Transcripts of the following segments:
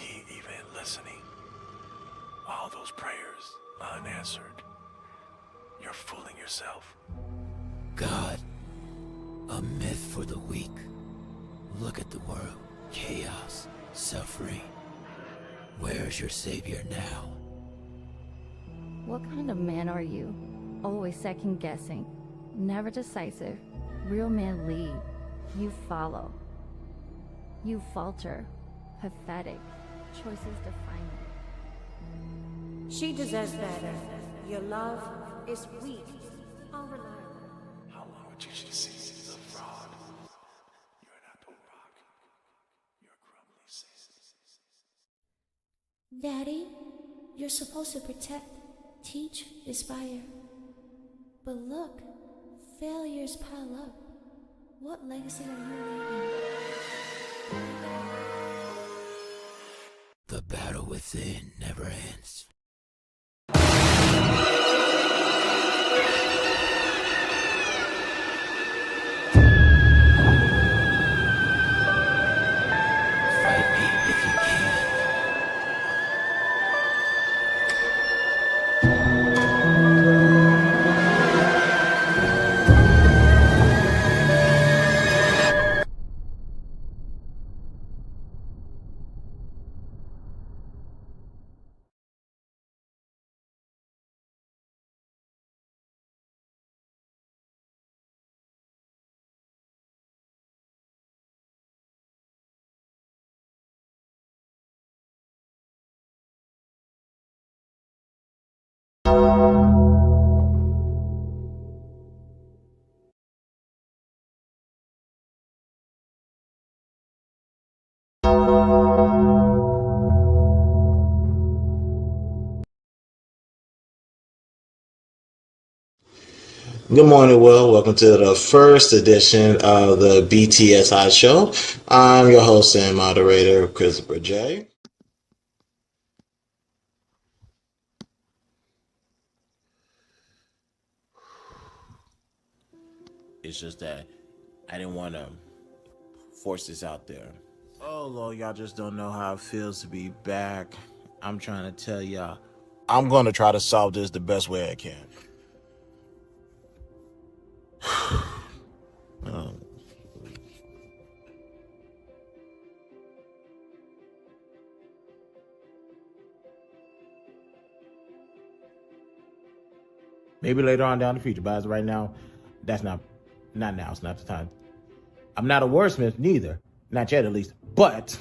he even listening? All those prayers unanswered. You're fooling yourself. God, a myth for the weak. Look at the world. Chaos, suffering. Where's your savior now? What kind of man are you? Always second guessing, never decisive. Real men lead, you follow. You falter, pathetic. Choices define it. She deserves better. Your love is weak, unreliable. How long would you see the fraud? You're an apple rock. You're crumbling sand. Daddy, you're supposed to protect, teach, inspire. But look, failures pile up. What legacy are you leaving? The battle within never ends. Fight me if you can. Good morning, Will. Welcome to the first edition of the BTSI show. I'm your host and moderator, Christopher J. It's just that I didn't want to force this out there. Oh, Lord, y'all just don't know how it feels to be back. I'm trying to tell y'all, I'm going to try to solve this the best way I can. Maybe later on down the future, but as right now, that's not now. It's not the time. I'm not a wordsmith neither, not yet at least. But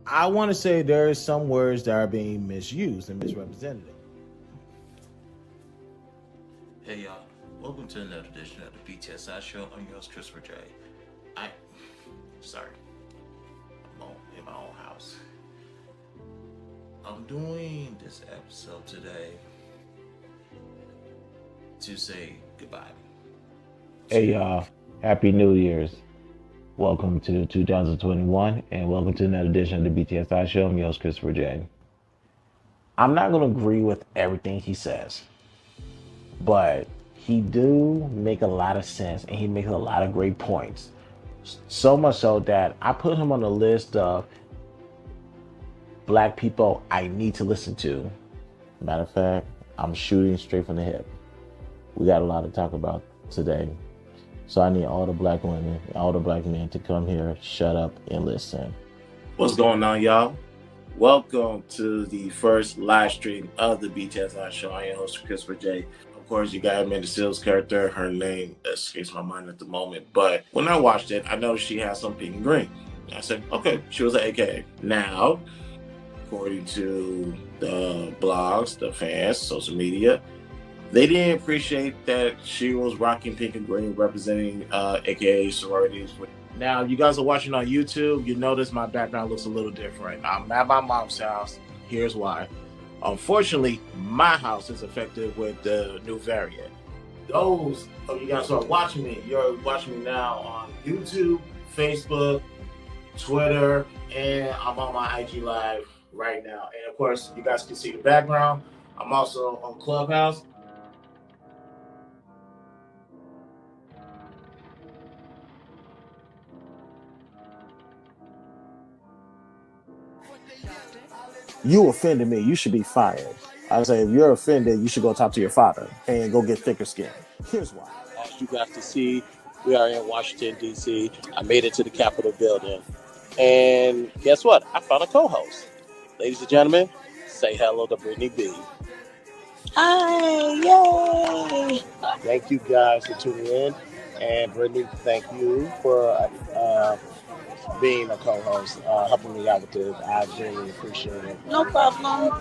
I want to say there are some words that are being misused and misrepresented. Hey y'all, welcome to another edition of the BTSI show. I'm your host Christopher J. Sorry, I'm in my own house. I'm doing this episode today to say goodbye. Hey y'all, Happy New Year's. Welcome to 2021 and welcome to another edition of the BTSI show. I'm your host Christopher J. I'm not going to agree with everything he says, but he do make a lot of sense and he makes a lot of great points. So much so that I put him on the list of black people I need to listen to. Matter of fact, I'm shooting straight from the hip. We got a lot to talk about today. So I need all the black women, all the black men to come here, shut up and listen. What's going on, y'all? Welcome to the first live stream of the BTSI show. I am your host, Christopher J. Of course, you got Amanda Seals' character. Her name escapes my mind at the moment. But when I watched it, I noticed she has some pink and green. I said, okay, she was an AKA. Now, according to the blogs, the fans, social media, they didn't appreciate that she was rocking pink and green, representing AKA sororities. Now, you guys are watching on YouTube. You notice my background looks a little different. I'm at my mom's house. Here's why. Unfortunately, my house is affected with the new variant. Those of you guys who are watching me, you're watching me now on YouTube, Facebook, Twitter, and I'm on my IG Live right now. And of course, you guys can see the background. I'm also on Clubhouse. You offended me. You should be fired. I say, if you're offended, you should go talk to your father and go get thicker skin. Here's why. As you got to see, we are in Washington, D.C. I made it to the Capitol building. And guess what? I found a co host. Ladies and gentlemen, say hello to Brittany B. Hi, yay! Thank you guys for tuning in. And Brittany, thank you for being a co host, helping me out with this. I really appreciate it. No problem.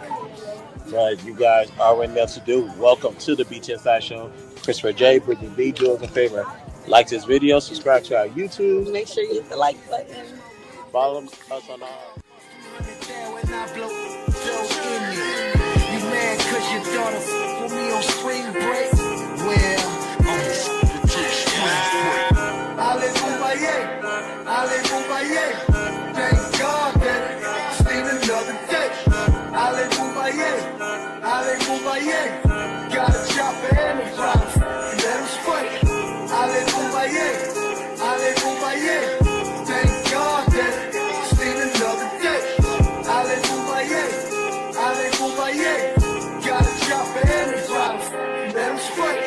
But you guys already know what to do. Welcome to the BTSI show. Christopher J, Brittany B, do us a favor. Like this video, subscribe to our YouTube. Make sure you hit the like button. Follow us on our... You mad cause your daughter with me on spring break? Well, Alléluia, thank God that it's been another day. Alléluia, got a job for everybody, let them spray. Alléluia, thank God that it's been another day. Alléluia, got a job for everybody, let them spray.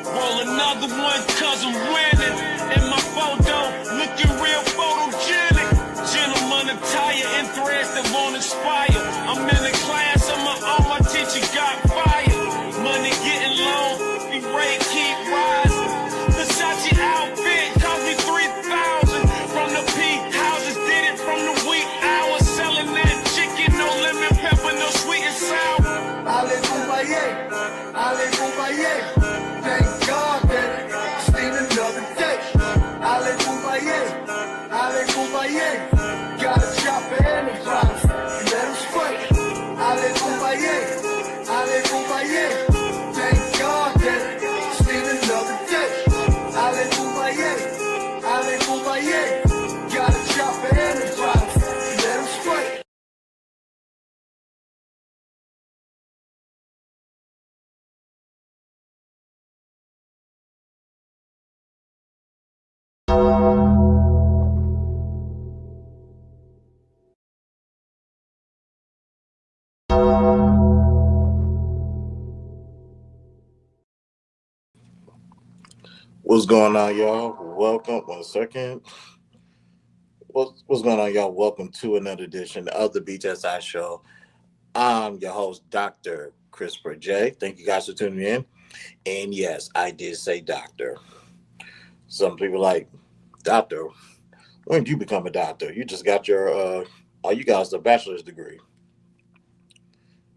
Roll another one cause I'm winning. In my photo, looking real photogenic. Gentleman attire and threads that won't inspire. I'm in a class on my own, my teacher got fired. Money getting low, the rate keep rising. Versace outfit cost me $3,000. From the peak houses, did it from the week hours. Selling that chicken, no lemon pepper, no sweet and sour. Alléluia, thank God that it's been another day. Alléluia, got a job for everybody, let them spray. Alléluia, thank God that it's been another day. Alléluia, got a job for everybody, let them spray. What's going on, y'all? Welcome. 1 second. What's going on, y'all? Welcome to another edition of the BTSI show. I'm your host, Dr. Christopher J. Thank you guys for tuning in. And yes, I did say doctor. Some people like, doctor, when did you become a doctor? You just got your, all you got is a bachelor's degree.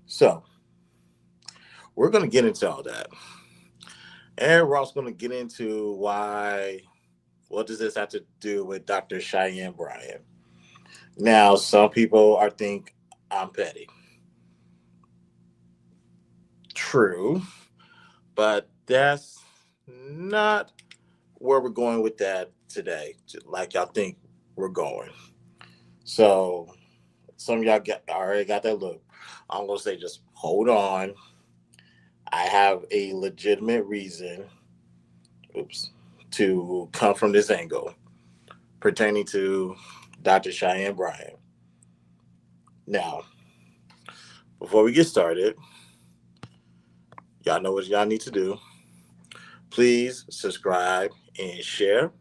So, we're going to get into all that. And we're also going to get into what does this have to do with Dr. Cheyenne Bryant? Now, some people think I'm petty. True, but that's not where we're going with that today, like y'all think we're going. So, some of y'all already got that look. I'm going to say just hold on. I have a legitimate reason to come from this angle pertaining to Dr. Cheyenne Bryant. Now, before we get started, y'all know what y'all need to do. Please subscribe and share.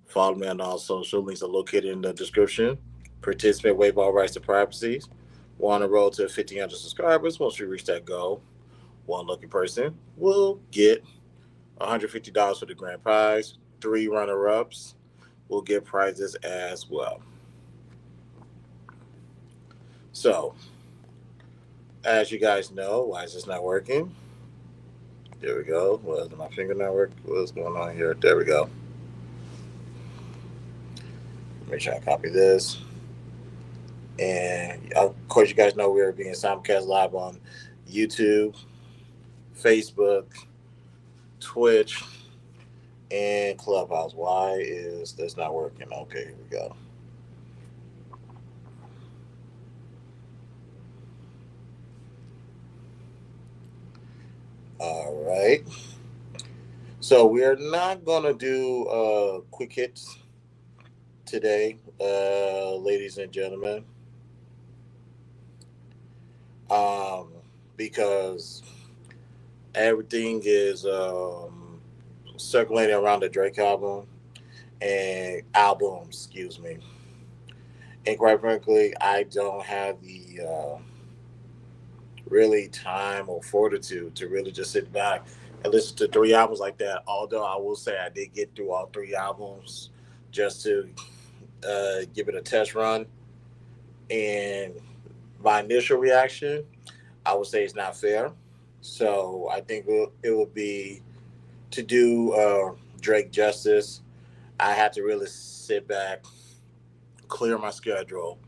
Follow me on all social. Links are located in the description. Participate, waive all rights to privacy. We're on the road to 1,500 subscribers. Once we reach that goal, one lucky person will get $150 for the grand prize. 3 runner-ups will get prizes as well. So, as you guys know, why is this not working? There we go. Well, my finger not working? What's going on here? There we go. Make sure I copy this. And of course, you guys know we are being simulcast live on YouTube, Facebook, Twitch, and Clubhouse. Why is this not working? Okay, here we go. All right. So we are not going to do quick hits today, ladies and gentlemen. because everything is circulating around the Drake album and albums, excuse me. And quite frankly, I don't have the really time or fortitude to really just sit back and listen to three albums like that. Although I will say I did get through all three albums just to give it a test run. And my initial reaction, I would say it's not fair. So I think it would be to do Drake justice. I had to really sit back, clear my schedule,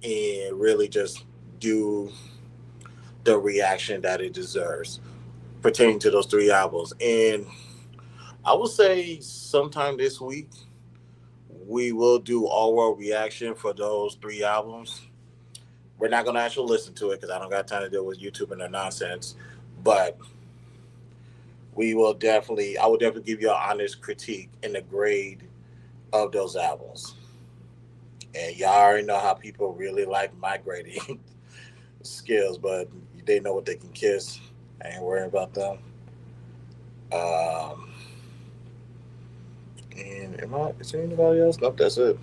and really just do the reaction that it deserves pertaining to those three albums. And I would say sometime this week we will do all world reaction for those three albums. We're not gonna actually listen to it because I don't got time to deal with YouTube and their nonsense. But we will definitely, I will definitely give you an honest critique and a grade of those albums. And y'all already know how people really like my grading skills, but they know what they can kiss. I ain't worrying about them. Um, and is there anybody else? Nope, that's it.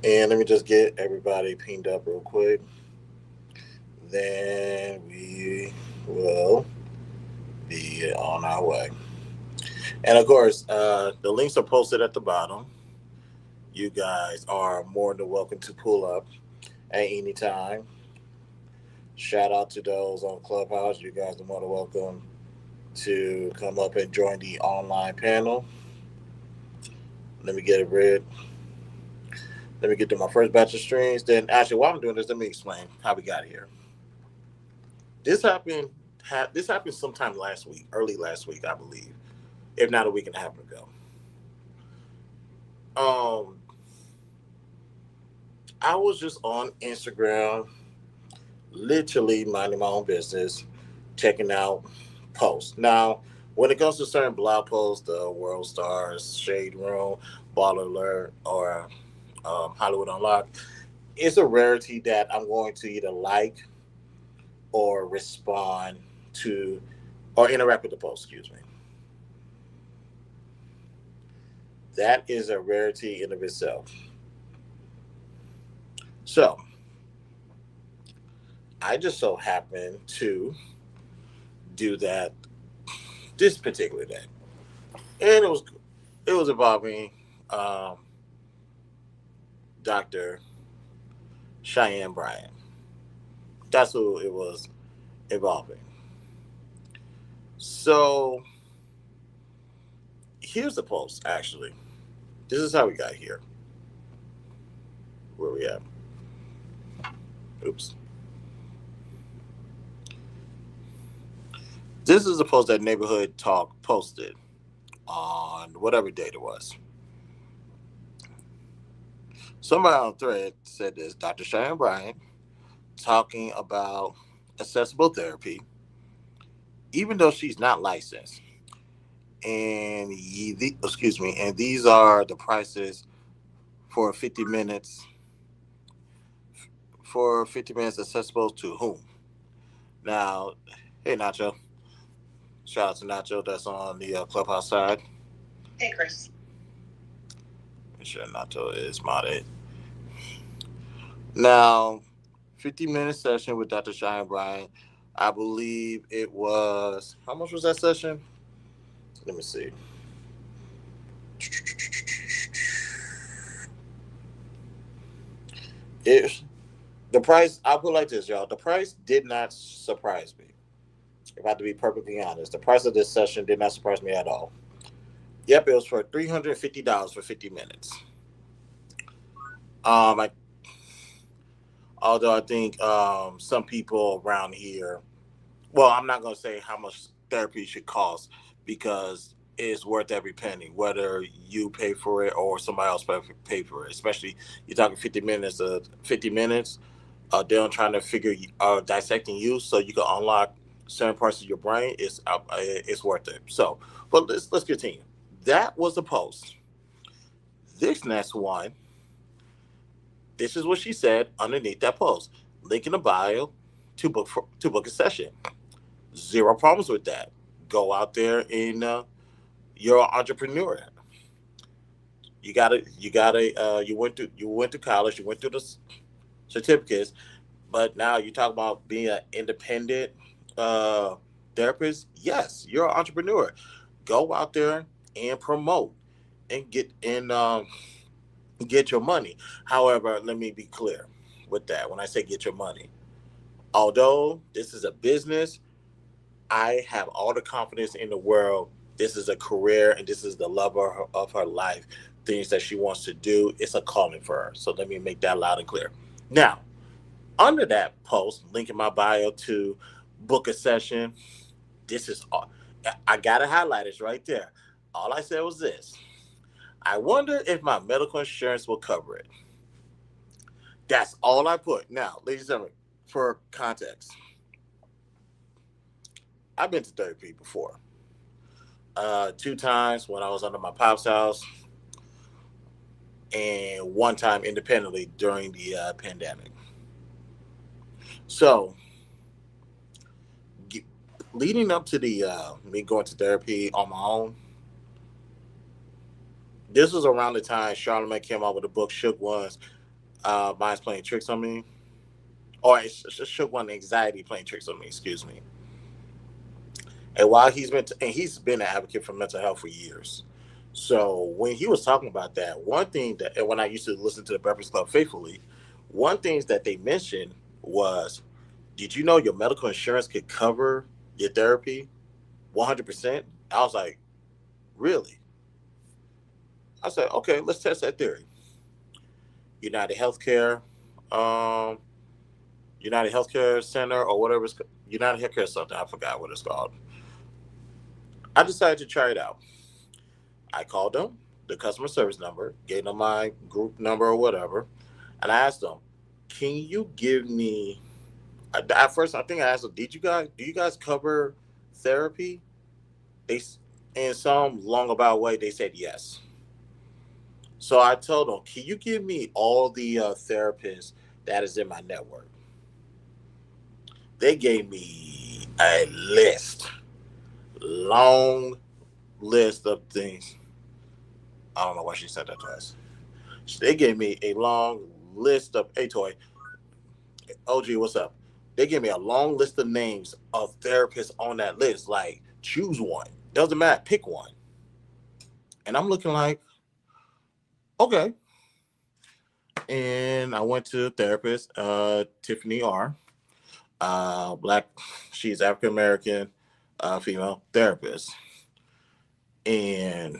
And let me just get everybody pinged up real quick. Then we will be on our way. And of course, the links are posted at the bottom. You guys are more than welcome to pull up at any time. Shout out to those on Clubhouse. You guys are more than welcome to come up and join the online panel. Let me get it read. Let me get to my first batch of streams. Then, actually, while I'm doing this, let me explain how we got here. This happened. This happened sometime last week, early last week, I believe, if not a week and a half ago. I was just on Instagram, literally minding my own business, checking out posts. Now, when it comes to certain blog posts, the World Stars, Shade Room, Ball Alert, or Hollywood Unlocked, it's a rarity that I'm going to either like or respond to or interact with the post, excuse me. That is a rarity in of itself. So, I just so happened to do that this particular day. And it was involving Dr. Cheyenne Bryant. That's who it was involving. So here's the post, actually. This is how we got here. Where we at? Oops. This is the post that Neighborhood Talk posted on whatever date it was. Somebody on thread said this: Dr. Cheyenne Bryant talking about accessible therapy, even though she's not licensed. And and these are the prices for 50 minutes. For 50 minutes, accessible to whom? Now, hey Nacho, shout out to Nacho. That's on the Clubhouse side. Hey, Chris. Make sure Nacho is modded. Now, 50-minute session with Dr. Cheyenne Bryant. I believe it was, how much was that session? Let me see. The price, I'll put it like this, y'all. The price did not surprise me. If I have to be perfectly honest, the price of this session did not surprise me at all. Yep, it was for $350 for 50 minutes. Although I think some people around here, well, I'm not going to say how much therapy should cost because it's worth every penny, whether you pay for it or somebody else pay for it. Especially you're talking 50 minutes. 50 minutes. They're trying to figure dissecting you so you can unlock certain parts of your brain. It's worth it. So, but let's continue. That was the post. This next one This is what she said underneath that post. Link in the bio to book a session. Zero problems with that. Go out there and you're an entrepreneur. You went to college, you went through the certificates, but now you talk about being an independent uh, therapist. Yes, you're an entrepreneur. Go out there and promote and get your money. However, let me be clear with that. When I say get your money, although this is a business, I have all the confidence in the world. This is a career and this is the love of her life. Things that she wants to do. It's a calling for her. So let me make that loud and clear. Now, under that post, link in my bio to book a session. This is all. I gotta highlight it right there. All I said was this. I wonder if my medical insurance will cover it. That's all I put. Now, ladies and gentlemen, for context, I've been to therapy before. Two times when I was under my pop's house, and one time independently during the pandemic. So, ge- leading up to the me going to therapy on my own, this was around the time Charlamagne came out with the book "Shook Ones," Minds Playing Tricks on Me, or Shook One Anxiety Playing Tricks on Me. Excuse me. And while he's been an advocate for mental health for years. So when he was talking about that, one thing that, and when I used to listen to the Breakfast Club faithfully, one things that they mentioned was, did you know your medical insurance could cover your therapy 100%? I was like, really? I said, okay, let's test that theory. United Healthcare, um, United Healthcare Center, or whatever United Healthcare something. I forgot what it's called. I decided to try it out. I called them, the customer service number, gave them my group number or whatever, and I asked them, "Can you give me?" At first, I think I asked them, do you guys cover therapy?" They, in some long about way, they said yes. So I told them, "Can you give me all the therapists that is in my network?" They gave me a list, long list of things. I don't know why she said that to us. They gave me a long list of a toy. OG, what's up? They gave me a long list of names of therapists on that list. Like, choose one. Doesn't matter. Pick one. And I'm looking like, okay. And I went to a therapist, Tiffany R. Black. She's African American, female therapist. And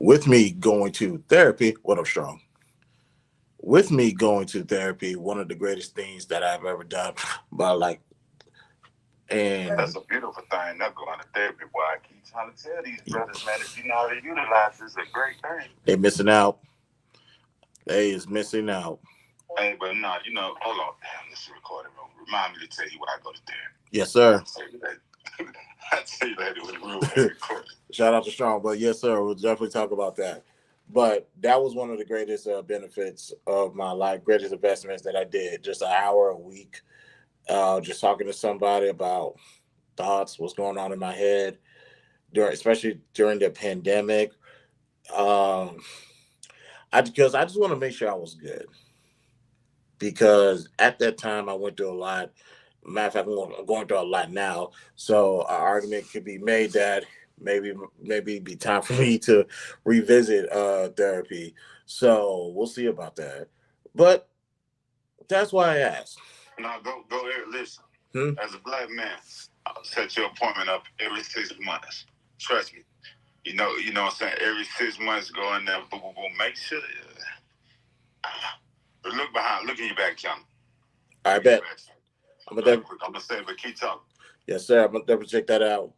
with me going to therapy, what up, strong? With me going to therapy, one of the greatest things that I've ever done, but like, and That's a beautiful thing. Not going to therapy, boy. I keep trying to tell these brothers, man, if you know how to utilize this, a great thing. They missing out. They is missing out. Hey, but nah, hold on. Damn, this is recording room. Remind me to tell you when I go to therapy. Yes, sir. I tell you that it was real recording. Shout out to Strong, but yes, sir. We'll definitely talk about that. But that was one of the greatest benefits of my life, greatest investments that I did. Just an hour a week, just talking to somebody about thoughts, what's going on in my head, especially during the pandemic. Um, because I just want to make sure I was good. Because at that time I went through a lot. Matter of fact, I'm going through a lot now. So an argument could be made that maybe it'd be time for me to revisit therapy. So we'll see about that. But that's why I asked. Now go here. Listen, Hmm? as a black man, I'll set your appointment up every 6 months. Trust me. You know what I'm saying? Every 6 months, go in there, boom, boom, boom. Make sure. Look in your back channel. I bet. I'm gonna say, but keep talking. Yes, sir. I'm gonna double check that out.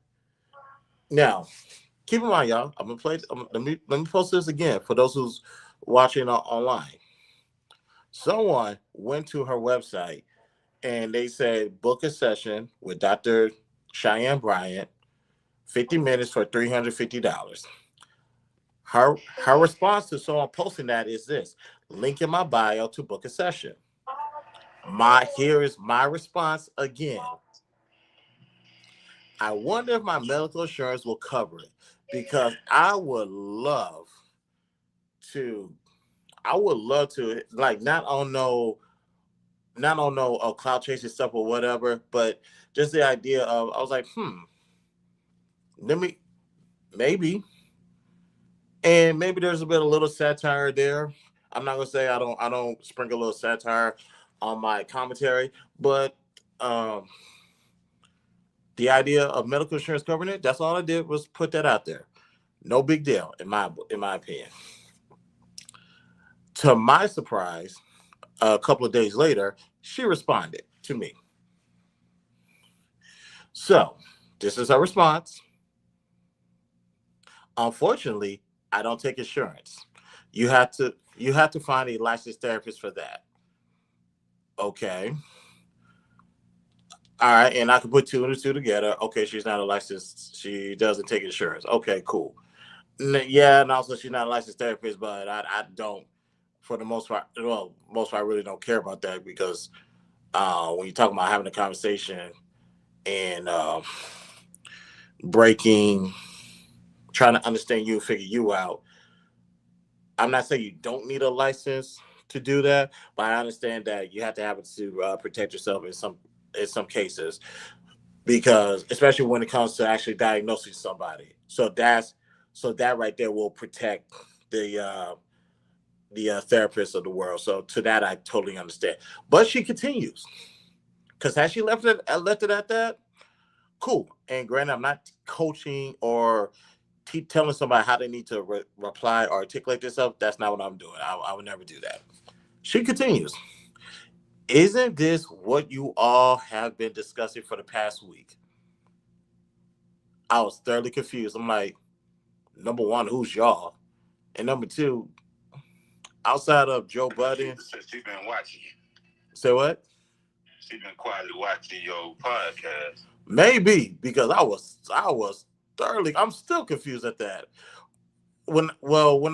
Now, keep in mind, y'all. I'm gonna play. Let me post this again for those who's watching online. Someone went to her website and they said book a session with Dr. Cheyenne Bryant, 50 minutes for $350. Her response to someone posting that is this: link in my bio to book a session. My Here is my response again. I wonder if my medical insurance will cover it because to I would love to, like, not on no cloud chasing stuff or whatever, but just the idea of, I was like, let me, maybe, and maybe there's a bit of little satire there. I'm not gonna say I don't sprinkle a little satire on my commentary, but um, the idea of medical insurance covering it, that's all I did was put that out there. No big deal in my opinion. To my surprise, a couple of days later, she responded to me. So, this is her response. Unfortunately, I don't take insurance. You have to find a licensed therapist for that. Okay. All right, and I can put two and two together. Okay, she's not a licensed. She doesn't take insurance. Okay, cool. Yeah, and also she's not a licensed therapist, but I don't, for the most part. Well, most part, I really don't care about that because when you're talking about having a conversation and breaking, trying to understand you and figure you out, I'm not saying you don't need a license to do that, but I understand that you have to have it to protect yourself in some cases, because especially when it comes to actually diagnosing somebody. So that right there will protect the therapist of the world. So to that, I totally understand. But she continues, because has she left it at that? Cool. And granted, I'm not coaching or telling somebody how they need to reply or articulate themselves. That's not what I'm doing. I would never do that. She continues. Isn't this what you all have been discussing for the past week? I was thoroughly confused. I'm like, number one, who's y'all? And number two, outside of Joe Budden. She's been watching you. Say what? She's been quietly watching your podcast. Maybe because I was thoroughly. I'm still confused at that. When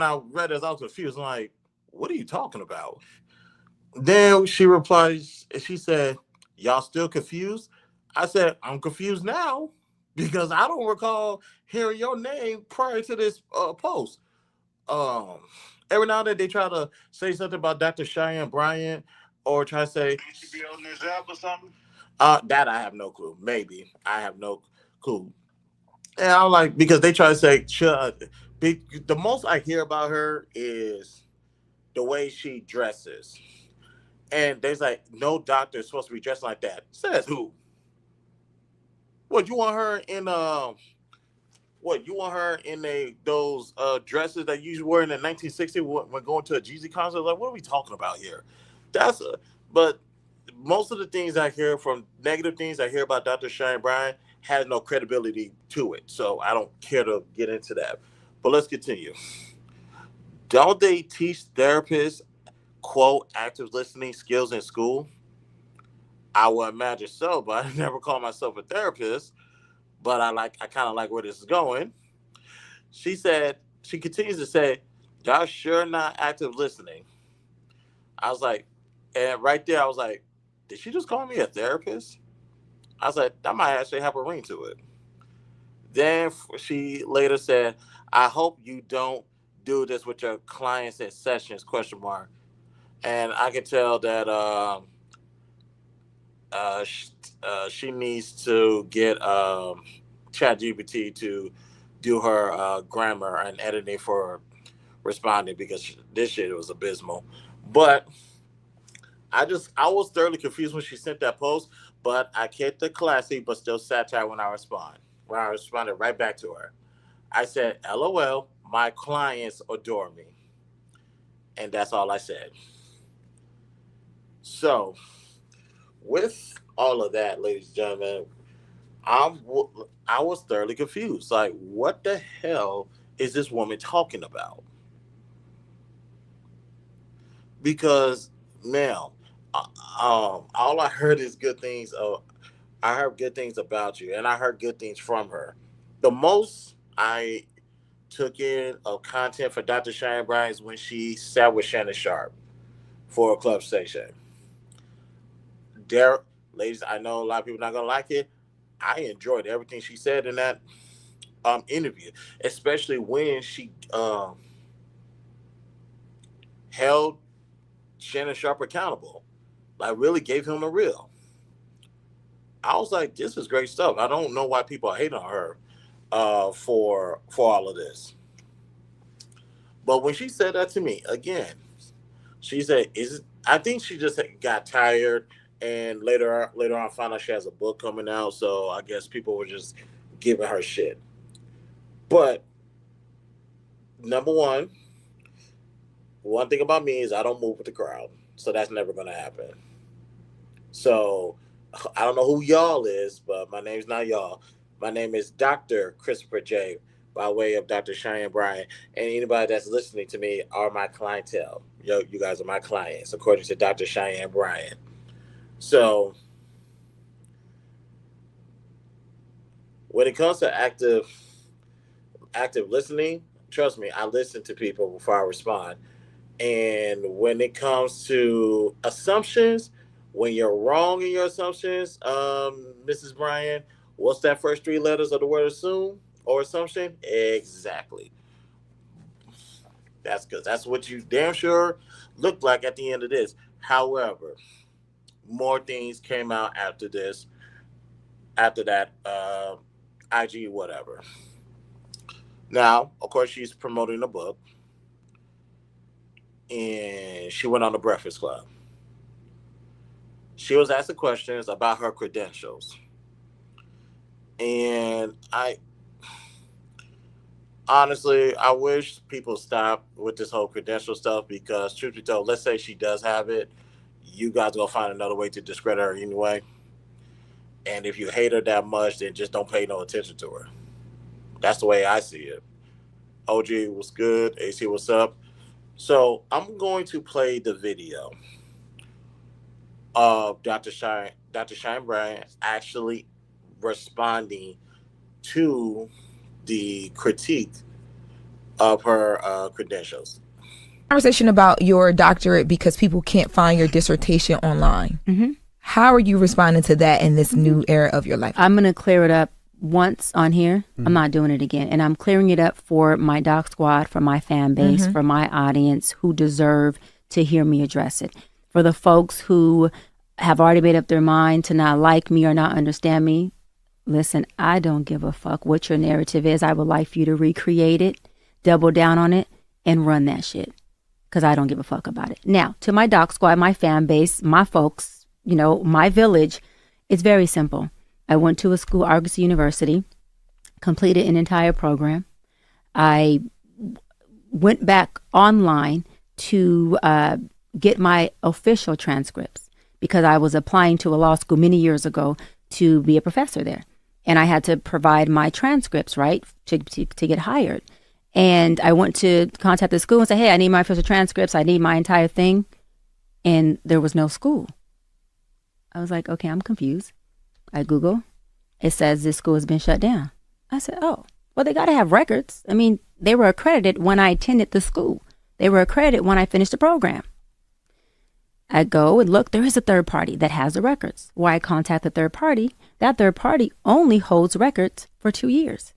I read it, I was confused. I'm like, what are you talking about? Then she replies, she said, y'all still confused? I said, I'm confused now because I don't recall hearing your name prior to this post. Um, every now and then they try to say something about Dr. Cheyenne Bryant or try to say, should be on this app or something? That I have no clue. Maybe. I have no clue. And I'm like, because they try to say, the most I hear about her is the way she dresses. And there's like, no doctor is supposed to be dressed like that. Says who? What you want her in? What you want her in those dresses that you used to wear in the 1960s when going to a Jeezy concert? Like, what are we talking about here? But most of the things I hear from negative things I hear about Dr. Shane Bryan has no credibility to it. So I don't care to get into that. But let's continue. Don't they teach therapists, quote, active listening skills in school? I would imagine so, but I never call myself a therapist. But I kind of like where this is going. She continues to say, y'all sure not active listening. I was like, and right there, I was like, did she just call me a therapist? I was like, that might actually have a ring to it. Then she later said, I hope you don't do this with your clients in sessions, question mark. And I can tell that uh, sh- she needs to get ChatGPT to do her grammar and editing for responding because this shit was abysmal. But I was thoroughly confused when she sent that post, but I kept it classy, but still satire when I respond. When I responded right back to her, I said, "LOL, my clients adore me," and that's all I said. So, with all of that, ladies and gentlemen, I'm I was thoroughly confused. Like, what the hell is this woman talking about? Because now, all I heard is good things. I heard good things about you, and I heard good things from her. The most I took in of content for Dr. Cheyenne Bryant is when she sat with Shannon Sharp for a club station. There, ladies, I know a lot of people not gonna like it. I enjoyed everything she said in that interview, especially when she held Shannon Sharp accountable, like really gave him a real. I was like, this is great stuff. I don't know why people hate on her for all of this. But when she said that to me again, she said, "Is I think she just got tired, and later on found out she has a book coming out. So I guess people were just giving her shit." But number one thing about me is I don't move with the crowd, so that's never gonna happen. So I don't know who y'all is, but my name's not y'all. My name is Dr. Christopher J. by way of Dr. Cheyenne Bryant, and anybody that's listening to me are my clientele. Yo, you guys are my clients, according to Dr. Cheyenne Bryant. So when it comes to active listening, trust me, I listen to people before I respond. And when it comes to assumptions, when you're wrong in your assumptions, Mrs. Bryan, what's that first three letters of the word assume or assumption? Exactly. That's good. That's what you damn sure looked like at the end of this. However, more things came out after this, after that IG whatever. Now, of course, she's promoting a book, and she went on the Breakfast Club. She was asking questions about her credentials. And honestly, I wish people stop with this whole credential stuff because, truth be told, let's say she does have it, you guys are going to find another way to discredit her anyway. And if you hate her that much, then just don't pay no attention to her. That's the way I see it. OG, what's good? AC, what's up? So I'm going to play the video of Dr. Cheyenne Bryant actually responding to the critique of her credentials. Conversation about your doctorate because people can't find your dissertation online. Mm-hmm. How are you responding to that in this new era of your life? I'm going to clear it up once on here. I'm not doing it again. And I'm clearing it up for my doc squad, for my fan base, for my audience who deserve to hear me address it. For the folks who have already made up their mind to not like me or not understand me, listen, I don't give a fuck what your narrative is. I would like for you to recreate it, double down on it, and run that shit. Because I don't give a fuck about it. Now, to my doc squad, my fan base, my folks, my village, it's very simple. I went to a school, Argosy University, completed an entire program. I went back online to get my official transcripts because I was applying to a law school many years ago to be a professor there. And I had to provide my transcripts, right, to get hired. And I went to contact the school and say, hey, I need my official transcripts. I need my entire thing. And there was no school. I was like, okay, I'm confused. I Google. It says this school has been shut down. I said, oh, well, they got to have records. I mean, they were accredited when I attended the school. They were accredited when I finished the program. I go and look, there is a third party that has the records. Why I contact the third party, that third party only holds records for 2 years.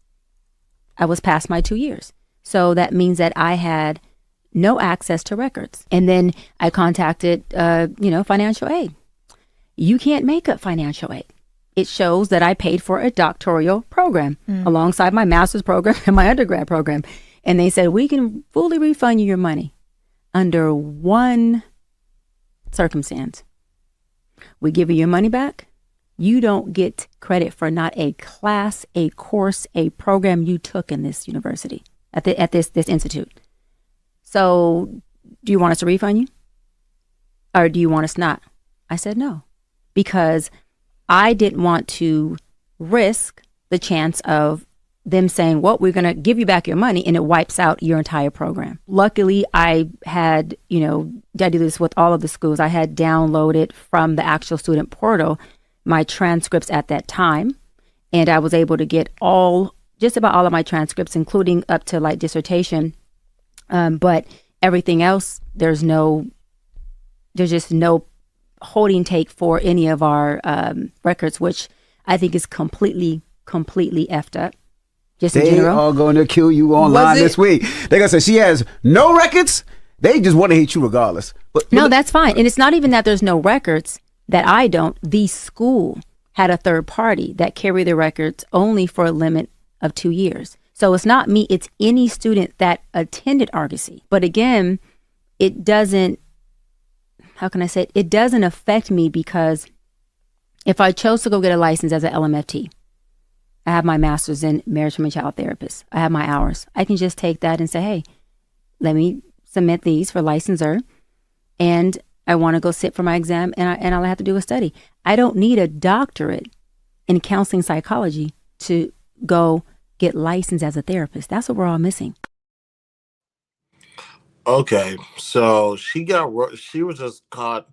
I was past my 2 years. So that means that I had no access to records. And then I contacted, financial aid. You can't make up financial aid. It shows that I paid for a doctoral program alongside my master's program and my undergrad program. And they said, we can fully refund you your money under one circumstance. We give you your money back. You don't get credit for not a class, a course, a program you took in this university, at this institute. So do you want us to refund you? Or do you want us not? I said no, because I didn't want to risk the chance of them saying, well, we're going to give you back your money, and it wipes out your entire program. Luckily, I had, I do this with all of the schools. I had downloaded from the actual student portal my transcripts at that time, and I was able to get all just about all of my transcripts, including up to like dissertation. But everything else, there's just no holding take for any of our records, which I think is completely effed up. Just in They general. are going to kill you online this week. They're going to say she has no records. They just want to hate you regardless. But No, that's fine. And it's not even that there's no records that I don't. The school had a third party that carried the records only for a limit of 2 years. So it's not me, it's any student that attended Argosy. But again, it doesn't, how can I say it? It doesn't affect me because if I chose to go get a license as an LMFT, I have my master's in marriage and child therapist. I have my hours. I can just take that and say, hey, let me submit these for licensure, and I want to go sit for my exam, and all I have to do is study. I don't need a doctorate in counseling psychology to go get licensed as a therapist. That's what we're all missing. Okay, so she was just caught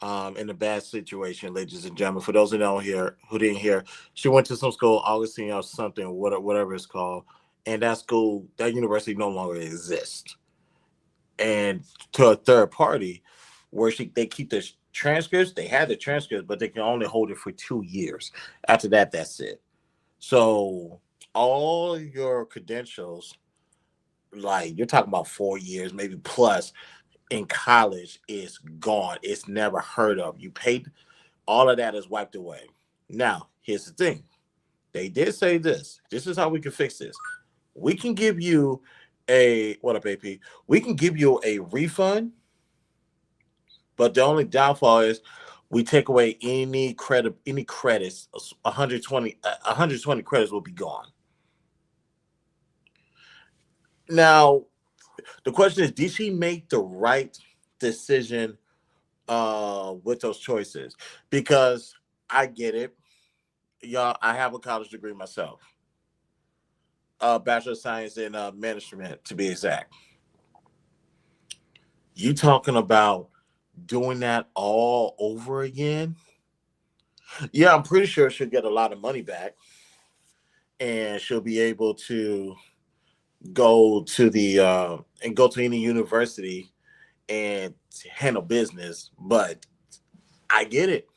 in a bad situation, ladies and gentlemen. For those who didn't hear, she went to some school, Augustine or something, whatever it's called, and that university no longer exists. And to a third party, where they keep the transcripts, they had the transcripts, but they can only hold it for 2 years. After that, that's it. So all your credentials, like you're talking about 4 years, maybe plus, in college is gone. It's never heard of. You paid, all of that is wiped away. Now, here's the thing. They did say this. This is how we can fix this. We can give you what up, AP? We can give you a refund, but the only downfall is we take away any credits. 120 credits will be gone. Now, the question is, did she make the right decision with those choices? Because I get it. Y'all, I have a college degree myself. Bachelor of Science in Management, to be exact. You talking about doing that all over again? Yeah, I'm pretty sure she'll get a lot of money back, and she'll be able to go to any university and handle business. But I get it.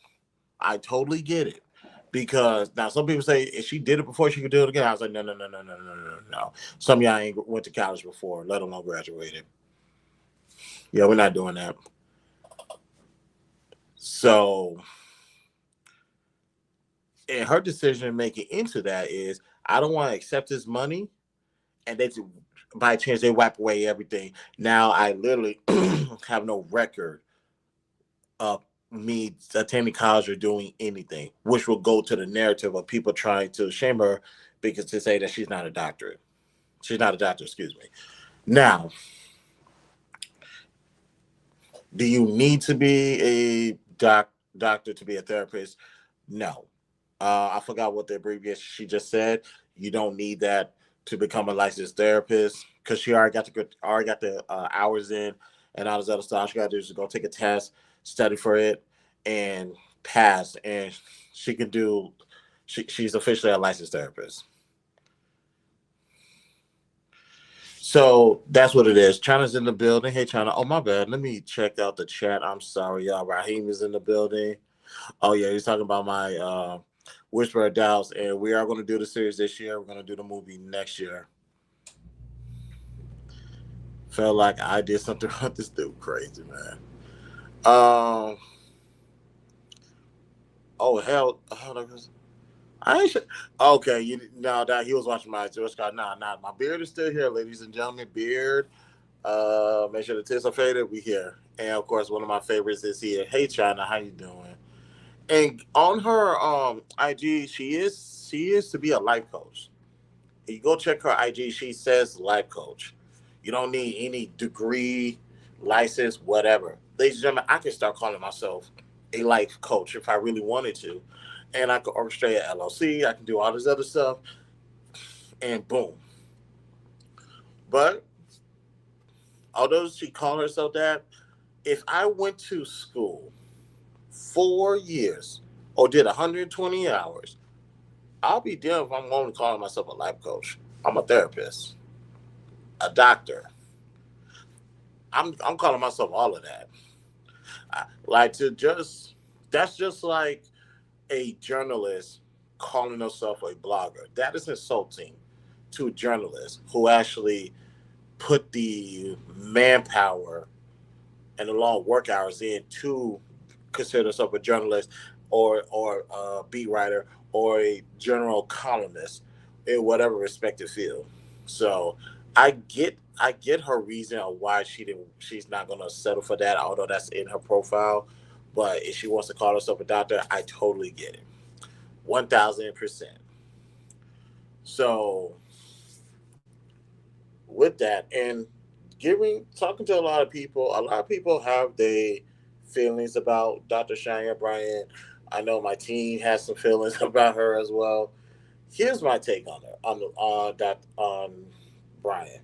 I totally get it. Because now some people say if she did it before, she could do it again. I was like, no. Some of y'all ain't went to college before, let alone graduated. Yeah, we're not doing that. So, and her decision making into that is, I don't want to accept this money, and they, by chance, they wipe away everything. Now I literally have no record of me attending college or doing anything, which will go to the narrative of people trying to shame her because to say that she's not a doctor. She's not a doctor, excuse me. Now, do you need to be a doctor to be a therapist? No. I forgot what the abbreviation she just said. You don't need that to become a licensed therapist because she already got the hours in and all this other stuff. All she got to do is go take a test, study for it, and pass. And she can do. She's officially a licensed therapist. So that's what it is. China's in the building. Hey, China. Oh, my bad. Let me check out the chat. I'm sorry, y'all. Raheem is in the building. Oh, yeah. He's talking about my Whisper of Doubts. And we are going to do the series this year. We're going to do the movie next year. Felt like I did something wrong. This dude crazy, man. Oh, hell. I ain't sure. Okay, that he was watching my Scott. Nah, my beard is still here, ladies and gentlemen. Beard. Make sure the tits are faded. We here, and of course, one of my favorites is here. Hey, China, how you doing? And on her IG, she is to be a life coach. If you go check her IG, she says life coach. You don't need any degree, license, whatever. Ladies and gentlemen, I can start calling myself a life coach if I really wanted to. And I can orchestrate an LLC. I can do all this other stuff. And boom. But although she called herself that, if I went to school 4 years or did 120 hours I'll be damned if I'm only calling myself a life coach. I'm a therapist, a doctor. I'm calling myself all of that. Like to just that's just like a journalist calling herself a blogger. That is insulting to journalists who actually put the manpower and the long work hours in to consider themselves a journalist or a beat writer or a general columnist in whatever respective field. So I get her reason on why she's not gonna settle for that, although that's in her profile. But if she wants to call herself a doctor, I totally get it. 1000%. So with that and giving talking to a lot of people have their feelings about Dr. Shania Bryan. I know my team has some feelings about her as well. Here's my take on her on Bryan.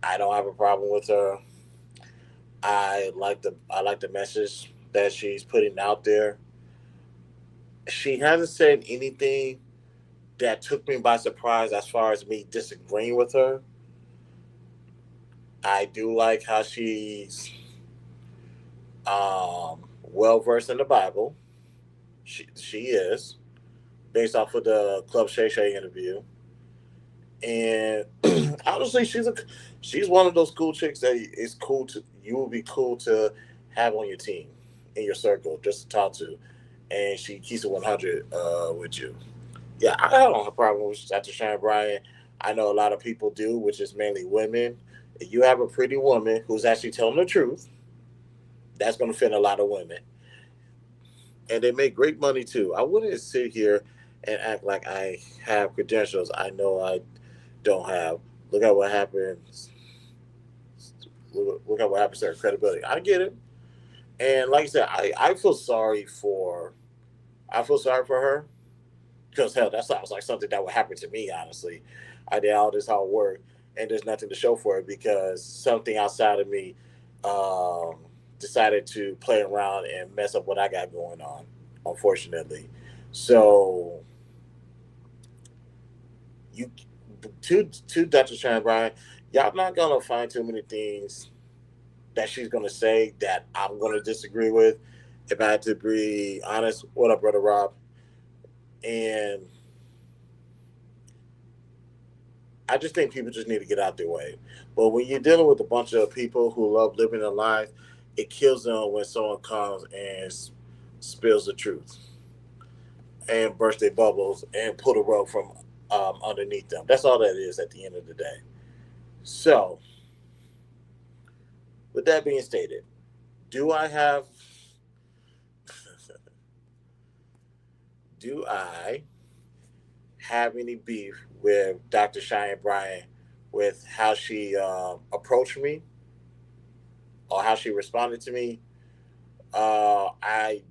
I don't have a problem with her. I like the message that she's putting out there. She hasn't said anything that took me by surprise as far as me disagreeing with her. I do like how she's well versed in the Bible. She is based off of the Club Shay Shay interview, and honestly, she's one of those cool chicks that is cool to you will be cool to have on your team in your circle just to talk to, and she keeps it 100 with you. Yeah, I don't have a problem with Dr. Shine Bryan. I know a lot of people do, which is mainly women. If you have a pretty woman who's actually telling the truth, that's going to fit a lot of women. And they make great money too. I wouldn't sit here and act like I have credentials I know I don't have. Look at what happens. Look at what happens to her credibility. I get it. And like I said, I feel sorry for her because hell, that sounds like something that would happen to me. Honestly, I did all this hard work and there's nothing to show for it because something outside of me um, decided to play around and mess up what I got going on. Unfortunately, so you to Dr. Shannon Bryan, y'all not gonna find too many things that she's gonna say that I'm gonna disagree with. If I had to be honest, what up, brother Rob? And I just think people just need to get out their way. But when you're dealing with a bunch of people who love living their life, it kills them when someone comes and spills the truth and burst their bubbles and pull the rug from underneath them. That's all that is at the end of the day. So, with that being stated, do I have do I have any beef with Dr. Cheyenne Bryan with how she approached me or how she responded to me? I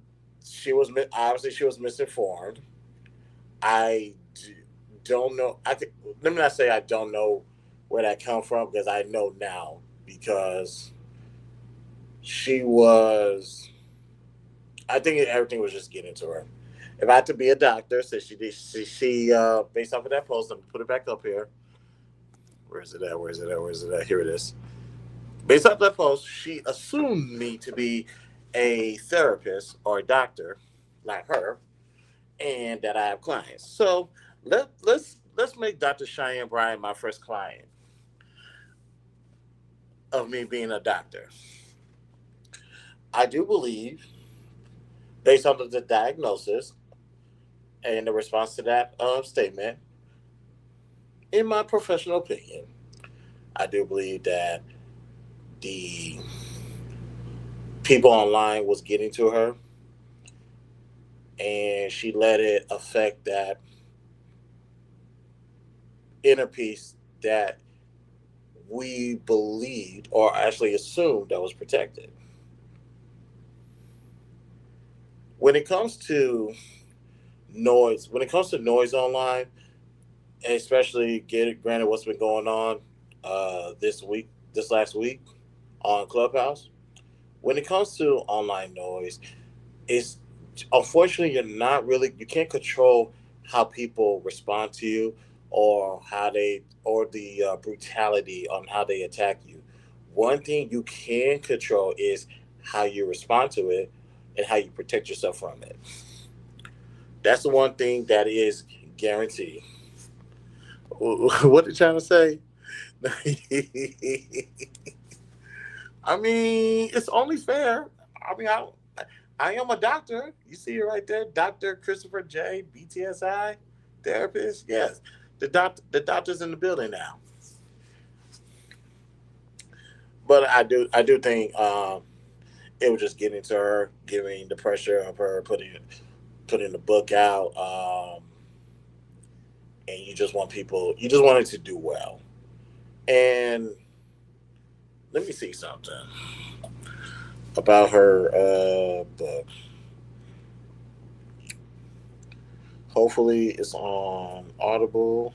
obviously she was misinformed. I don't know. Let me not say I don't know where that come from because I know now because she was. I think everything was just getting to her. If I had to be a doctor, since she did, based off of that post, let me put it back up here. Where is it at? Where is it at? Where is it at? Here it is. Based off that post, she assumed me to be a therapist or a doctor, like her, and that I have clients. So let's make Dr. Cheyenne Bryan my first client of me being a doctor. I do believe, based on the diagnosis and the response to that statement, in my professional opinion, I do believe that the people online was getting to her and she let it affect that inner peace that we believed or actually assumed that was protected. When it comes to noise online, and especially granted what's been going on this last week on Clubhouse, when it comes to online noise, it's unfortunately you can't control how people respond to you, or the brutality on how they attack you. One thing you can control is how you respond to it and how you protect yourself from it. That's the one thing that is guaranteed. What they trying to say? I mean, it's only fair. I mean, I am a doctor. You see it right there, Dr. Christopher J. BTSI therapist. Yes, the doctor's in the building now. But I do think it was just getting to her, giving the pressure of her putting the book out, and you just wanted to do well. And let me see something about her book. Hopefully, it's on Audible.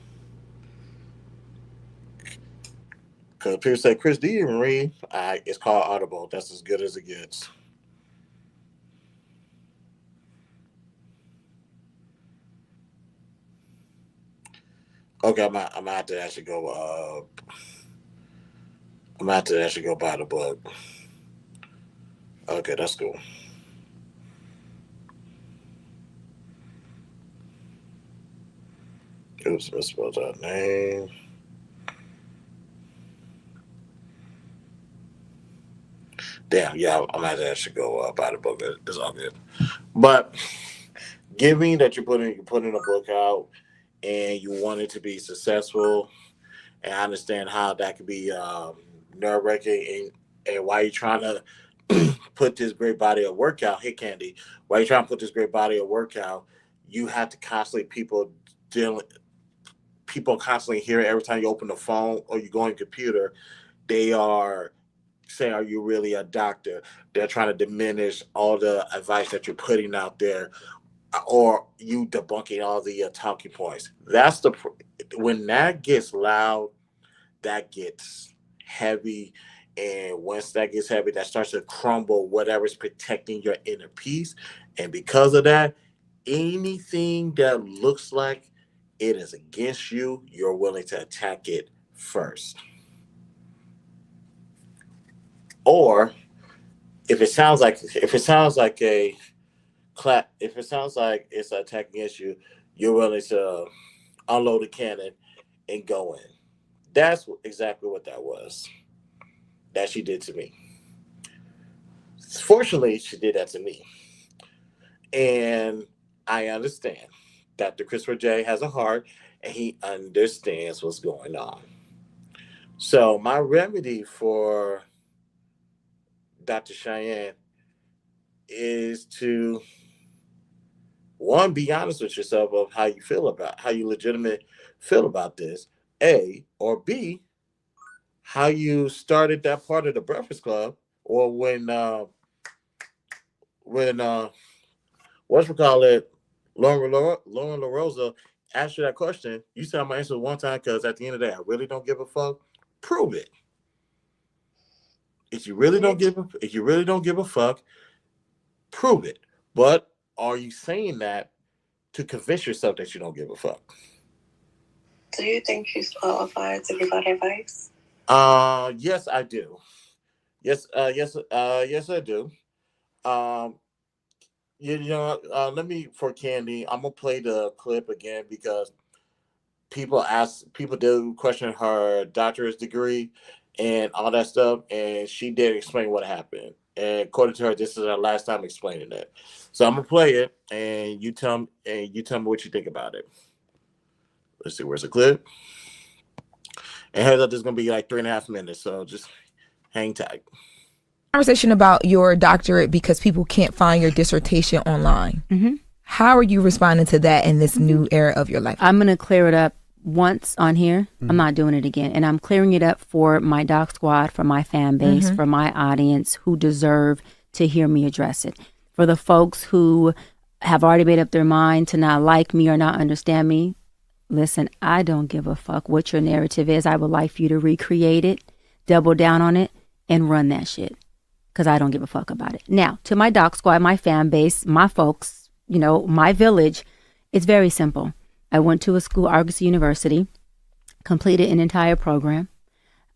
Because people say, Chris, do you even read? It's called Audible. That's as good as it gets. Okay, I'm gonna have to actually go. I'm gonna have to actually go buy the book. Okay, that's cool. Oops, misspelled that name. Damn, yeah, I'm gonna have to actually go buy the book. It's all good. But given that you're putting a book out and you want it to be successful, and I understand how that could be nerve wracking, and why you're trying to put this great body of work out. Hey, Candy, why you trying to put this great body of work out? You have to constantly people constantly hear it every time you open the phone or you go on your computer. They are saying, "Are you really a doctor?" They're trying to diminish all the advice that you're putting out there, or you debunking all the talking points. When that gets loud, that gets heavy, and once that gets heavy, that starts to crumble whatever's protecting your inner peace. And because of that, anything that looks like it is against you, you're willing to attack it first. Or if it sounds like it's an attack against you, you're willing to unload a cannon and go in. That's exactly what that was that she did to me. Fortunately, she did that to me. And I understand that the Christopher J has a heart and he understands what's going on. So my remedy for Dr. Cheyenne is to, one, be honest with yourself of how you legitimately feel about this, A, or B, how you started that part of the Breakfast Club, or when what's we call it, Lauren LaRosa asked you that question. You said I'm gonna answer one time because at the end of the day, I really don't give a fuck. Prove it. If you really don't give a fuck, prove it. But are you saying that to convince yourself that you don't give a fuck? Do you think she's qualified to give out advice? Yes, I do. Yes, yes, I do. Um, let me for Candy. I'm gonna play the clip again because people do question her doctorate degree and all that stuff, and she did explain what happened. And according to her, this is her last time explaining it. So I'm gonna play it, and you tell me what you think about it. Let's see, where's the clip? And heads up, this is gonna be like 3.5 minutes, so just hang tight. Conversation about your doctorate because people can't find your dissertation online. Mm-hmm. How are you responding to that in this new era of your life? I'm going to clear it up once on here. Mm-hmm. I'm not doing it again. And I'm clearing it up for my doc squad, for my fan base, for my audience who deserve to hear me address it. For the folks who have already made up their mind to not like me or not understand me, listen, I don't give a fuck what your narrative is. I would like for you to recreate it, double down on it, and run that shit. Because I don't give a fuck about it. Now, to my doc squad, my fan base, my folks, my village, it's very simple. I went to a school, Argosy University, completed an entire program.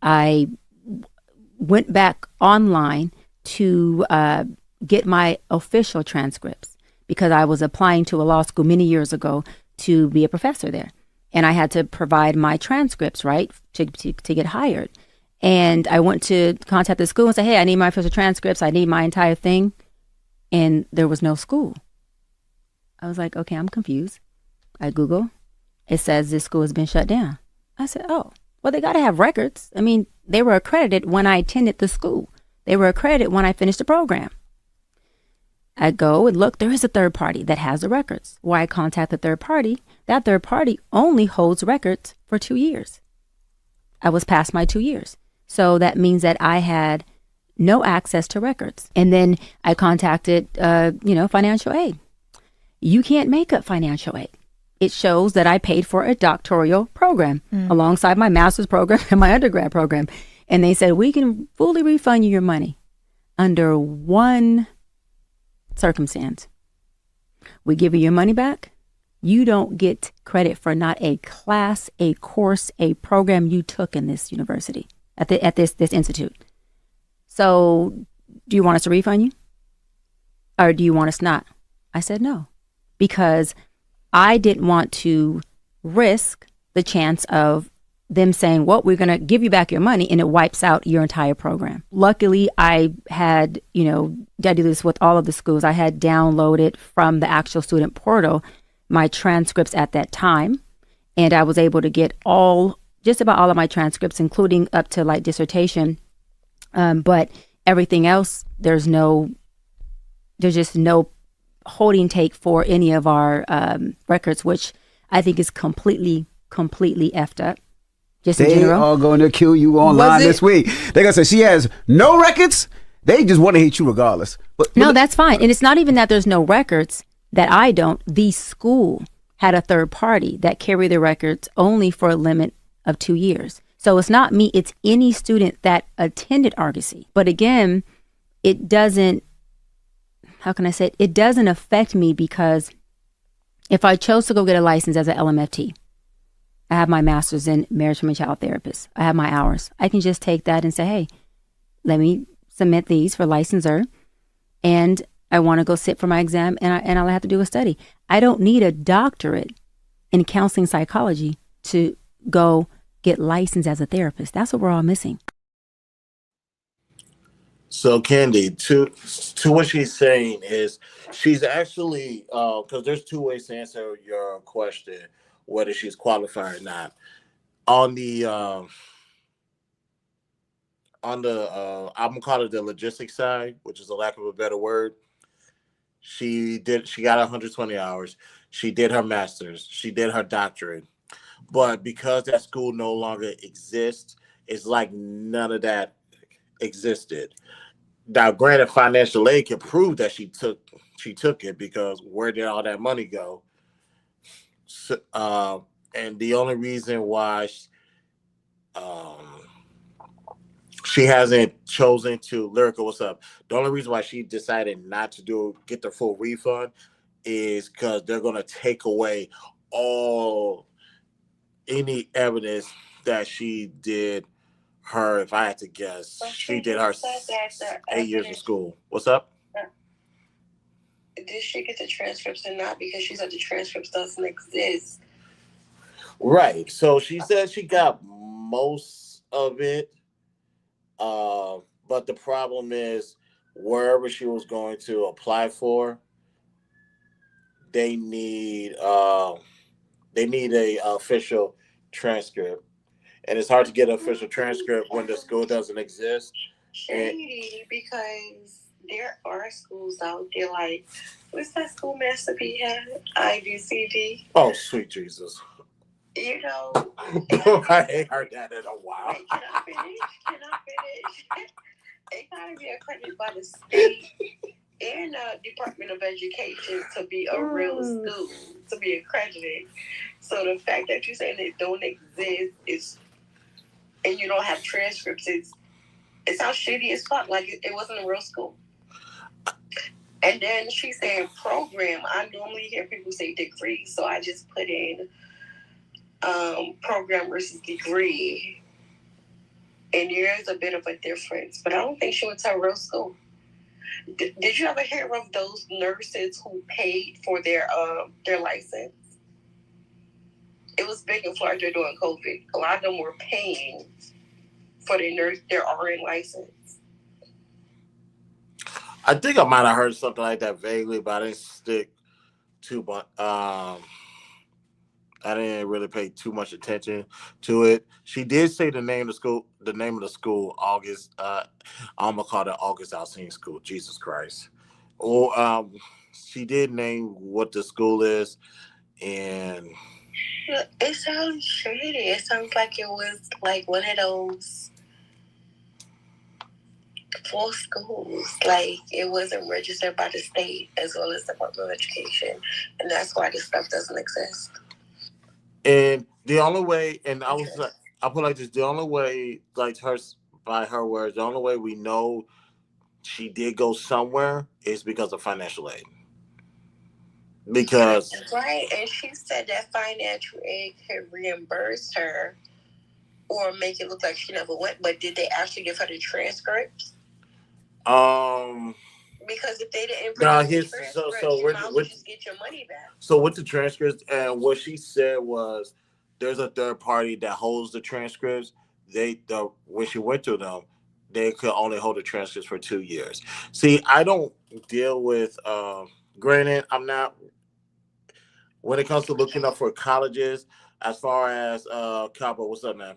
I went back online to get my official transcripts because I was applying to a law school many years ago to be a professor there. And I had to provide my transcripts, right, to get hired. And I went to contact the school and say, hey, I need my official transcripts. I need my entire thing. And there was no school. I was like, okay, I'm confused. I Google. It says this school has been shut down. I said, oh, well, they got to have records. I mean, they were accredited when I attended the school. They were accredited when I finished the program. I go and look, there is a third party that has the records. Why I contact the third party, that third party only holds records for 2 years. I was past my 2 years. So that means that I had no access to records. And then I contacted, financial aid. You can't make up financial aid. It shows that I paid for a doctoral program alongside my master's program and my undergrad program. And they said, we can fully refund you your money under one circumstance. We give you your money back. You don't get credit for not a class, a course, a program you took in this university, at this institute. So do you want us to refund you? Or do you want us not? I said no, because I didn't want to risk the chance of them saying, well, we're going to give you back your money, and it wipes out your entire program. Luckily, I had, I do this with all of the schools. I had downloaded from the actual student portal my transcripts at that time, and I was able to get just about all of my transcripts, including up to like dissertation. But everything else, there's just no holding take for any of our records, which I think is completely effed up. Just in general. They are going to kill you online this week. They're going to say she has no records. They just want to hate you regardless. But no, that's fine. And it's not even that there's no records that I don't. The school had a third party that carried the records only for a limit of 2 years. So it's not me. It's any student that attended Argosy. But again, it doesn't, how can I say it? It doesn't affect me, because if I chose to go get a license as an LMFT, I have my master's in marriage and child therapist. I have my hours. I can just take that and say, hey, let me submit these for licensure, and I want to go sit for my exam, and I'll have to do a study. I don't need a doctorate in counseling psychology to go get licensed as a therapist. That's what we're all missing. So, Candy, to what she's saying is, she's actually, because there's two ways to answer your question, whether she's qualified or not. On the I'm gonna call it the logistics side, which is a lack of a better word. She got 120 hours. She did her master's. She did her doctorate. But because that school no longer exists, it's like none of that existed. Now, granted, financial aid can prove that she took it, because where did all that money go? So, and the only reason why she hasn't chosen to, Lyrica, what's up? The only reason why she decided not to get the full refund is because they're going to take away any evidence that she did her, if I had to guess, she did her 8 years of school. What's up? Did she get the transcripts or not? Because she said the transcripts doesn't exist. Right. So she said she got most of it. But the problem is, wherever she was going to apply for, they need a official transcript. And it's hard to get an official transcript when the school doesn't exist. Shady, because there are schools out there like, what's that school Master P had? IDCD. Oh, sweet Jesus. You know. I ain't heard that in a while. Can I finish? It gotta be accredited by the state and the Department of Education to be a real school, to be accredited. So the fact that you say they don't exist and you don't have transcripts, it sounds shitty as fuck. Like it wasn't a real school. And then she's saying program. I normally hear people say degree, so I just put in program versus degree, and there is a bit of a difference. But I don't think she went to a real school. Did you ever hear of those nurses who paid for their license? It was big in Florida during COVID. A lot of them were paying for their RN license. I think I might have heard something like that vaguely, but I didn't stick too much. I didn't really pay too much attention to it. She did say the name of the school. The name of the school, August. I'm gonna call it August Alcine School. Jesus Christ. Or she did name what the school is, and it sounds shady. It sounds like it was like one of those full schools. Like it wasn't registered by the state as well as the Department of Education, and that's why this stuff doesn't exist. And the only way, and I was like, I put like this: the only way, like by her words, the only way we know she did go somewhere is because of financial aid. Because right, and she said that financial aid could reimburse her or make it look like she never went. But did they actually give her the transcripts? Because if they didn't produce the transcripts, you might as well just get your money back. So with the transcripts, and what she said was, there's a third party that holds the transcripts. When she went through them, they could only hold the transcripts for 2 years. See, I don't deal with. Granted, I'm not. When it comes to looking up for colleges, as far as Cabo, what's up, man?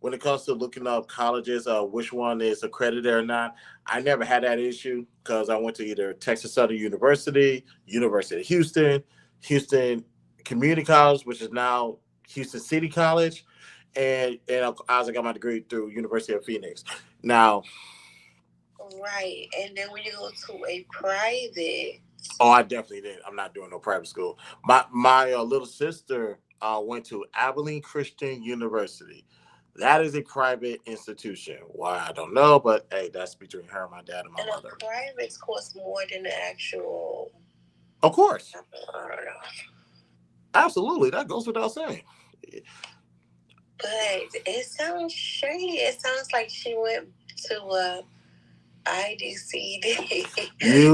When it comes to looking up colleges, which one is accredited or not, I never had that issue because I went to either Texas Southern University, University of Houston, Houston Community College, which is now Houston City College, and I also got my degree through University of Phoenix. Now, right, and then when you go to a private, I definitely didn't. I'm not doing no private school. My little sister went to Abilene Christian University. That is a private institution. Why, I don't know, but hey, that's between her, my dad, and my mother. Privates cost more than the actual. Of course. I don't know. Absolutely, that goes without saying. But it sounds shady. It sounds like she went to IDC. She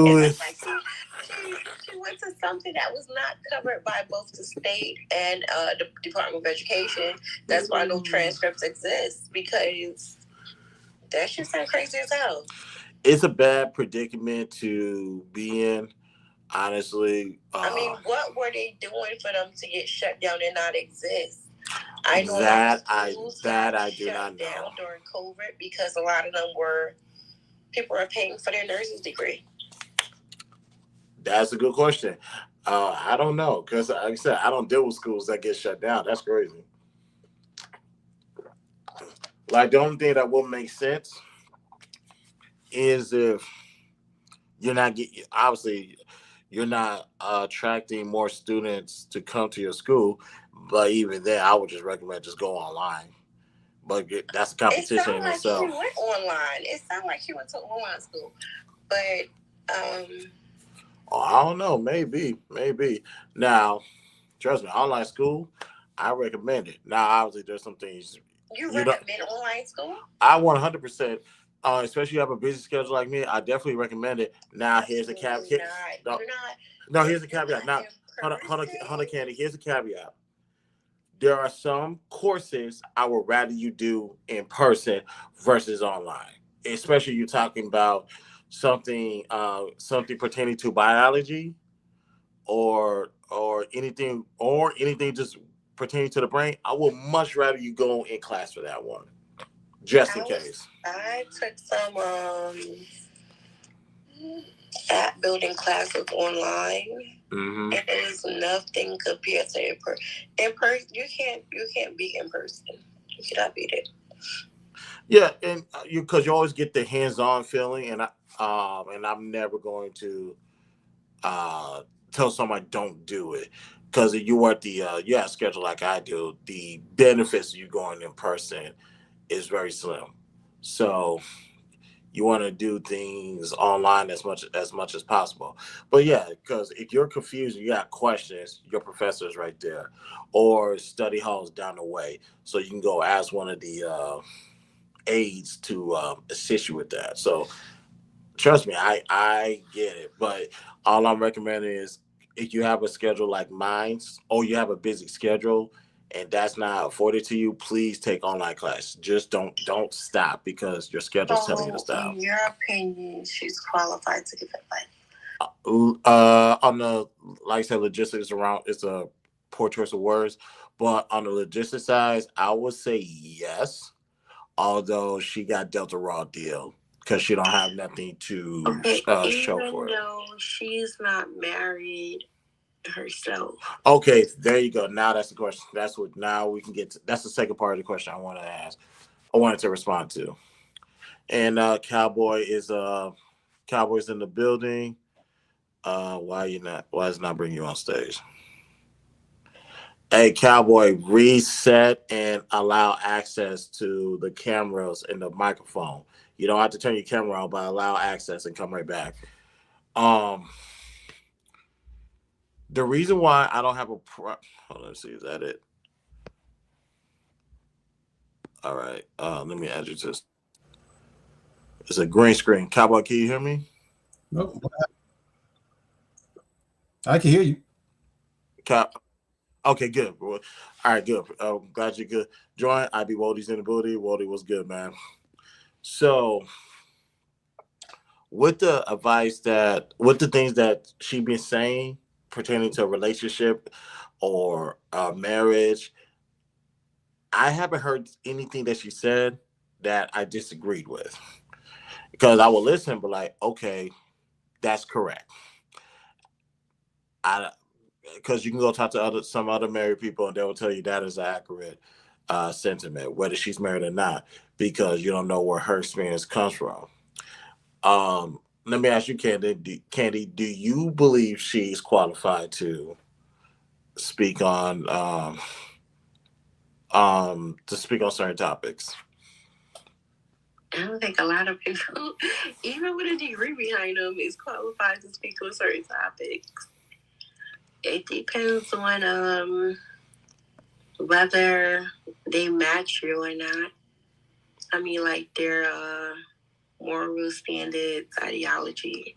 went to something that was not covered by both the state and the Department of Education. That's why no transcripts exist, because that shit sounds crazy as hell. It's a bad predicament to be in, honestly. I mean, what were they doing for them to get shut down and not exist? I know I do not know. Down during COVID because a lot of them people were paying for their nurse's degree. That's a good question. I don't know, because like I said, I don't deal with schools that get shut down. That's crazy. Like, the only thing that will make sense is if you're not attracting more students to come to your school. But even then, I would just recommend just go online. But that's a competition in itself. She went online. It sounded like she went to online school, but I don't know. Maybe. Now, trust me, online school, I recommend it. Now, obviously, there's some things you recommend online school. I 100%. Especially if you have a busy schedule like me, I definitely recommend it. Now, here's a caveat. No, here's a caveat. Now, hold on, Candy. Here's a caveat. There are some courses I would rather you do in person versus online. Especially you're talking about something pertaining to biology or anything just pertaining to the brain. I would much rather you go in class for that one. Just in case. I took some app building classes online. Mm-hmm. It is nothing compared to in person. You can't beat in person. You cannot beat it. Yeah, and because you always get the hands-on feeling, and I'm never going to tell somebody don't do it, because if you work the schedule like I do, the benefits of you going in person is very slim. So you want to do things online as much as possible. But yeah, because if you're confused, you got questions, your professor is right there, or study halls down the way, so you can go ask one of the aides to assist you with that. So trust me, I get it. But all I'm recommending is if you have a schedule like mine's, or you have a busy schedule and that's not afforded to you, please take online class. Just don't stop because your schedule's telling you to So, stop. in your opinion, she's qualified to give advice? On the, like I said, logistics around, it's a poor choice of words, but on the logistics side, I would say yes. Although she got dealt a raw deal because she don't have nothing to show for it. Even though she's not married herself. Okay, there you go. Now that's the question. That's what. Now we can get to. That's the second part of the question I wanted to ask. I wanted to respond to. And Cowboy's in the building. Why you not? Why is it not bringing you on stage? Hey, Cowboy, reset and allow access to the cameras and the microphone. You don't have to turn your camera on, but allow access and come right back. The reason why I don't have a hold on, let's see, is that it? All right. Let me add you to this. It's a green screen. Cowboy, can you hear me? No. I can hear you. Okay, good. All right, good. Glad you're good. Join. IB Wodie's in the building. Wodie, what's good, man? So, with the things that she been saying pertaining to a relationship or marriage, I haven't heard anything that she said that I disagreed with. Because I will listen, but like, okay, that's correct. Because you can go talk to some other married people and they will tell you that is accurate sentiment, whether she's married or not, because you don't know where her experience comes from. Let me ask you, Candy, do you believe she's qualified to speak on certain topics? I don't think a lot of people, even with a degree behind them, is qualified to speak on certain topics. It depends on whether they match you or not. I mean, like their moral standards, ideology.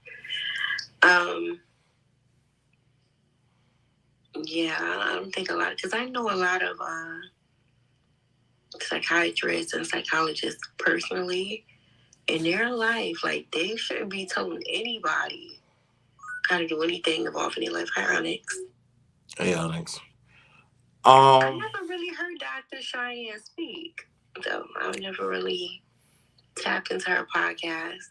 Yeah, I don't think a lot, because I know a lot of psychiatrists and psychologists personally. In their life, like, they shouldn't be telling anybody how to do anything involving their life. Hi, Onyx. Hey, Onyx. I never really heard Dr. Cheyenne speak, though. I never really tapped into her podcast.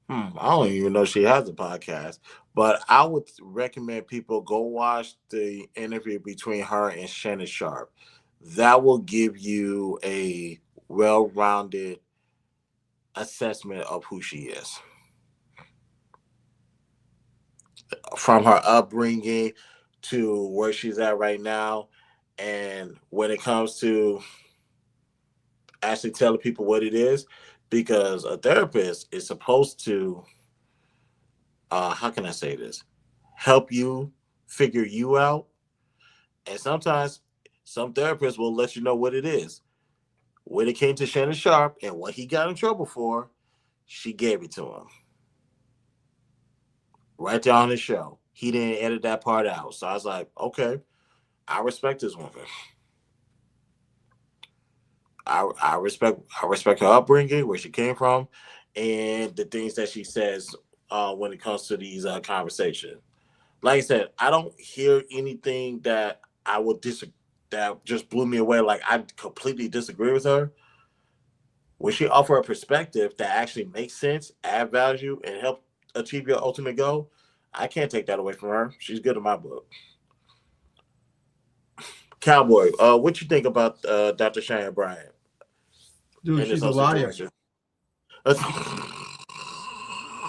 I don't even know she has a podcast, but I would recommend people go watch the interview between her and Shannon Sharp. That will give you a well-rounded assessment of who she is. From her upbringing to where she's at right now. And when it comes to actually telling people what it is, because a therapist is supposed to, how can I say this? Help you figure you out. And sometimes some therapists will let you know what it is. When it came to Shannon Sharp and what he got in trouble for, she gave it to him. Right there on his show. He didn't edit that part out. So I was like, okay, I respect this woman. I respect her upbringing, where she came from, and the things that she says when it comes to these conversations. Like I said, I don't hear anything that I would that just blew me away. Like, I completely disagree with her. When she offer a perspective that actually makes sense, add value, and help achieve your ultimate goal, I can't take that away from her. She's good in my book. Cowboy, what you think about Dr. Cheyenne Bryant? Dude, she's a liar.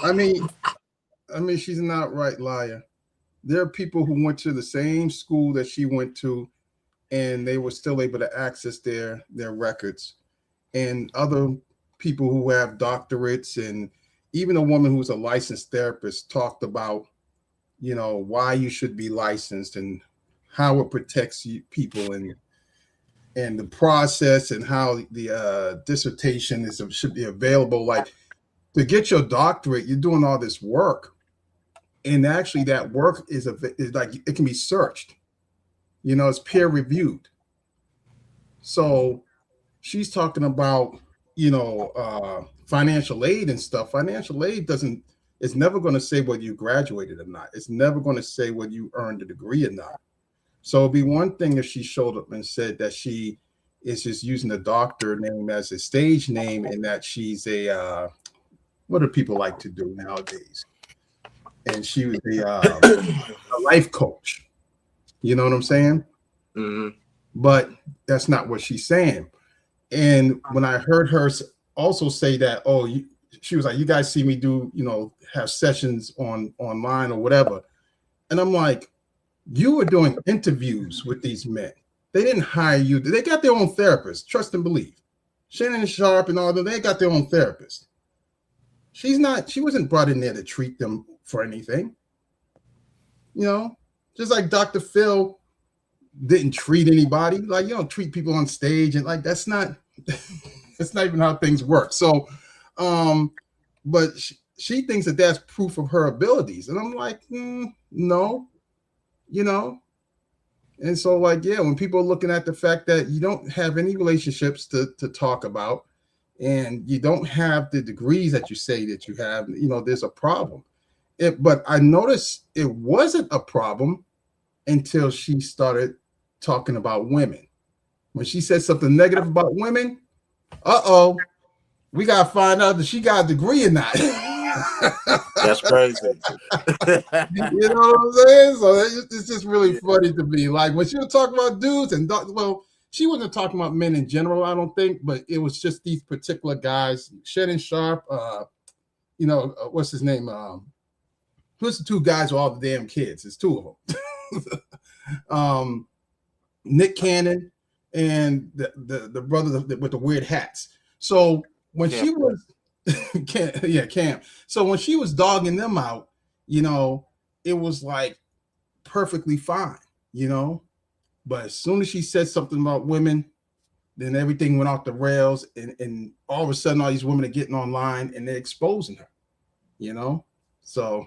I mean, she's an outright liar. There are people who went to the same school that she went to, and they were still able to access their records. And other people who have doctorates, and even a woman who's a licensed therapist talked about, you know, why you should be licensed and how it protects people, and the process, and how the dissertation should be available. Like, to get your doctorate, you're doing all this work, and actually that work is like, it can be searched. You know, it's peer reviewed. So she's talking about, you know, financial aid and stuff. Financial aid it's never going to say whether you graduated or not. It's never going to say whether you earned a degree or not. So it'd be one thing if she showed up and said that she is just using the doctor name as a stage name, and that she's a what do people like to do nowadays? And she was a life coach. You know what I'm saying? Mm-hmm. But that's not what she's saying. And when I heard her also say that, she was like, you guys see me do, you know, have sessions online or whatever. And I'm like, you were doing interviews with these men. They didn't hire you. They got their own therapist. Trust and believe. Shannon Sharp and all them, they got their own therapist. She wasn't brought in there to treat them for anything. You know, just like Dr. Phil didn't treat anybody. Like, you don't treat people on stage, and like, that's not even how things work. So, but she thinks that that's proof of her abilities. And I'm like, no, you know? And so, like, yeah, when people are looking at the fact that you don't have any relationships to talk about, and you don't have the degrees that you say that you have, you know, there's a problem. But I noticed it wasn't a problem until she started talking about women. When she said something negative about women, we got to find out that she got a degree or not. That's crazy. You know what I'm saying? So it's just really funny to me. Like, when she was talking about dudes and she wasn't talking about men in general, I don't think, but it was just these particular guys. Shannon Sharp, you know, what's his name? Who's the two guys with all the damn kids? It's two of them. Nick Cannon and the brother with the weird hats. So when she was Cam. So when she was dogging them out, you know, it was like perfectly fine, you know. But as soon as she said something about women, then everything went off the rails, and all of a sudden all these women are getting online and they're exposing her, you know. So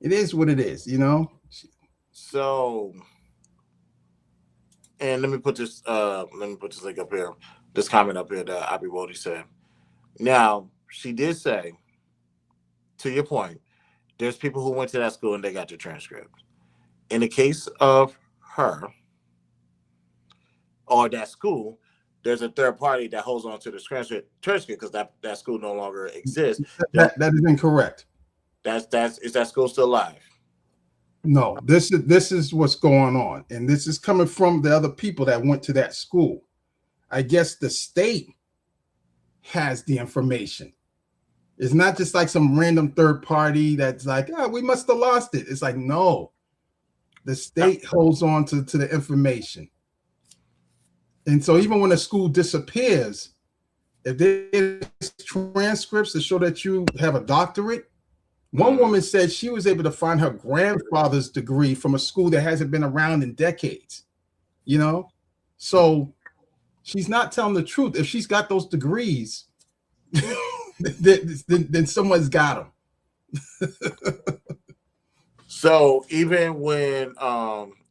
it is what it is, you know. So, and let me put this link up here, this comment up here that Abby Wody said. Now, she did say, to your point, there's people who went to that school and they got their transcript. In the case of her or that school, there's a third party that holds on to the transcript because that school no longer exists. That is incorrect. Is that school still alive? No, this is what's going on, and this is coming from the other people that went to that school. I guess the state has the information. It's not just like some random third party that's like, we must have lost it. It's like, no, the state holds on to the information. And so even when a school disappears, if there's transcripts to show that you have a doctorate, one woman said she was able to find her grandfather's degree from a school that hasn't been around in decades, you know? So she's not telling the truth. If she's got those degrees, then someone's got them. So even when,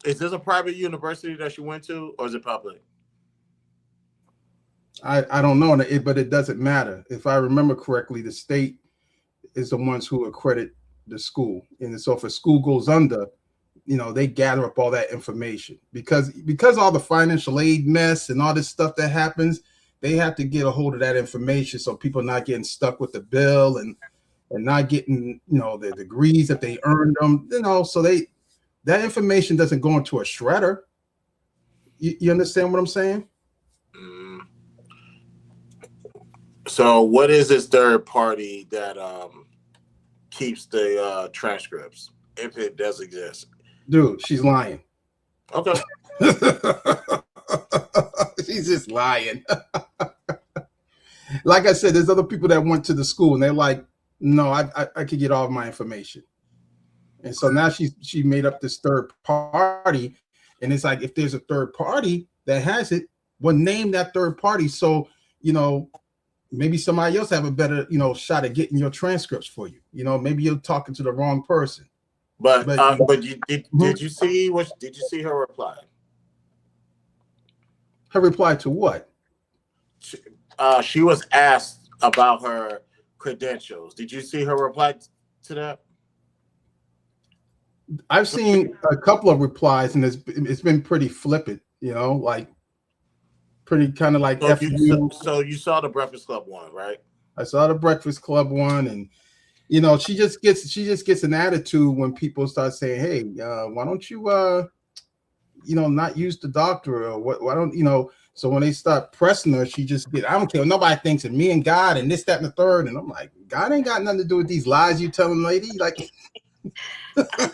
is this a private university that she went to, or is it public? I don't know, but it doesn't matter. If I remember correctly, the state is the ones who accredit the school. And so if a school goes under, you know, they gather up all that information because all the financial aid mess and all this stuff that happens, they have to get a hold of that information so people are not getting stuck with the bill and not getting, you know, the degrees that they earned them, you know, so that information doesn't go into a shredder. You understand what I'm saying? So what is this third party that keeps the transcripts, if it does exist? Dude, she's lying. Okay. She's just lying. like I said, there's other people that went to the school and they're like, no, I could get all of my information. And so now she made up this third party, and it's like, if there's a third party that has it, well, name that third party. So, maybe somebody else have a better, shot at getting your transcripts for you. Maybe you're talking to the wrong person. But did you see her reply? Her reply to what? She was asked about her credentials. Did you see her reply to that? I've seen a couple of replies, and it's been pretty flippant, like pretty kind of like so you saw the Breakfast Club one, right? I saw the Breakfast Club one, and she just gets an attitude when people start saying, hey, why don't you not use the doctor, or why don't so when they start pressing her, she just I don't care what nobody thinks of me and God and this, that, and the third. And I'm like, God ain't got nothing to do with these lies you telling, lady. Like, I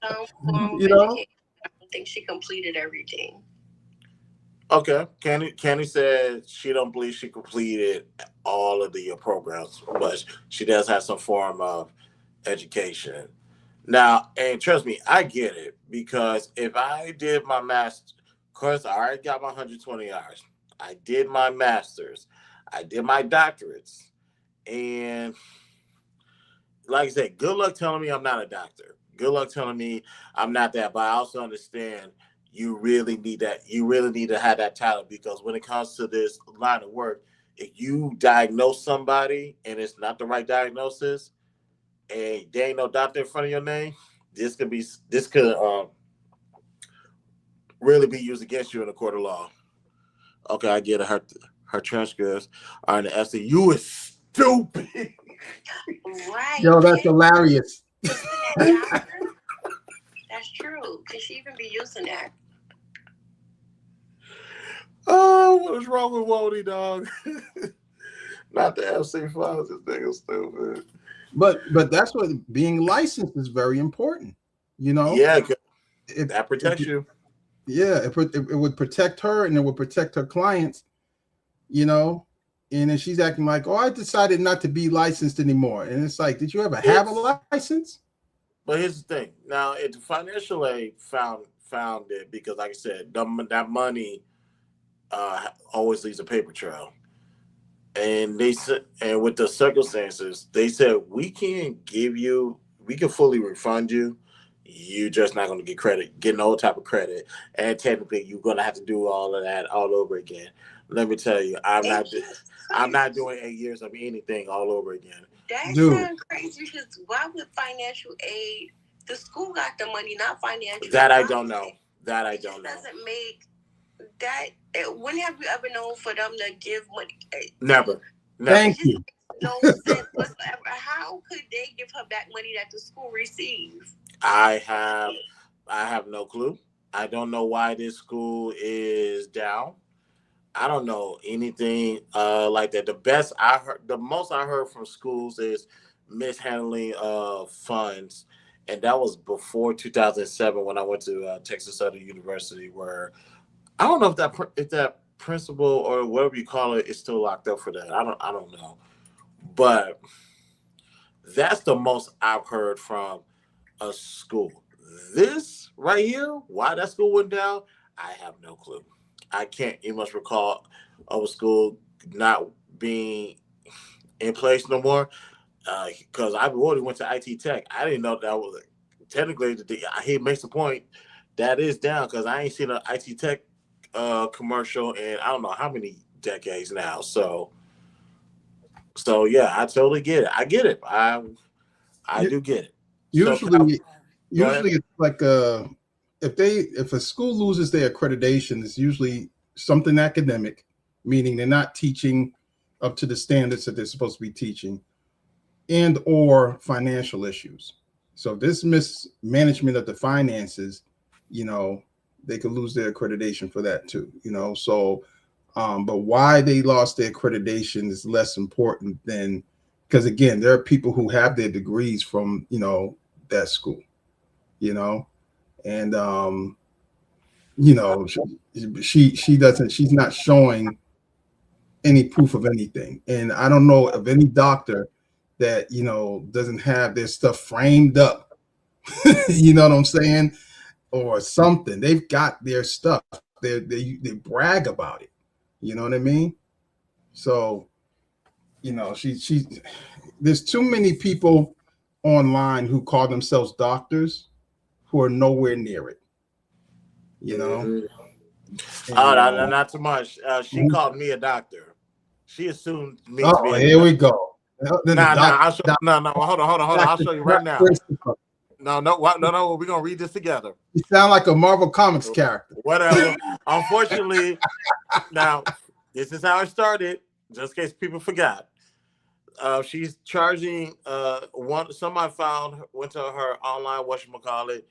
don't think she completed everything. Okay. Candy said she don't believe she completed all of the programs, but she does have some form of education. Now, and trust me, I get it, because if I did my master's, of course, I already got my 120 hours. I did my master's. I did my doctorates. And like I said, good luck telling me I'm not a doctor. Good luck telling me I'm not that. But I also understand you really need that. You really need to have that talent, because when it comes to this line of work, if you diagnose somebody and it's not the right diagnosis, and there ain't no doctor in front of your name, this could really be used against you in a court of law. Okay, I get it. Her transcripts are in the FC. You is stupid. Right. Yo, that's hilarious. That's true. Could she even be using that? Oh, what is wrong with Wody, dog? Not the FC files. This nigga stupid. But that's what being licensed is very important. Yeah, that protects you. Yeah, it would protect her, and it would protect her clients. And then she's acting like, oh, I decided not to be licensed anymore. And it's like, did you ever have a license? But here's the thing. Now, if the financial aid found it, because like I said, that money always leaves a paper trail. And they said, and with the circumstances, they said, we can fully refund you. You're just not going to get no type of credit. And technically, you're going to have to do all of that all over again. Let me tell you, I'm not doing 8 years of anything all over again. That sounds crazy, because why would financial aid? The school got the money, not financial. That I don't know. Doesn't make that. When have you ever known for them to give money? Never. Thank you. No sense whatsoever. How could they give her back money that the school received? I have no clue. I don't know why this school is down. I don't know anything like that. The most I heard from schools is mishandling of funds, and that was before 2007 when I went to Texas Southern University, where I don't know if that principal or whatever you call it is still locked up for that. I don't know, but that's the most I've heard from a school. This right here, why that school went down, I have no clue. I can't even recall of a school not being in place no more, because I already went to IT Tech. I didn't know that was technically. He makes the point that is down, because I ain't seen an IT Tech commercial in I don't know how many decades now. So yeah, I totally get it. I get it. I do get it. Usually it's like if a school loses their accreditation, it's usually something academic, meaning they're not teaching up to the standards that they're supposed to be teaching, and or financial issues. So this mismanagement of the finances, they could lose their accreditation for that too, So, but why they lost their accreditation is less important than, because again, there are people who have their degrees from, that school, and she's not showing any proof of anything. And I don't know of any doctor that, doesn't have their stuff framed up. You know what I'm saying? Or something. They've got their stuff. They brag about it. You know what I mean? So, she there's too many people online who call themselves doctors who are nowhere near it. You know? Mm-hmm. Not too much. She called me a doctor. She assumed me to be a here we go. I'll show, hold on. I'll show you right now. No, we're gonna read this together. You sound like a Marvel Comics character. Whatever. Unfortunately, now this is how it started, just in case people forgot. She's charging somebody went to her online whatchamacallit,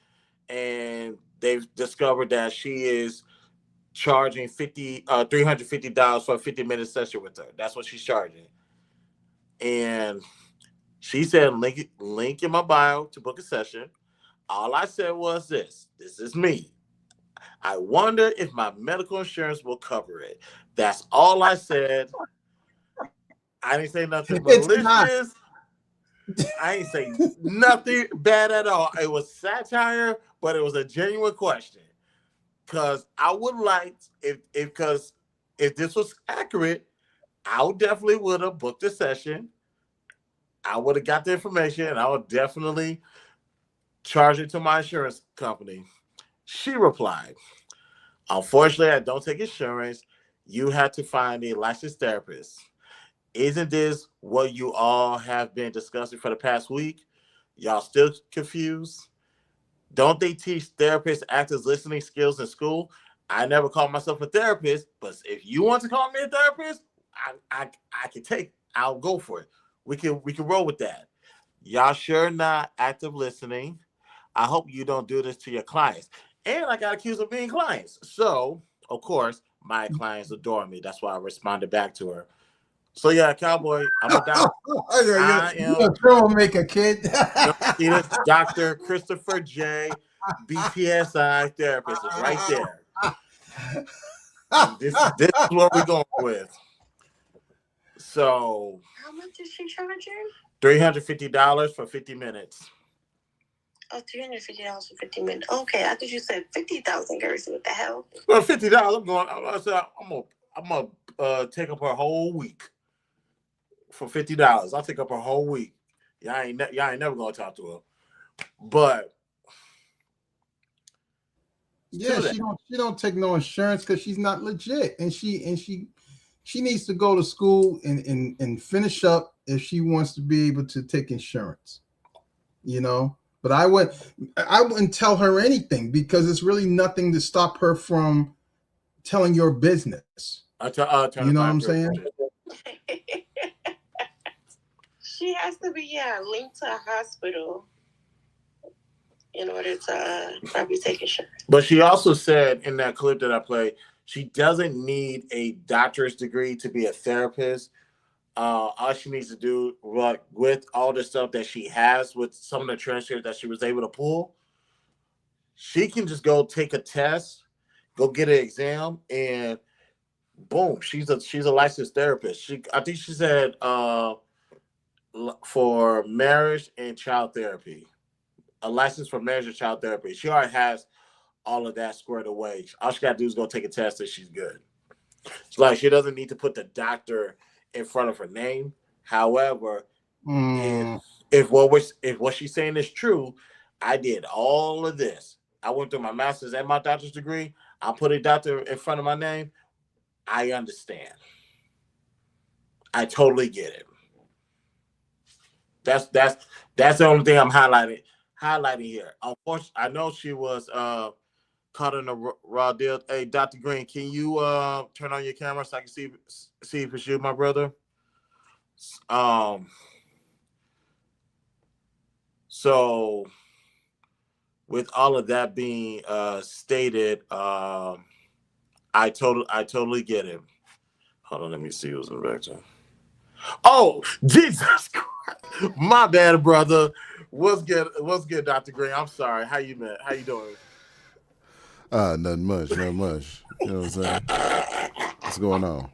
and they've discovered that she is charging $350 for a 50-minute session with her. That's what she's charging. And she said, link in my bio to book a session. All I said was this is me. I wonder if my medical insurance will cover it. That's all I said. I didn't say nothing malicious. I ain't say nothing bad at all. It was satire, but it was a genuine question. Because I would like, if this was accurate, I definitely would have booked a session. I would have got the information, and I would definitely charge it to my insurance company. She replied, unfortunately, I don't take insurance. You have to find a licensed therapist. Isn't this what you all have been discussing for the past week? Y'all still confused? Don't they teach therapists actors listening skills in school? I never call myself a therapist, but if you want to call me a therapist, I'll go for it. We can roll with that. Y'all sure not active listening. I hope you don't do this to your clients. And I got accused of being clients. So, of course, my clients adore me. That's why I responded back to her. So yeah, Cowboy, I'm a doctor. You're a troublemaker, kid. Dr. Christopher J. BTSI therapist is right there. This is what we're going with. So, how much is she charging? $350 for 50 minutes. Oh, $350 for 50 minutes. Okay, I thought you said 50,000, Garrison. What the hell? Well, $50. I'm gonna take up her whole week for $50. I'll take up her whole week. Y'all ain't never gonna talk to her. But yeah, she don't take no insurance because she's not legit, and she needs to go to school and finish up if she wants to be able to take insurance. But I wouldn't tell her anything because there's really nothing to stop her from telling your business. You know what I'm saying? She has to be linked to a hospital in order to probably take insurance. But she also said in that clip that I played, she doesn't need a doctor's degree to be a therapist. All she needs to do, with all the stuff that she has, with some of the transcripts that she was able to pull, she can just go take a test, go get an exam, and boom, she's a licensed therapist. I think she said for marriage and child therapy, a license for marriage and child therapy. She already has all of that squared away. All she got to do is go take a test and she's good. It's like she doesn't need to put the doctor in front of her name. However, if what she's saying is true, I did all of this. I went through my master's and my doctor's degree. I put a doctor in front of my name. I understand. I totally get it. That's the only thing I'm highlighting here. Unfortunately, I know she was caught in a raw deal. Hey, Dr. Green, can you turn on your camera so I can see if it's you, my brother? So with all of that being stated, I totally get it. Hold on, let me see who's in the back there. Oh, Jesus Christ. My bad, brother. What's good, Dr. Green? I'm sorry. How you doing? Nothing much. You know what I'm saying? What's going on?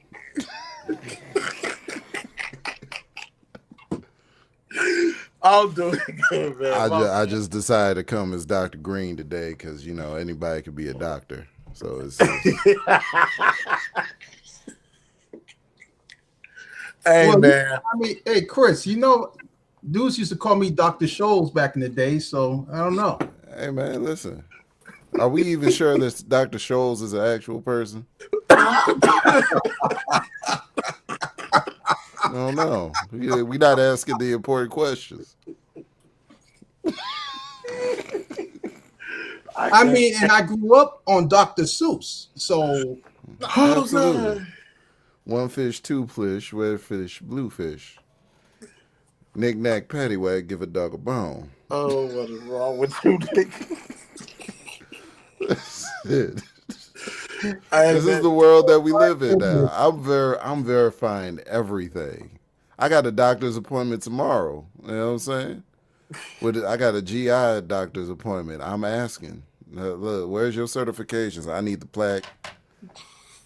I'll do it again, man. I just decided to come as Dr. Green today because, you know, anybody could be a doctor. So it's Hey, well, man. I mean, hey, Chris, you know, dudes used to call me Dr. Scholes back in the day, so I don't know. Hey, man, listen. Are we even sure that Dr. Scholes is an actual person? No, no. We're not asking the important questions. I mean, and I grew up on Dr. Seuss, so Absolutely. One fish, two fish, red fish, blue fish. Knick knack, paddywhack, give a dog a bone. Oh, what is wrong with you, nigga? That's it. This is the world that we live in now. I'm verifying everything. I got a doctor's appointment tomorrow. You know what I'm saying? I got a GI doctor's appointment. I'm asking, look, where's your certifications? I need the plaque.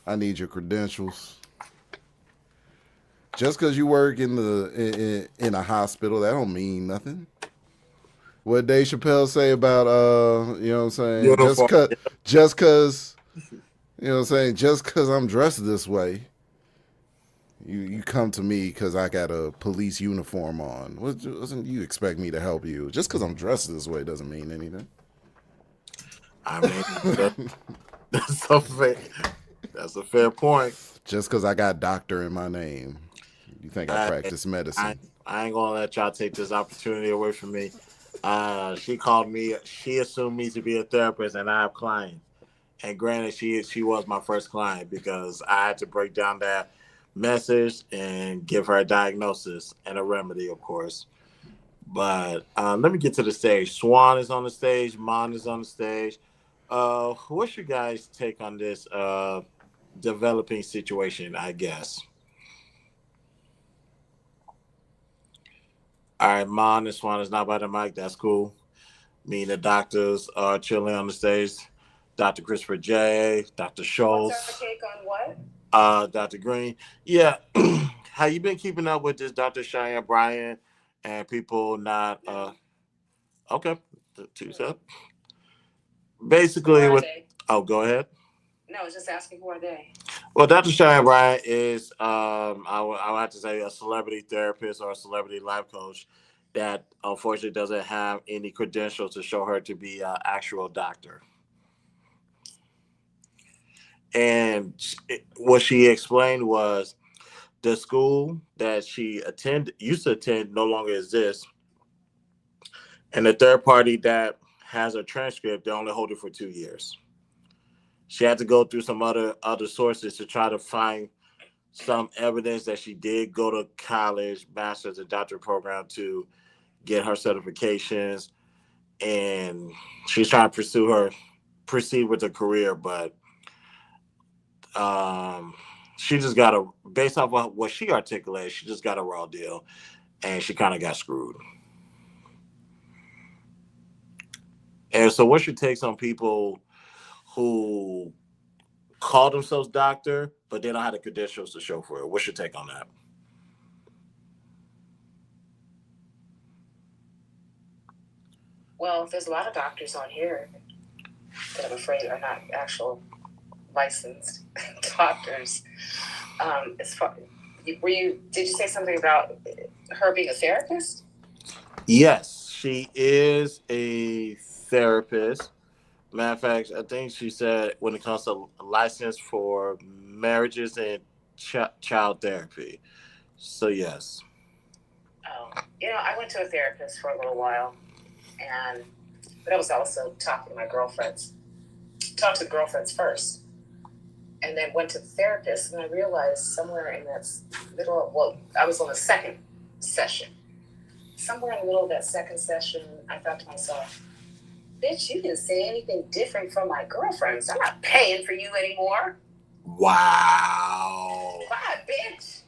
I need your credentials. Just because you work in a hospital, that don't mean nothing. What Dave Chappelle say about you know what I'm saying? Uniform. Just cause you know what I'm saying, just cause I'm dressed this way, you come to me because I got a police uniform on. Wasn't you expect me to help you? Just cause I'm dressed this way doesn't mean anything. I mean, that's a fair point. Just cause I got doctor in my name, you think I practice medicine? I ain't gonna let y'all take this opportunity away from me. She assumed me to be a therapist, and I have clients. And granted, she was my first client because I had to break down that message and give her a diagnosis and a remedy, of course. But let me get to the stage. Swan is on the stage. Mon is on the stage. What's your guys' take on this developing situation, I guess? All right, Mon and Swan is not by the mic. That's cool. Me and the doctors are chilling on the stage. Dr. Christopher J, Dr. Schultz. What's our take on what? Dr. Green. Yeah. How you been keeping up with this Dr. Cheyenne Bryan and people not okay. Two step. Basically go ahead. No, I was just asking who are they? Well, Dr. Cheyenne Bryan is I would have to say a celebrity therapist or a celebrity life coach that unfortunately doesn't have any credentials to show her to be an actual doctor. And what she explained was the school that she used to attend no longer exists. And the third party that has a transcript, they only hold it for 2 years. She had to go through some other sources to try to find some evidence that she did go to college, master's and doctorate program to get her certifications. And she's trying to proceed with her career, but she just got based off of what she articulated, she just got a raw deal and she kind of got screwed. And so what's your takes on people who call themselves doctor, but they don't have the credentials to show for it? What's your take on that? Well, there's a lot of doctors on here that I'm afraid are not actual licensed doctors. Did you say something about her being a therapist? Yes, she is a therapist. Matter of fact, I think she said when it comes to license for marriages and child therapy. So yes. Oh, I went to a therapist for a little while, but I was also talking to my girlfriends. Talked to girlfriends first, and then went to the therapist, and I realized somewhere in that I was on the second session. Somewhere in the middle of that second session, I thought to myself, bitch, you didn't say anything different from my girlfriends. I'm not paying for you anymore. Wow. Bye, bitch.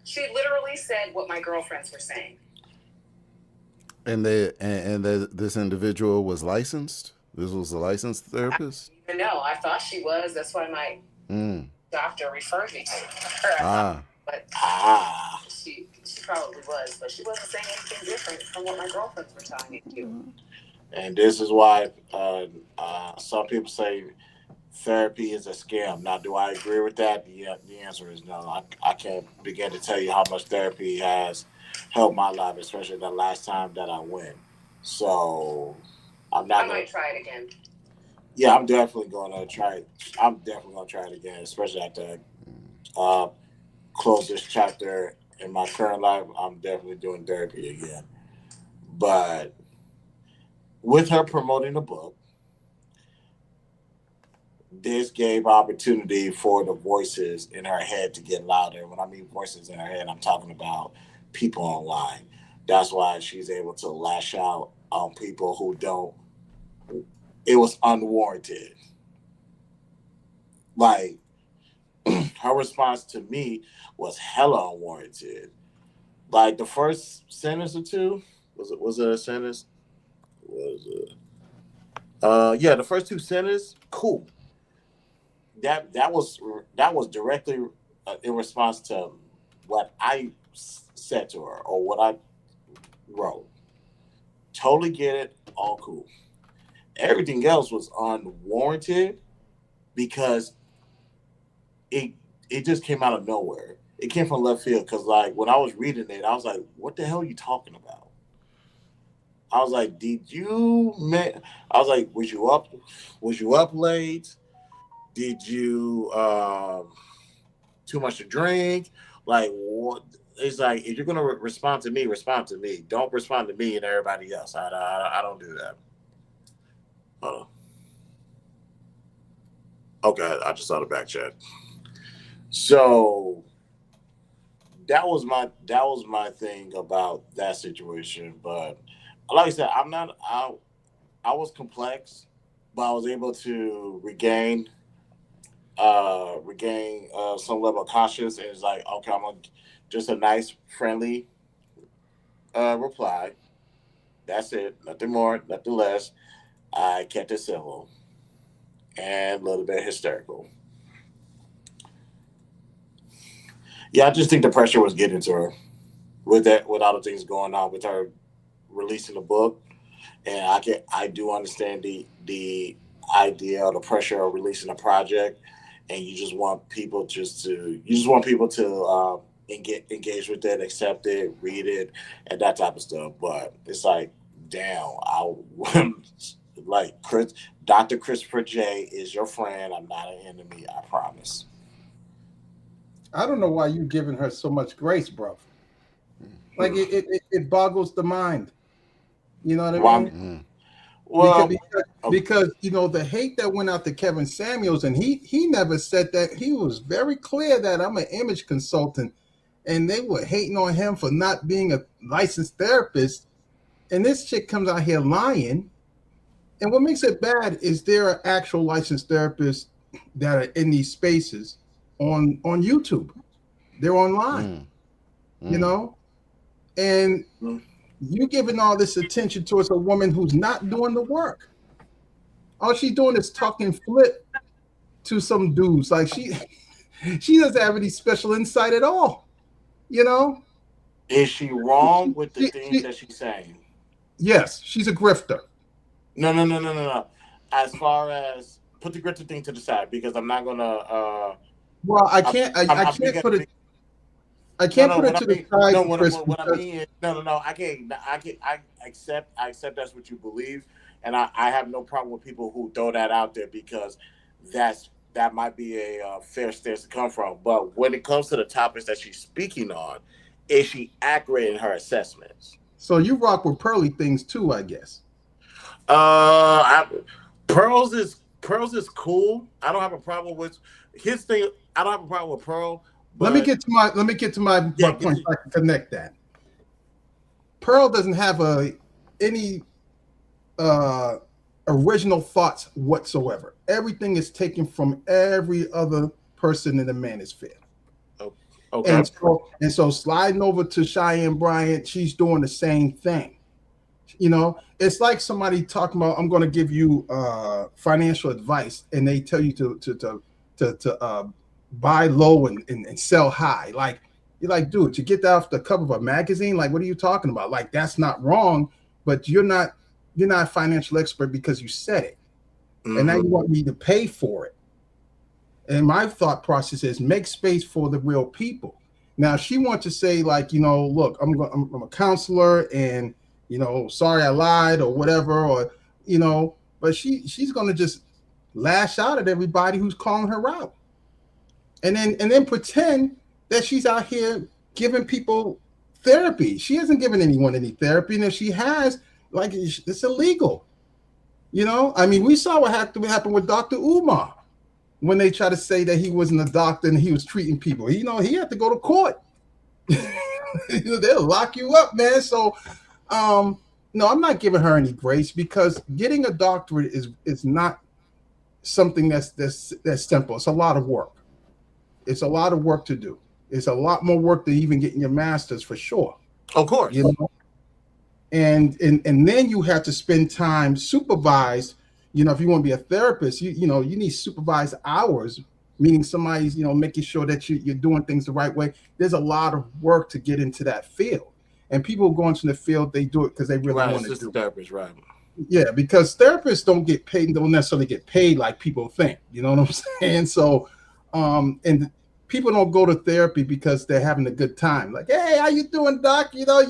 She literally said what my girlfriends were saying. And this individual was licensed? This was a licensed therapist? No, I thought she was. That's why my doctor referred me to her. But she probably was, but she wasn't saying anything different from what my girlfriends were telling me to do. And this is why some people say therapy is a scam. Now, do I agree with that? The answer is no. I can't begin to tell you how much therapy has helped my life, especially the last time that I went. So I might try it again. Yeah, I'm definitely going to try it. I'm definitely going to try it again, especially after close this chapter in my current life. I'm definitely doing therapy again. But with her promoting the book, this gave opportunity for the voices in her head to get louder. When I mean voices in her head, I'm talking about people online. That's why she's able to lash out on people who don't. It was unwarranted. Like, her response to me was hella unwarranted. Like the first sentence or two, was it a sentence? Was it? Yeah, the first two sentences, cool. That was directly in response to what I said to her or what I wrote. Totally get it, all cool. Everything else was unwarranted because it just came out of nowhere. It came from left field because, like, when I was reading it, I was like, "What the hell are you talking about?" I was like, I was like, "Was you up? Was you up late? Did you too much to drink? Like, what?" It's like, if you're gonna respond to me, respond to me. Don't respond to me and everybody else. I don't do that. Hold on. Okay, I just saw the back chat. So that was my thing about that situation. But like I said, I was complex, but I was able to regain some level of conscience. And it's like, okay, I'm gonna just a nice, friendly reply. That's it. Nothing more, nothing less. I kept it civil and a little bit hysterical. Yeah, I just think the pressure was getting to her with all the things going on with her releasing the book, and I do understand the idea or the pressure of releasing a project, and you just want people to engage with it, accept it, read it, and that type of stuff. But it's like, damn, like Dr. Christopher J is your friend. I'm not an enemy. I promise. I don't know why you giving her so much grace, bro. Like it boggles the mind. You know what I mean? Well, because you know the hate that went out to Kevin Samuels, and he never said that. He was very clear that I'm an image consultant, and they were hating on him for not being a licensed therapist. And this chick comes out here lying. And what makes it bad is there are actual licensed therapists that are in these spaces on YouTube. They're online, you know, and you giving all this attention towards a woman who's not doing the work. All she's doing is talking flip to some dudes. Like she doesn't have any special insight at all, you know. Is she wrong with the things that she's saying? Yes, she's a grifter. No. As far as put the grifter thing to the side, because I'm not gonna. Well, I can't put it. I can't put it to the side. No, what I mean is, no. I can't. I accept that's what you believe, and I have no problem with people who throw that out there because that might be a fair stance to come from. But when it comes to the topics that she's speaking on, is she accurate in her assessments? So you rock with Pearly things too, I guess. Pearls is cool. I don't have a problem with his thing. I don't have a problem with Pearl. Let me get to my point. I can connect that. Pearl doesn't have any original thoughts whatsoever. Everything is taken from every other person in the manosphere. Okay. And so sliding over to Cheyenne Bryant, she's doing the same thing. You know, it's like somebody talking about, I'm going to give you financial advice, and they tell you to buy low and sell high. Like, you're like, dude, you get that off the cover of a magazine. Like, what are you talking about? Like, that's not wrong, but you're not a financial expert because you said it. And now you want me to pay for it. And my thought process is make space for the real people. Now she wants to say, like, look, I'm a counselor, and sorry I lied or whatever, or but she's going to just lash out at everybody who's calling her out, and then pretend that she's out here giving people therapy. She hasn't given anyone any therapy, and if she has, like, it's illegal. I mean, we saw what happened with Dr. Umar when they tried to say that he wasn't a doctor and he was treating people. He had to go to court. They'll lock you up, man. So, no, I'm not giving her any grace, because getting a doctorate is not something that's simple. It's a lot of work. It's a lot of work to do. It's a lot more work than even getting your master's, for sure. Of course. And then you have to spend time supervised. If you want to be a therapist, you need supervised hours, meaning somebody's making sure that you're doing things the right way. There's a lot of work to get into that field, and people go into the field, they do it because they really want to do it. Therapist, right? Yeah, because therapists don't necessarily get paid like people think. You know what I'm saying? So, and people don't go to therapy because they're having a good time. Like, hey, how you doing, doc? I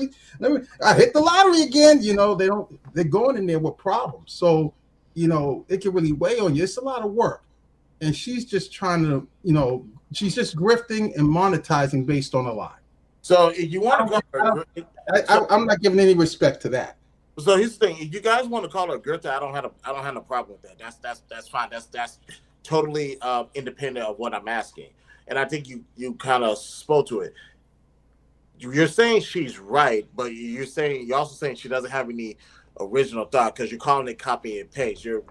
hit the lottery again. They're going in there with problems. So, it can really weigh on you. It's a lot of work. And she's just trying to, she's just grifting and monetizing based on a lie. So if you want to call her, I'm not giving any respect to that. So here's the thing: if you guys want to call her a grifter, I don't have a problem with that. That's fine. That's totally independent of what I'm asking. And I think you kind of spoke to it. You're saying she's right, but you're also saying she doesn't have any original thought, because you're calling it copy and paste. You're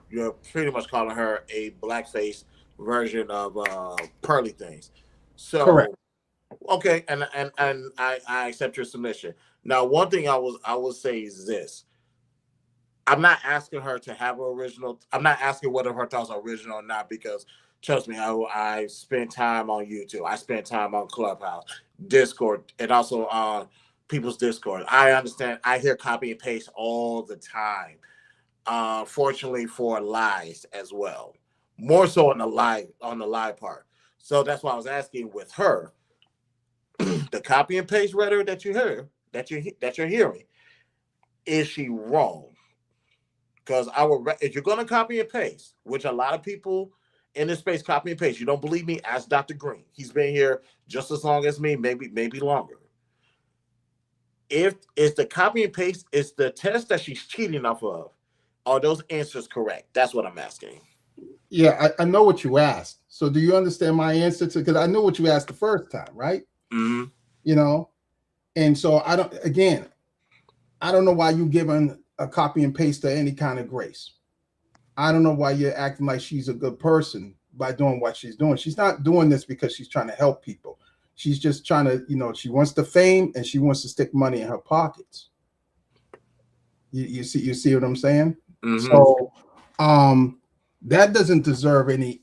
pretty much calling her a blackface version of Pearly Things. So correct. Okay, and I accept your submission. Now, one thing I will say is this: I'm not asking her to have her original. I'm not asking whether her thoughts are original or not, because trust me, I spend time on YouTube. I spend time on Clubhouse, Discord, and also on people's Discord. I understand. I hear copy and paste all the time. Fortunately for lies as well, more so on the lie part. So that's why I was asking with her, the copy and paste rhetoric that you're hearing, is she wrong? Because if you're going to copy and paste, which a lot of people in this space copy and paste, you don't believe me? Ask Dr. Green. He's been here just as long as me, maybe longer. If it's the copy and paste, it's the test that she's cheating off of, are those answers correct? That's what I'm asking. Yeah, I know what you asked. So do you understand my answer to? Because I know what you asked the first time, right? Mm-hmm. And so I don't know why you giving a copy and paste to any kind of grace. I don't know why you're acting like she's a good person by doing what she's doing. She's not doing this because she's trying to help people. She's just trying to, she wants the fame and she wants to stick money in her pockets. You see what I'm saying? Mm-hmm. So that doesn't deserve any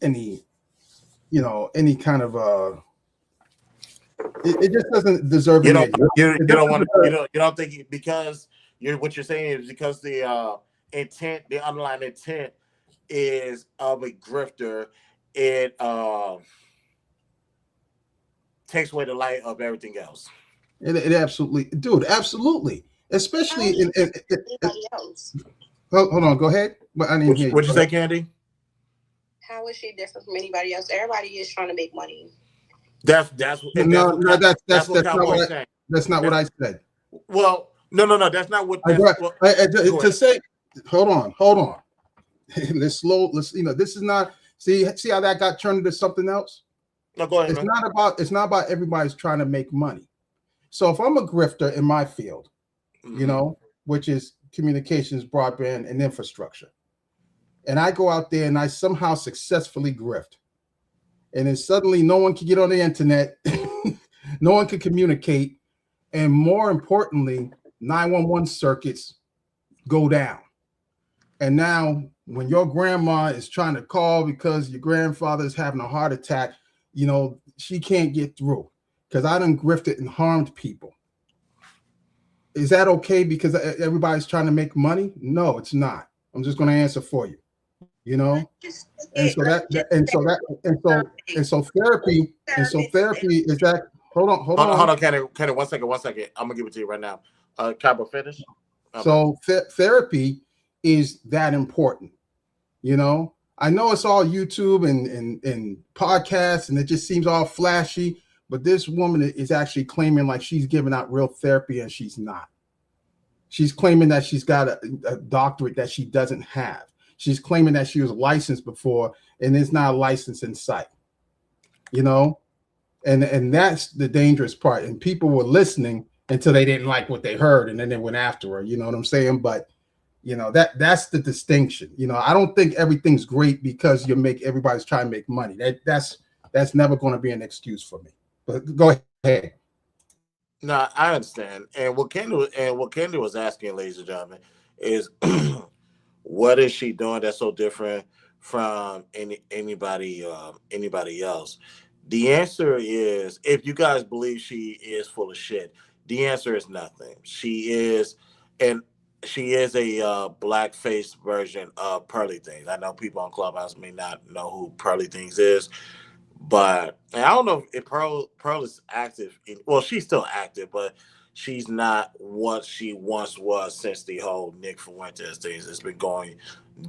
kind of it just doesn't deserve you don't think because what you're saying is because the underlying intent is of a grifter, it takes away the light of everything else. It absolutely, dude, absolutely. Especially in anybody else. Hold on, go ahead. I didn't hear you. What'd you say, Candy? How is she different from anybody else? Everybody is trying to make money. That's not what I said. Well, no, that's not what. To say, hold on. Let's this is not. See how that got turned into something else. No, go ahead. It's not about everybody's trying to make money. So if I'm a grifter in my field, which is communications, broadband, and infrastructure, and I go out there and I somehow successfully grift, and then suddenly no one can get on the internet, no one can communicate, and more importantly, 911 circuits go down. And now when your grandma is trying to call because your grandfather is having a heart attack, you know, she can't get through because I done grifted and harmed people. Is that okay because everybody's trying to make money? No, it's not. I'm just going to answer for you. You know, and so therapy is that. Hold on, Kenny, 1 second. I'm gonna give it to you right now. Cabo, finish. Okay. So therapy is that important. You know, I know it's all YouTube and podcasts, and it just seems all flashy. But this woman is actually claiming like she's giving out real therapy, and she's not. She's claiming that she's got a doctorate that she doesn't have. She's claiming that she was licensed before, and it's not a license in sight. You know, and that's the dangerous part. And people were listening until they didn't like what they heard, and then they went after her. You know what I'm saying? But you know, that's the distinction. You know, I don't think everything's great because everybody's trying to make money. That's never going to be an excuse for me. But go ahead. No, I understand. And what Kendi was asking, ladies and gentlemen, is what is she doing that's so different from anybody else? The answer is, if you guys believe she is full of shit, the answer is nothing. She is a black-faced version of Pearly Things. I know people on Clubhouse may not know who Pearly Things is, but and I don't know if Pearl is active. She's still active, but she's not what she once was since the whole Nick Fuentes things. It's been going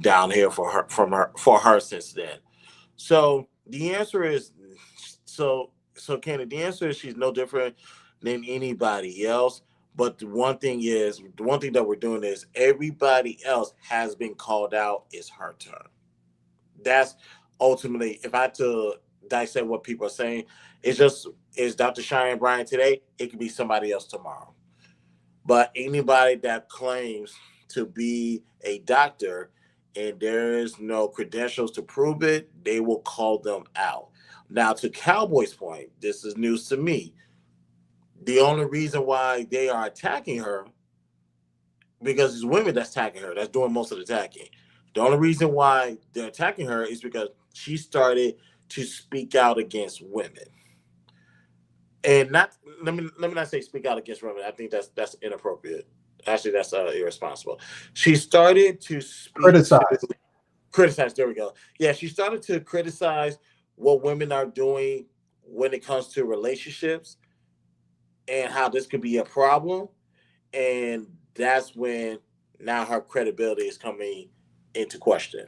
downhill for her since then. So the answer is Kenny, the answer is she's no different than anybody else. But the one thing that we're doing is everybody else has been called out. It's her turn. That's ultimately, if I had to dissect what people are saying, it's Dr. Cheyenne Bryant today, it could be somebody else tomorrow. But anybody that claims to be a doctor and there is no credentials to prove it, they will call them out. Now, to Cowboy's point, this is news to me. The only reason why they are attacking her, because it's women that's attacking her, that's doing most of the attacking. The only reason why they're attacking her is because she started to speak out against women. And let me not say speak out against women. I think that's inappropriate. Actually, that's irresponsible. She started to criticize. There we go. Yeah, she started to criticize what women are doing when it comes to relationships and how this could be a problem. And that's when now her credibility is coming into question.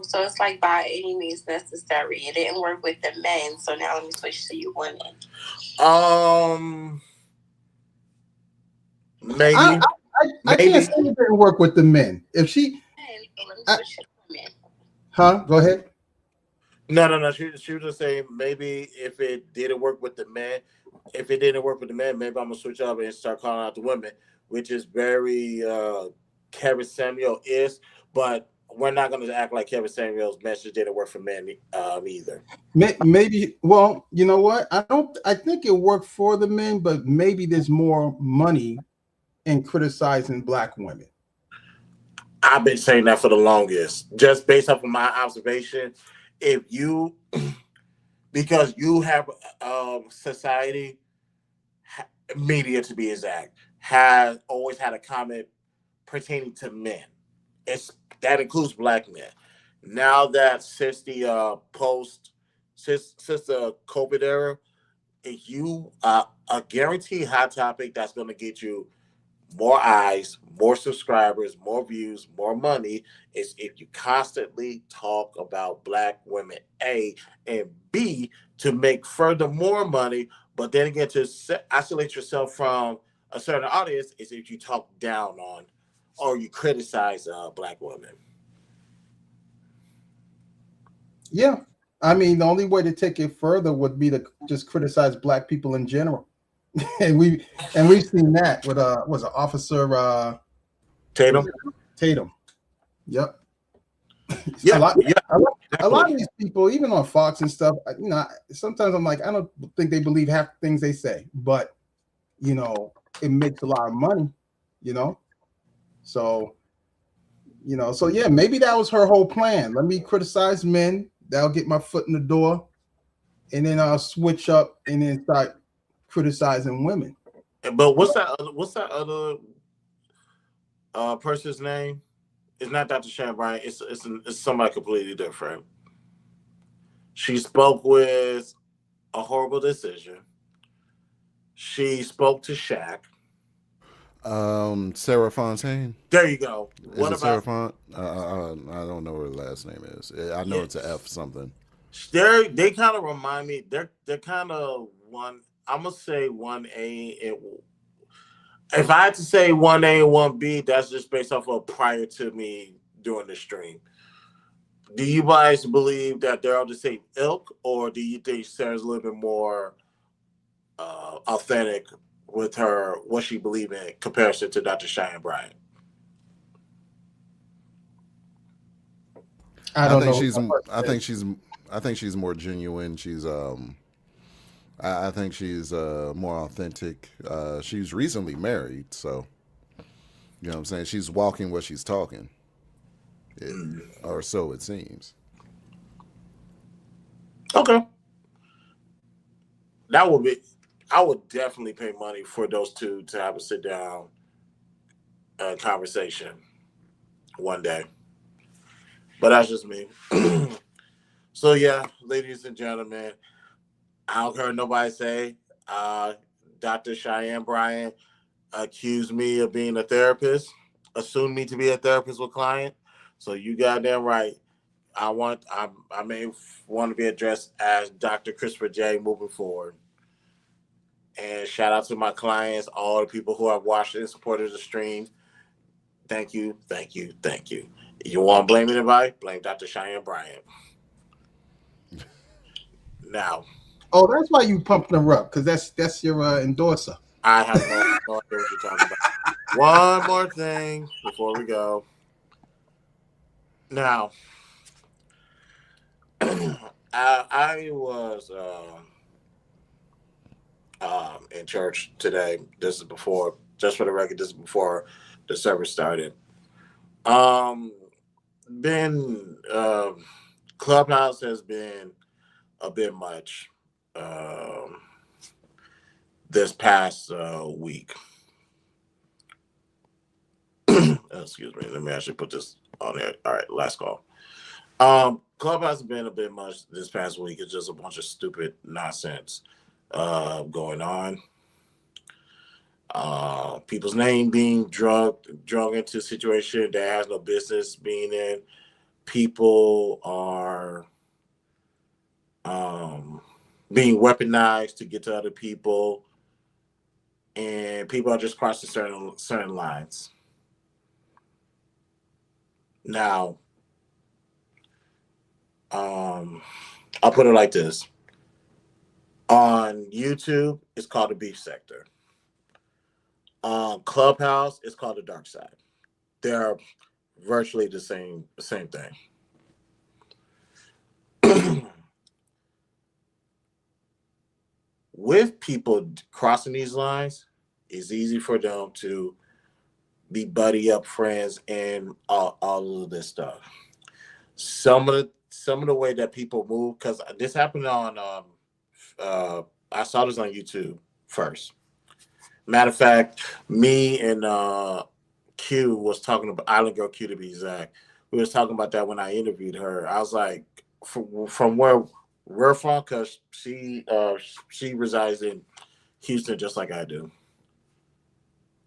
So it's like by any means necessary. It didn't work with the men, so now let me switch to you women. Maybe. I can't say it didn't work with the men. If she, Go ahead. No. She was just saying maybe if it didn't work with the men, maybe I'm gonna switch up and start calling out the women, which is very Kevin Samuel is, but we're not going to act like Kevin Samuel's message didn't work for men either. Maybe. Well, you know what? I think it worked for the men, but maybe there's more money in criticizing black women. I've been saying that for the longest, just based off of my observation. Because you have society, media to be exact, has always had a comment pertaining to men. That includes black men. Now that since the since the COVID era, a guaranteed hot topic that's going to get you more eyes, more subscribers, more views, more money is if you constantly talk about black women, A, and B, to make further more money, but then again to isolate yourself from a certain audience is if you talk down on or you criticize black women. Yeah. I mean, the only way to take it further would be to just criticize black people in general. and we've seen that with was it Officer Tatum. Yep. Yeah, a lot of these people, even on Fox and stuff, you know, sometimes I'm like, I don't think they believe half the things they say, but you know, it makes a lot of money, you know. So, you know, so yeah, maybe that was her whole plan. Let me criticize men. That'll get my foot in the door. and then I'll switch up and then start criticizing women. But what's that? What's that other person's name? It's not Dr. Shan Bryant. It's somebody completely different. She spoke with a horrible decision. She spoke to Shaq. Sarah Fontaine. There you go. What is it Sarah Font? I don't know what her last name is. I know it's a F something. They kind of remind me. They're kind of one. I'm gonna say 1A. If I had to say 1A and 1B, that's just based off of prior to me doing the stream. Do you guys believe that they're all the same ilk, or do you think Sarah's a little bit more authentic with her what she believes in comparison to Dr. Cheyenne Bryant? I think she's more genuine. I think she's more authentic. She's recently married, so you know what I'm saying. She's walking what she's talking, or so it seems. Okay, I would definitely pay money for those two to have a sit down conversation one day. But that's just me. So yeah, ladies and gentlemen, I don't heard nobody say Dr. Cheyenne Bryant accused me of being a therapist, assumed me to be a therapist with client. So you goddamn right. I may want to be addressed as Dr. Christopher J moving forward. And shout out to my clients, all the people who have watched and supported the stream. Thank you, thank you, thank you. You want to blame anybody? Blame Dr. Cheyenne Bryant. Now. Oh, that's why you pumping her up, because that's your endorser. I have no idea what you're talking about. One more thing before we go. Now, I was in church today. This is before, just for the record, this is before the service started. Clubhouse has been a bit much this past week. Excuse me. Let me actually put this on there. All right, last call. Clubhouse has been a bit much this past week. It's just a bunch of stupid nonsense going on. People's name being drug into a situation that has no business being in. People are being weaponized to get to other people, and people are just crossing certain lines. Now, I'll put it like this. On YouTube, it's called the beef sector. On Clubhouse, it's called the dark side. They're virtually the same thing. With people crossing these lines, it's easy for them to be buddy up friends and all of this stuff. Some of the way that people move, because this happened on I saw this on YouTube first. Matter of fact, me and Q was talking about Island Girl Q to be exact. We was talking about that when I interviewed her. I was like, from where we're from, because she resides in Houston just like I do.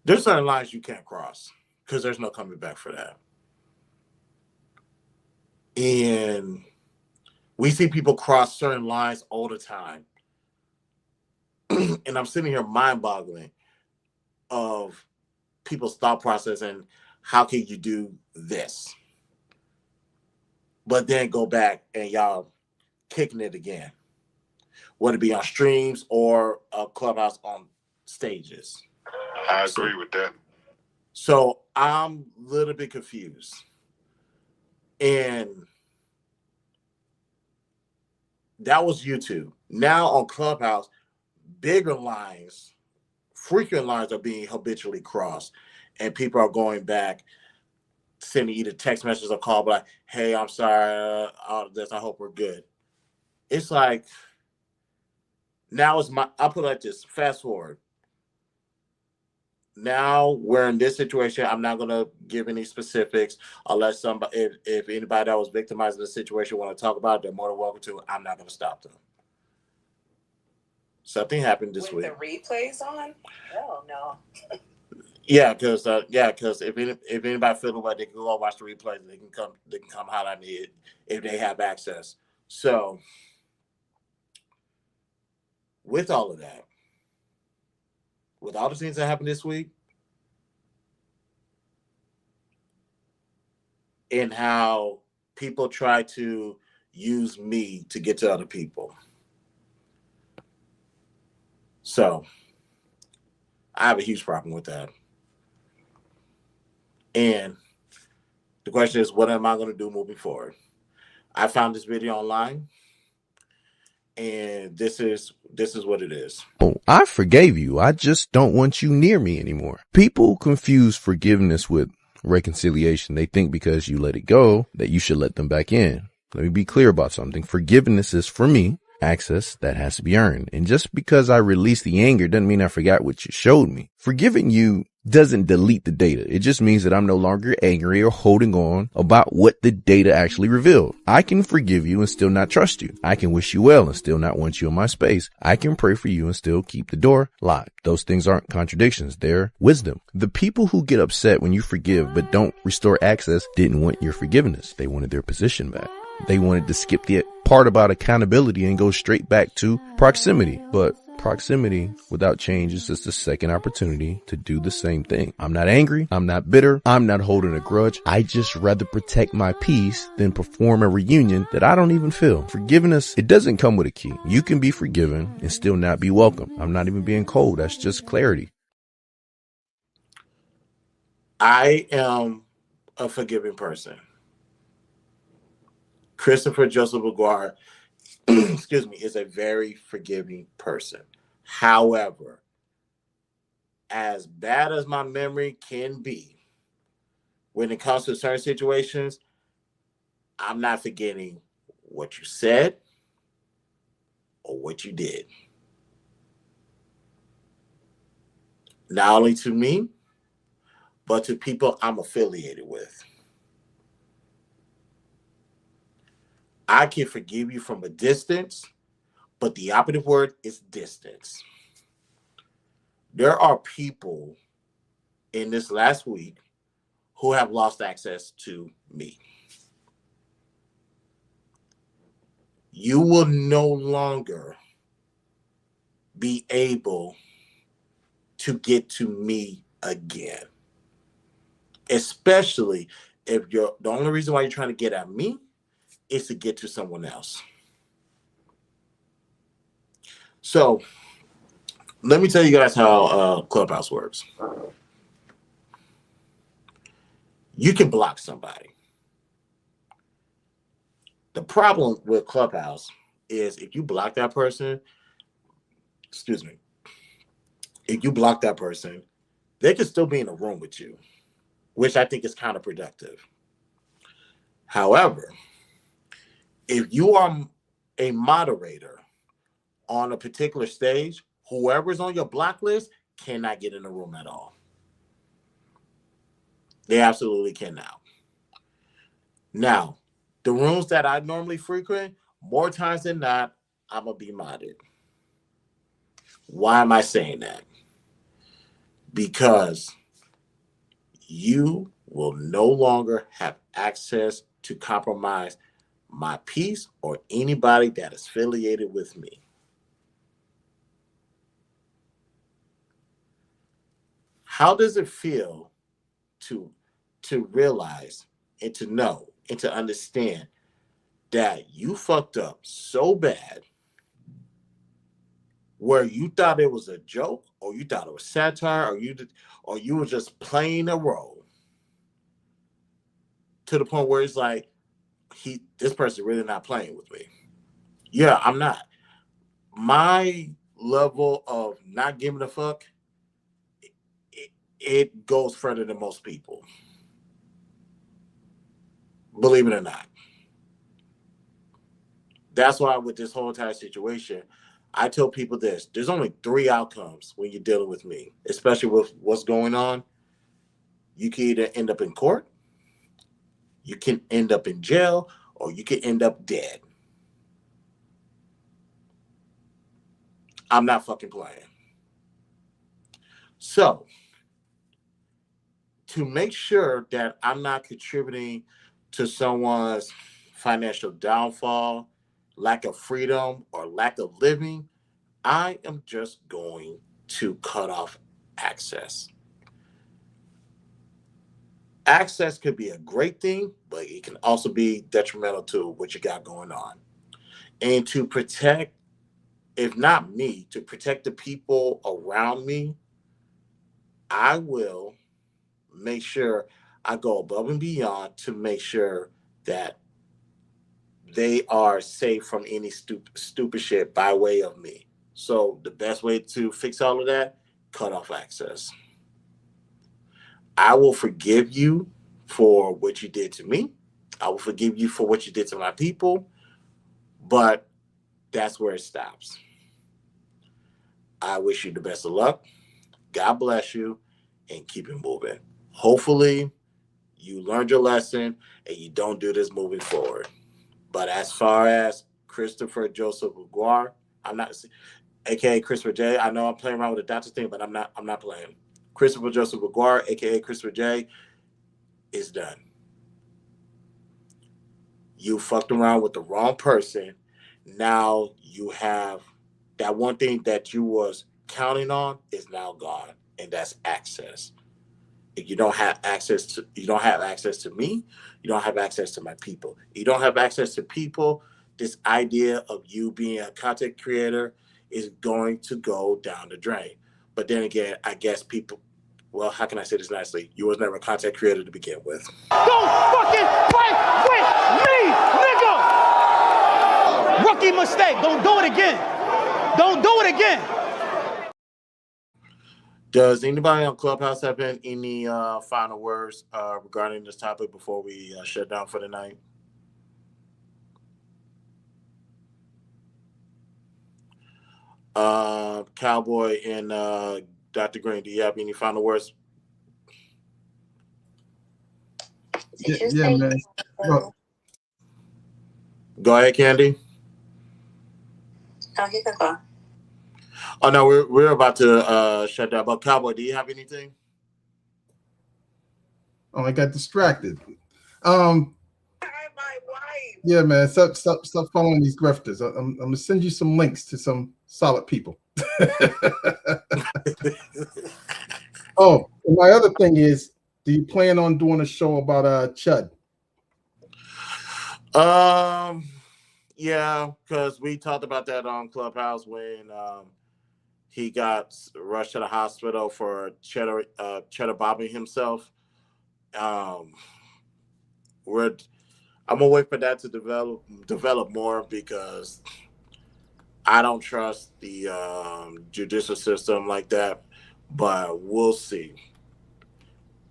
There's certain lines you can't cross because there's no coming back for that. And we see people cross certain lines all the time. And I'm sitting here mind-boggling of people's thought process and how can you do this? But then go back and y'all kicking it again. Whether it be on streams or a Clubhouse on stages. I agree with that. So I'm a little bit confused. And that was YouTube. Now on Clubhouse, bigger lines, frequent lines are being habitually crossed. And people are going back, sending either text messages or call, like, hey, I'm sorry, all this, I hope we're good. It's like, Now I'll put it like this. Fast forward. Now we're in this situation. I'm not gonna give any specifics unless if anybody that was victimized in the situation want to talk about it, they're more than welcome to. I'm not gonna stop them. Something happened this week. With the replays on? Hell no. Yeah, because if anybody feeling like they can go watch the replays, they can come holler at me if they have access. So with all of that, with all the things that happened this week, and how people try to use me to get to other people. So I have a huge problem with that. And the question is, what am I going to do moving forward? I found this video online, and this is what it is. Oh, I forgave you. I just don't want you near me anymore. People confuse forgiveness with reconciliation. They think because you let it go that you should let them back in. Let me be clear about something. Forgiveness is, for me, access that has to be earned. And just because I released the anger doesn't mean I forgot what you showed me. Forgiving you doesn't delete the data. It just means that I'm no longer angry or holding on about what the data actually revealed. I can forgive you and still not trust you. I can wish you well and still not want you in my space. I can pray for you and still keep the door locked. Those things aren't contradictions. They're wisdom. The people who get upset when you forgive but don't restore access didn't want your forgiveness. They wanted their position back. They wanted to skip the part about accountability and go straight back to proximity. But proximity without change is just a second opportunity to do the same thing. I'm not angry. I'm not bitter. I'm not holding a grudge. I just rather protect my peace than perform a reunion that I don't even feel. Forgiveness, it doesn't come with a key. You can be forgiven and still not be welcome. I'm not even being cold. That's just clarity. I am a forgiving person. Christopher Joseph Aguirre, excuse me, is a very forgiving person. However, as bad as my memory can be, when it comes to certain situations, I'm not forgetting what you said or what you did. Not only to me, but to people I'm affiliated with. I can forgive you from a distance, but the operative word is distance. There are people in this last week who have lost access to me. You will no longer be able to get to me again. Especially if the only reason why you're trying to get at me is to get to someone else. So let me tell you guys how Clubhouse works. You can block somebody. The problem with Clubhouse is if you block that person, if you block that person, they can still be in a room with you, which I think is counterproductive. However, if you are a moderator on a particular stage, whoever's on your block list cannot get in the room at all. They absolutely cannot. Now, the rooms that I normally frequent, more times than not, I'm going to be modded. Why am I saying that? Because you will no longer have access to compromise my peace or anybody that is affiliated with me. How does it feel to realize and to know and to understand that you fucked up so bad where you thought it was a joke or you thought it was satire or you were just playing a role to the point where it's like, this person really not playing with me. Yeah, I'm not. My level of not giving a fuck, it goes further than most people. Believe it or not. That's why with this whole entire situation, I tell people this: there's only 3 outcomes when you're dealing with me, especially with what's going on. You can either end up in court, you can end up in jail, or you can end up dead. I'm not fucking playing. So, to make sure that I'm not contributing to someone's financial downfall, lack of freedom, or lack of living, I am just going to cut off access. Access could be a great thing, but it can also be detrimental to what you got going on. And to protect, if not me, to protect the people around me, I will make sure I go above and beyond to make sure that they are safe from any stupid shit by way of me. So the best way to fix all of that, cut off access. I will forgive you for what you did to me. I will forgive you for what you did to my people, but that's where it stops. I wish you the best of luck. God bless you, and keep it moving. Hopefully, you learned your lesson and you don't do this moving forward. But as far as Christopher Joseph Aguiar, I'm not, aka Christopher J. I know I'm playing around with the doctor's thing, but I'm not playing. Christopher Joseph Aguiar, aka Christopher J, is done. You fucked around with the wrong person. Now you have that one thing that you was counting on is now gone, and that's access. If you don't have access to me, you don't have access to my people. You don't have access to people, this idea of you being a content creator is going to go down the drain. But then again, I guess people, well, how can I say this nicely? You was never a content creator to begin with. Don't fucking fight with me, nigga! Rookie mistake. Don't do it again. Don't do it again. Does anybody on Clubhouse have any final words regarding this topic before we shut down for the night? Cowboy and Dr. Green, do you have any final words? Yeah, man. Go ahead, Candy. Oh, he can go. Oh no, we're about to shut down. But Cowboy, do you have anything? Oh, I got distracted. Yeah, man. Stop following these grifters. I'm gonna send you some links to some solid people. Oh, and my other thing is, do you plan on doing a show about Chud? Yeah, because we talked about that on Clubhouse when he got rushed to the hospital for cheddar bobbing himself. I'm gonna wait for that to develop more because I don't trust the judicial system like that. But we'll see.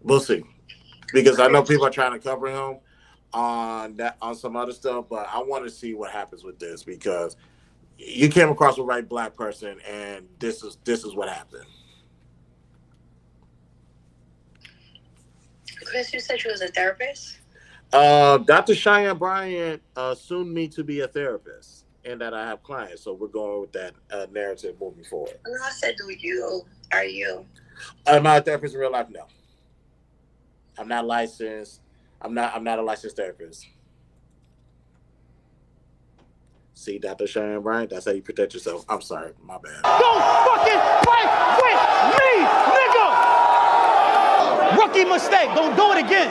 We'll see, because I know people are trying to cover him on some other stuff, but I want to see what happens with this because you came across the right black person, and this is what happened. Chris, you said you was a therapist? Dr. Cheyenne Bryant assumed me to be a therapist and that I have clients, so we're going with that narrative moving forward. No, I said, are you? Am I a therapist in real life? No. I'm not licensed. I'm not a licensed therapist. See, Dr. Cheyenne Bryant, that's how you protect yourself. I'm sorry, my bad. Don't fucking fight with me, nigga! Rookie mistake. Don't do it again.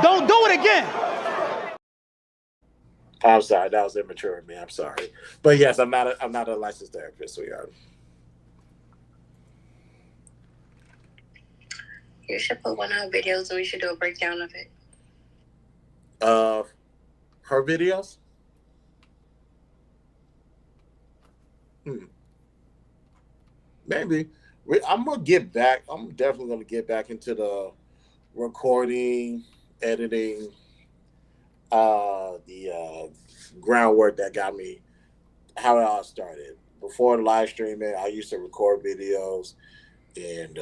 Don't do it again. I'm sorry, that was immature of me. I'm sorry, but yes, I'm not a licensed therapist, sweetheart. You should put one of her videos and we should do a breakdown of it. Her videos? Maybe. I'm gonna get back. I'm definitely gonna get back into the recording, editing, the groundwork that got me how it all started. before live streaming, I used to record videos and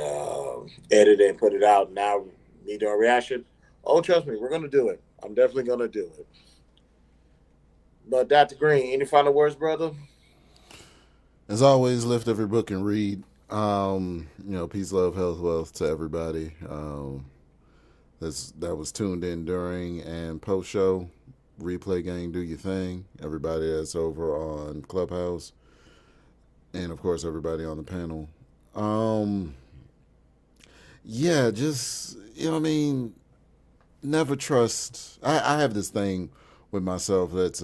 edit it and put it out. Now, me doing reaction. Oh, trust me, we're gonna do it. I'm definitely gonna do it. But Dr. Green, any final words, brother? As always, lift every book and read. Peace, love, health, wealth to everybody. That was tuned in during and post show. Replay gang, do your thing. Everybody that's over on Clubhouse, and of course everybody on the panel. Just never trust. I have this thing with myself that's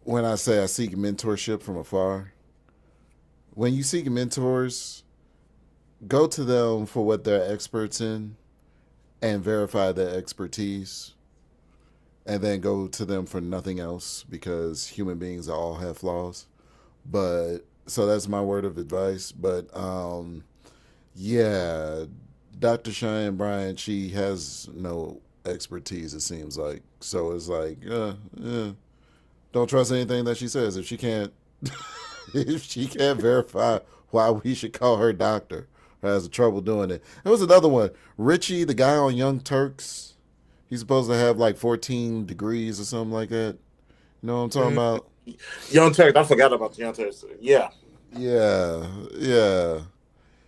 when I say I seek mentorship from afar. When you seek mentors, go to them for what they're experts in and verify their expertise, and then go to them for nothing else, because human beings all have flaws. But so that's my word of advice. But Dr. Cheyenne Bryant, she has no expertise, it seems like. So it's like, don't trust anything that she says. If she can't verify why we should call her doctor, or has trouble doing it. There was another one. Richie, the guy on Young Turks, he's supposed to have like 14 degrees or something like that. You know what I'm talking about? Young Turks. I forgot about the Young Turks. Yeah.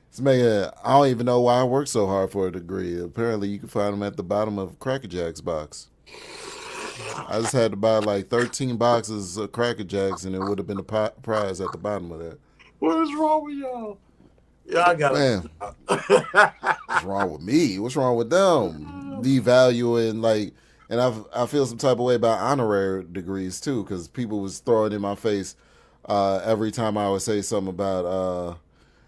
It's making. I don't even know why I worked so hard for a degree. Apparently, you can find them at the bottom of Cracker Jack's box. I just had to buy like 13 boxes of Cracker Jacks, and it would have been a prize at the bottom of that. What is wrong with y'all? Yeah, I got it. What's wrong with me? What's wrong with them? Devaluing, and I feel some type of way about honorary degrees too, because people was throwing in my face every time I would say something about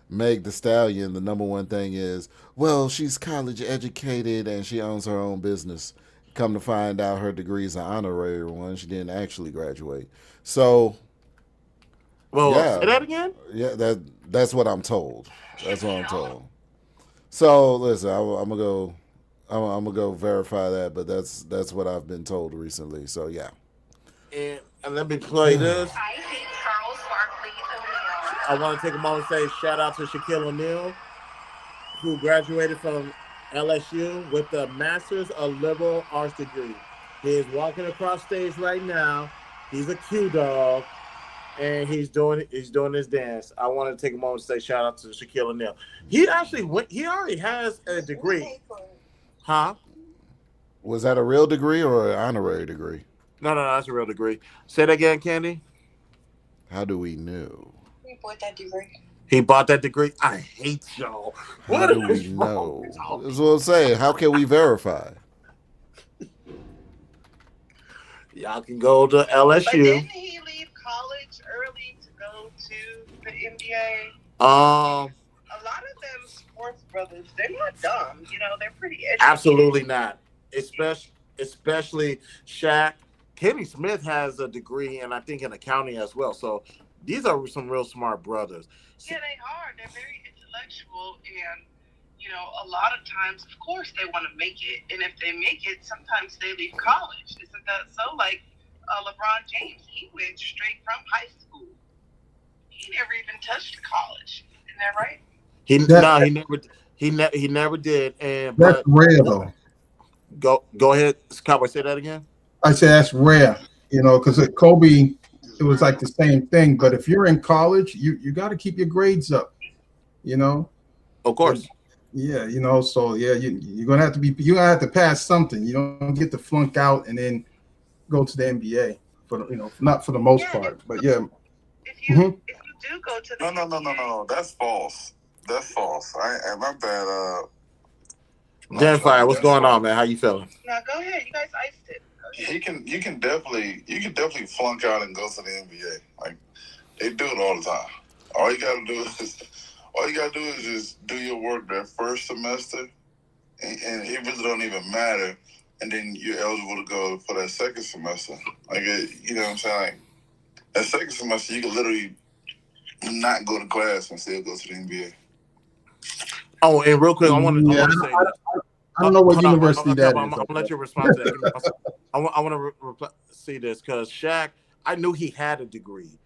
Meg the Stallion. The number one thing is, well, she's college educated and she owns her own business. Come to find out, her degree is an honorary one. She didn't actually graduate. So, say that again? Yeah, that's what I'm told. That's what I'm told. So listen, I'm gonna go verify that, but that's what I've been told recently. So yeah. And let me play this. I want to take a moment to say shout out to Shaquille O'Neal, who graduated from LSU with the Masters of Liberal Arts degree. He is walking across stage right now. He's a Q dog, and he's doing his dance. I want to take a moment to say shout out to Shaquille O'Neal. He already has a degree. Huh? Was that a real degree or an honorary degree? No, that's a real degree. Say that again, Candy. How do we know? He bought that degree. He bought that degree. I hate y'all. How do we know? That's what I'm saying. How can we verify? Y'all can go to LSU. But didn't he leave college early to go to the NBA? A lot of them sports brothers, they're not dumb. They're pretty educated. Absolutely not. Especially Shaq. Kenny Smith has a degree, and I think in accounting as well. So these are some real smart brothers. Yeah, they are. They're very intellectual, and a lot of times, of course, they want to make it. And if they make it, sometimes they leave college. Isn't that so? Like LeBron James, he went straight from high school. He never even touched college. Isn't that right? He never did. And that's rare though. Go ahead, Cowboy. Say that again. I say that's rare. Because at Kobe, it was like the same thing. But if you're in college, you got to keep your grades up. Of course. Yeah, so yeah, you're gonna have to pass something. You don't get to flunk out and then go to the NBA not for the most part. But yeah. If you do go to the No, that's false. That's false. My bad. Genfire, what's going on, man? How you feeling? No, go ahead. You guys iced it. You can definitely flunk out and go to the NBA. Like they do it all the time. All you gotta do is just do your work that first semester, and it really don't even matter. And then you're eligible to go for that second semester. Like you know what I'm saying? Like, that second semester, you can literally not go to class and still go to the NBA. Oh, and real quick, I want to say that. I don't know what university that is. I'm gonna let you respond to that. I want to see this because Shaq, I knew he had a degree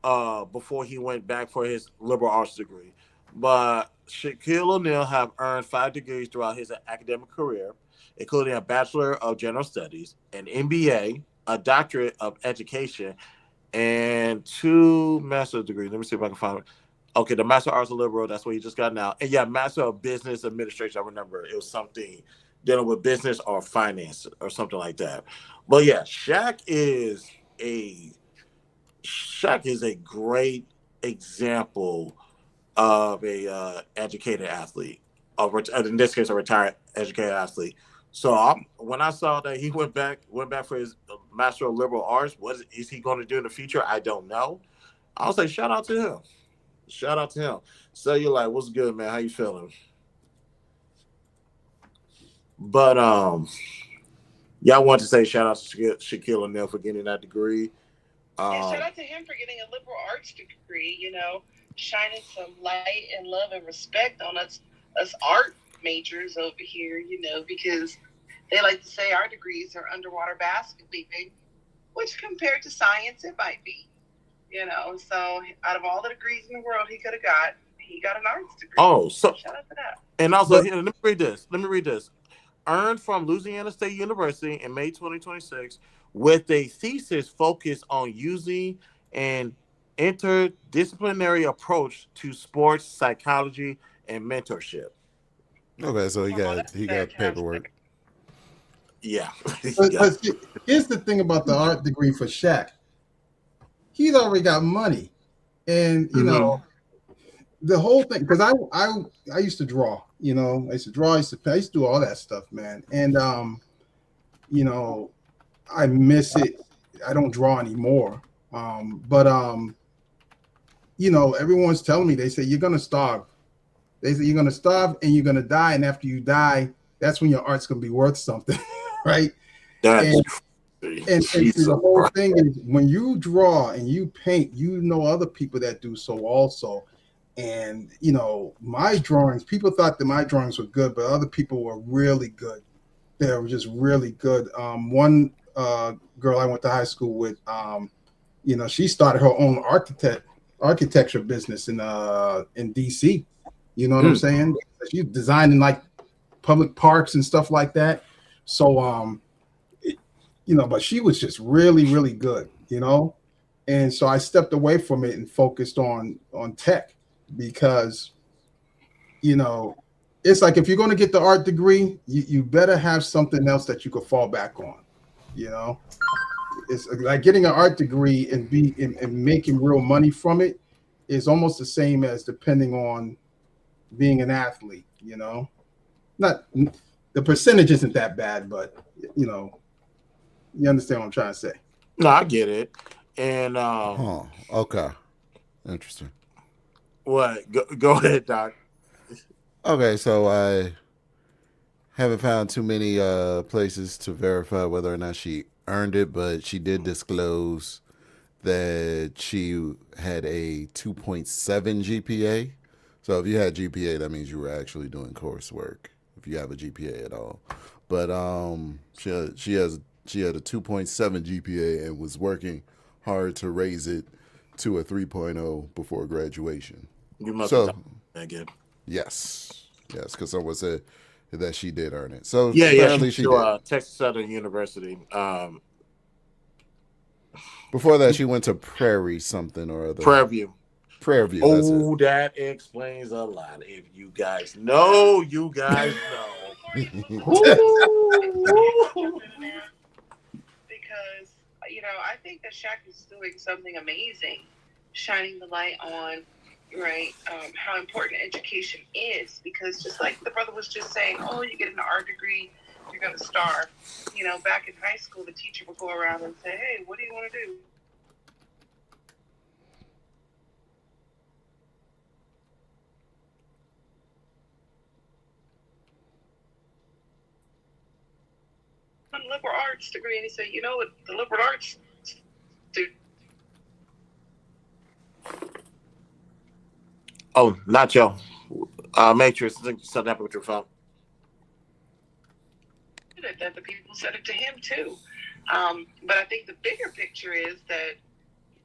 before he went back for his liberal arts degree. But Shaquille O'Neal have earned 5 degrees throughout his academic career, including a Bachelor of General Studies, an MBA, a Doctorate of Education, and 2 master's degrees. Let me see if I can find it. Okay, the Master of Arts Liberal, that's what he just got now. And yeah, Master of Business Administration. I remember it was something dealing with business or finance or something like that. But yeah, Shaq is a great example of a educated athlete, in this case, a retired educated athlete. So when I saw that he went back for his Master of Liberal Arts, what is he going to do in the future? I don't know. I'll say shout out to him. Shout out to him. So you're like, what's good, man? How you feeling? But y'all want to say shout out to Shaquille O'Neal for getting that degree. Shout out to him for getting a liberal arts degree, shining some light and love and respect on us art majors over here, because they like to say our degrees are underwater basket weaving, which compared to science, it might be, So out of all the degrees in the world he could have got, he got an arts degree. Oh, so shout out to that. And also, here, let me read this. Earned from Louisiana State University in May 2026 with a thesis focused on using an interdisciplinary approach to sports psychology and mentorship. Okay, so he got paperwork. Yeah. But here's the thing about the art degree for Shaq. He's already got money, and the whole thing. Because I used to draw. I used to draw. I used to do all that stuff, man. And I miss it. I don't draw anymore. But everyone's telling me, they say you're gonna starve. They say you're gonna starve and you're gonna die, and after you die, that's when your art's gonna be worth something, right? And the whole thing is, when you draw and you paint, other people that do so also. And my drawings, people thought that my drawings were good, but other people were really good. They were just really good. One girl I went to high school with, she started her own architecture business in DC. You know what I'm saying? She's designing like public parks and stuff like that. So but she was just really, really good, And so I stepped away from it and focused on tech, because it's like, if you're going to get the art degree, you better have something else that you could fall back on. It's like getting an art degree and making real money from it is almost the same as depending on being an athlete. Not the percentage isn't that bad, but you understand what I'm trying to say. No, I get it. And okay, interesting. What? Go ahead, Doc. Okay, so I haven't found too many places to verify whether or not she earned it, but she did disclose that she had a 2.7 GPA. So if you had GPA, that means you were actually doing coursework, if you have a GPA at all. But she had a 2.7 GPA and was working hard to raise it to a 3.0 before graduation. You must have done that good. Yes, because someone said that she did earn it. So apparently she did. Texas Southern University. Before that, she went to Prairie something or other. Prairie View. Oh, that explains a lot. If you guys know, Because I think that Shaq is doing something amazing, shining the light on how important education is. Because just like the brother was just saying, you get an art degree, you're going to starve. Back in high school, the teacher would go around and say, hey, what do you want to do? Liberal arts degree, and he said, what the liberal arts do? Oh, not Joe. Matrix, something happened with your phone. That the people said it to him too. But I think the bigger picture is that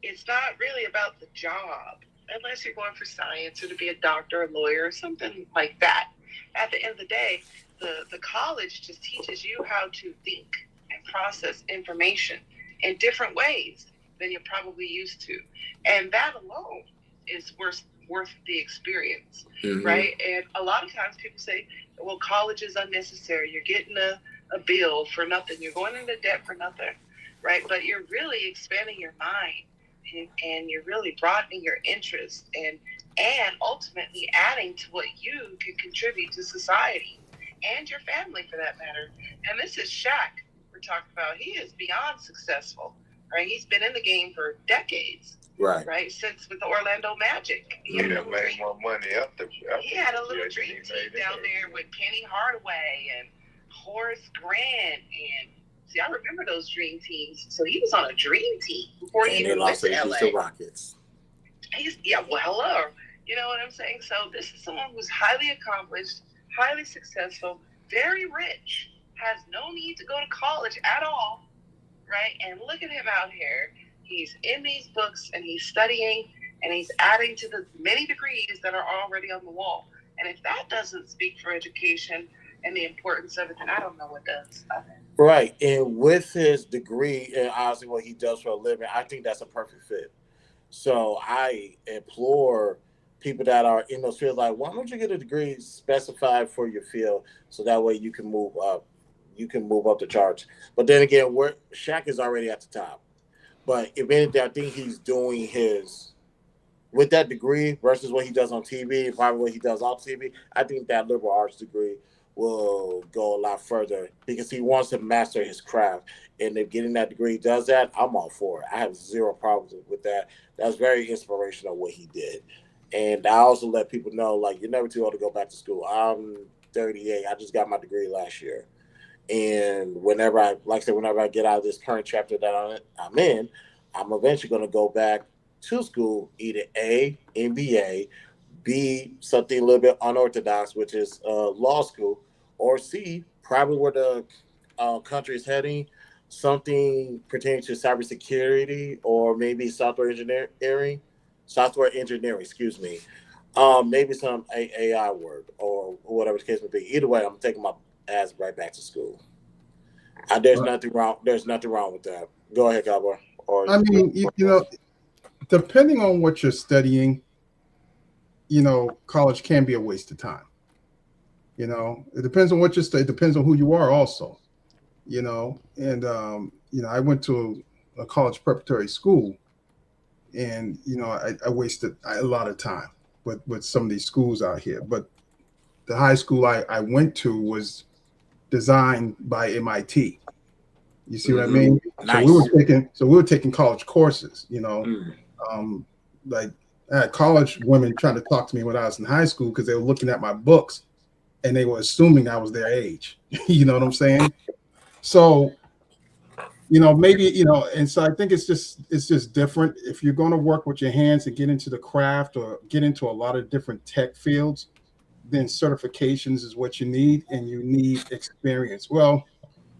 it's not really about the job, unless you're going for science or to be a doctor, a lawyer, or something like that. At the end of the day, the college just teaches you how to think and process information in different ways than you're probably used to. And that alone is worth the experience, right? And a lot of times people say, well, college is unnecessary. You're getting a bill for nothing. You're going into debt for nothing, right? But you're really expanding your mind, and you're really broadening your interest, and ultimately adding to what you can contribute to society and your family, for that matter. And this is Shaq we're talking about. He is beyond successful, right? He's been in the game for decades, right? Since with the Orlando Magic. He made more money after. He had a little dream team down there with Penny Hardaway and Horace Grant, and see, I remember those dream teams. So he was on a dream team before he even went to LA. The Rockets. Well, hello. You know what I'm saying? So this is someone who's highly accomplished, highly successful, very rich, has no need to go to college at all, right? And look at him out here. He's in these books, and he's studying, and he's adding to the many degrees that are already on the wall. And if that doesn't speak for education and the importance of it, then I don't know what does. Right. And with his degree and obviously what he does for a living, I think that's a perfect fit. So I implore people that are in those fields, like, why don't you get a degree specified for your field so that way you can move up. You can move up the charts. But then again, Shaq is already at the top. But if anything, I think he's doing his with that degree versus what he does on TV, probably what he does off TV. I think that liberal arts degree will go a lot further because he wants to master his craft. And if getting that degree does that, I'm all for it. I have zero problems with that. That's very inspirational what he did. And I also let people know, like, you're never too old to go back to school. I'm 38. I just got my degree last year. And whenever I get out of this current chapter that I'm in, I'm eventually going to go back to school, either A, MBA, B, something a little bit unorthodox, which is law school, or C, probably where the country is heading, something pertaining to cybersecurity or maybe software engineering, excuse me. Maybe some AI work or whatever the case may be. Either way, I'm taking my ass right back to school. There's nothing wrong. There's nothing wrong with that. Go ahead, Cowboy. I mean, you know, depending on what you're studying, you know, college can be a waste of time. You know, it depends on what you study. It depends on who you are, also. You know, and you know, I went to a college preparatory school, and you know, I wasted a lot of time with some of these schools out here. But the high school I went to was designed by MIT. You see what I mean? Nice. So we were taking college courses. You know, like I had college women trying to talk to me when I was in high school because they were looking at my books and they were assuming I was their age. You know what I'm saying? So, you know, maybe, you know, and so I think it's just different. If you're going to work with your hands and get into the craft or get into a lot of different tech fields, then certifications is what you need, and you need experience. Well,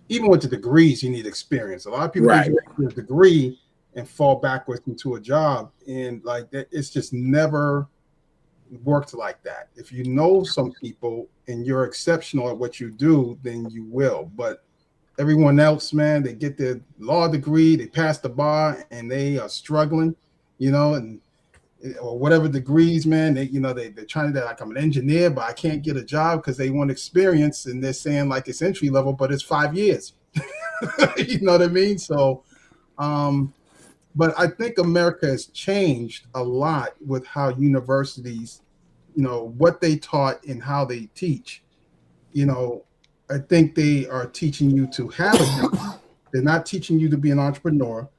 even with the degrees, you need experience. A lot of people get a degree and fall backwards into a job, and like that, it's just never worked like that. If you know some people and you're exceptional at what you do, then you will. But everyone else, man, they get their law degree, they pass the bar, and they are struggling, you know, and or whatever degrees, man. They, you know, they're trying to, like, I'm an engineer, but I can't get a job because they want experience, and they're saying like it's entry level, but it's 5 years. You know what I mean? So, but I think America has changed a lot with how universities, you know, what they taught and how they teach. You know, I think they are teaching you to have a job. They're not teaching you to be an entrepreneur,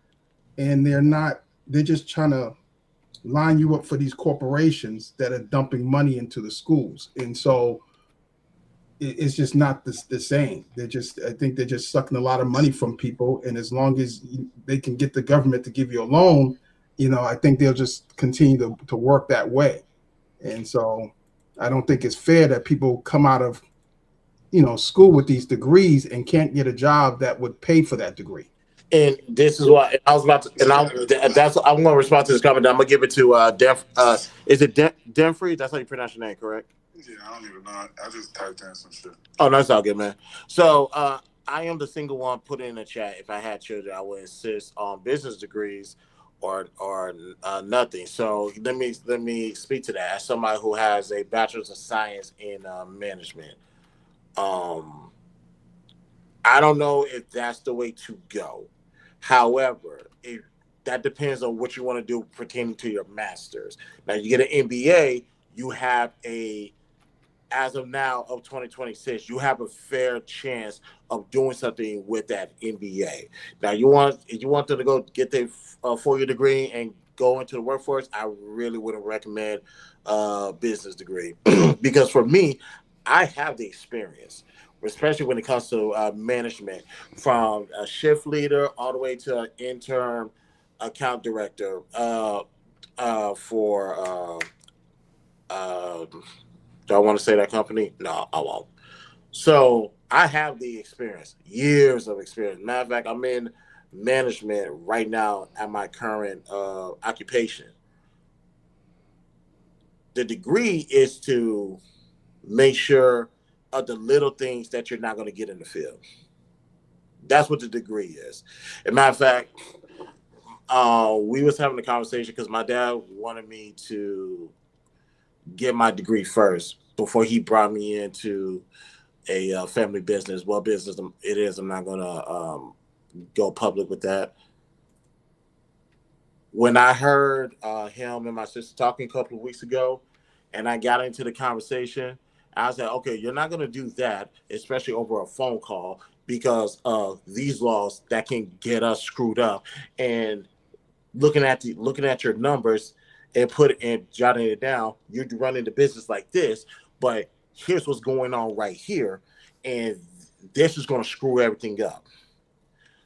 and they're just trying to line you up for these corporations that are dumping money into the schools. And so it's just not the same. I think they're just sucking a lot of money from people. And as long as they can get the government to give you a loan, you know, I think they'll just continue to work that way. And so I don't think it's fair that people come out of, you know, school with these degrees and can't get a job that would pay for that degree. And this is why I was about to, and I'm going to respond to this comment. I'm going to give it to Def. Is it Denfrey? That's how you pronounce your name, correct? Yeah, I don't even know. I just typed in some shit. Oh, that's all good, man. So I am the single one put in the chat. If I had children, I would insist on business degrees or nothing. So let me speak to that as somebody who has a bachelor's of science in management. Um, I don't know if that's the way to go. However, if that depends on what you want to do pertaining to your masters. Now, you get an MBA, you have a as of now of 2026, you have a fair chance of doing something with that MBA. Now, if you want them to go get their 4-year degree and go into the workforce, I really wouldn't recommend a business degree because for me, I have the experience, especially when it comes to management, from a shift leader all the way to an intern account director for. Do I want to say that company? No, I won't. So I have the experience, years of experience. Matter of fact, I'm in management right now at my current occupation. The degree is to make sure of the little things that you're not going to get in the field. That's what the degree is. As a matter of fact, we was having a conversation because my dad wanted me to get my degree first before he brought me into a family business. What business it is, I'm not going to go public with that. When I heard him and my sister talking a couple of weeks ago, and I got into the conversation, I said, okay, you're not going to do that, especially over a phone call, because of these laws that can get us screwed up. And looking at your numbers and jotting it down, you're running the business like this, but here's what's going on right here, and this is going to screw everything up.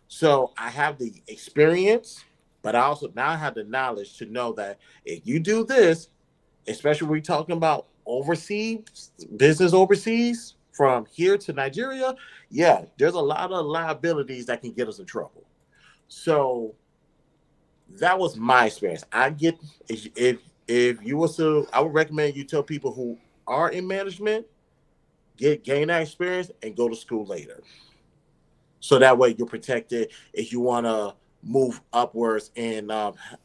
So I have the experience, but I also now have the knowledge to know that if you do this, especially when we're talking about overseas from here to Nigeria, yeah, there's a lot of liabilities that can get us in trouble. So that was my experience. If you was to, I would recommend you tell people who are in management gain that experience and go to school later. So that way you're protected if you want to move upwards and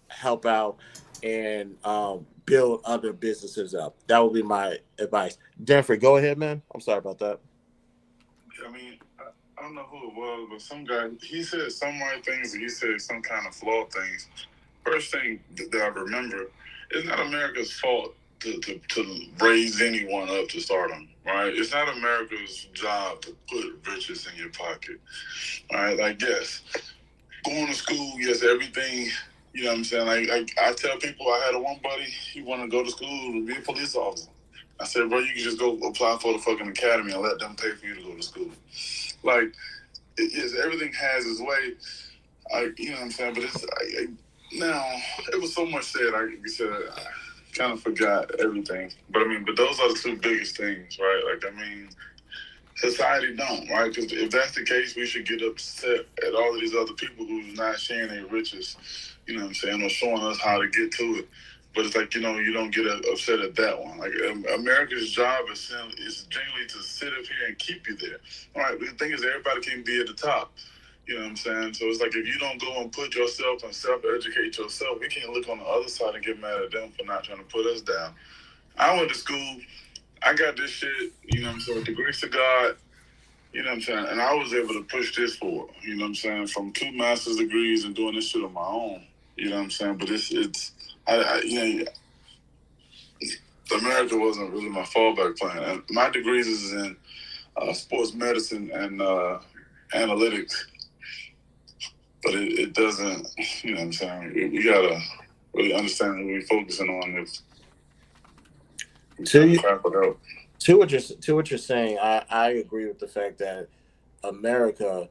help out and build other businesses up. That would be my advice. Denfrey, go ahead, man. I'm sorry about that. I mean, I don't know who it was, but some guy, he said some right things and he said some kind of flawed things. First thing that I remember, it's not America's fault to raise anyone up to stardom, right? It's not America's job to put riches in your pocket, all right? Like, yes, going to school, yes, everything, you know what I'm saying? Like I tell people, I had one buddy, he wanted to go to school to be a police officer. I said, bro, you can just go apply for the fucking academy and let them pay for you to go to school. Like, yes, everything has its way. You know what I'm saying? But now, it was so much said. I kind of forgot everything. But those are the two biggest things, right? Like, society don't, right? Because if that's the case, we should get upset at all of these other people who's not sharing their riches, you know what I'm saying, or showing us how to get to it. But it's like, you don't get upset at that one. Like, America's job is generally to sit up here and keep you there. All right, the thing is, everybody can be at the top. You know what I'm saying? So it's like, if you don't go and put yourself and self-educate yourself, we can't look on the other side and get mad at them for not trying to put us down. I went to school. I got this shit, you know what I'm saying, with the grace of God, you know what I'm saying, and I was able to push this forward, you know what I'm saying, from 2 master's degrees and doing this shit on my own, you know what I'm saying, but America wasn't really my fallback plan, and my degrees is in sports medicine and analytics, but it doesn't, you know what I'm saying, we gotta really understand what we're focusing on if To what you're saying, I agree with the fact that America,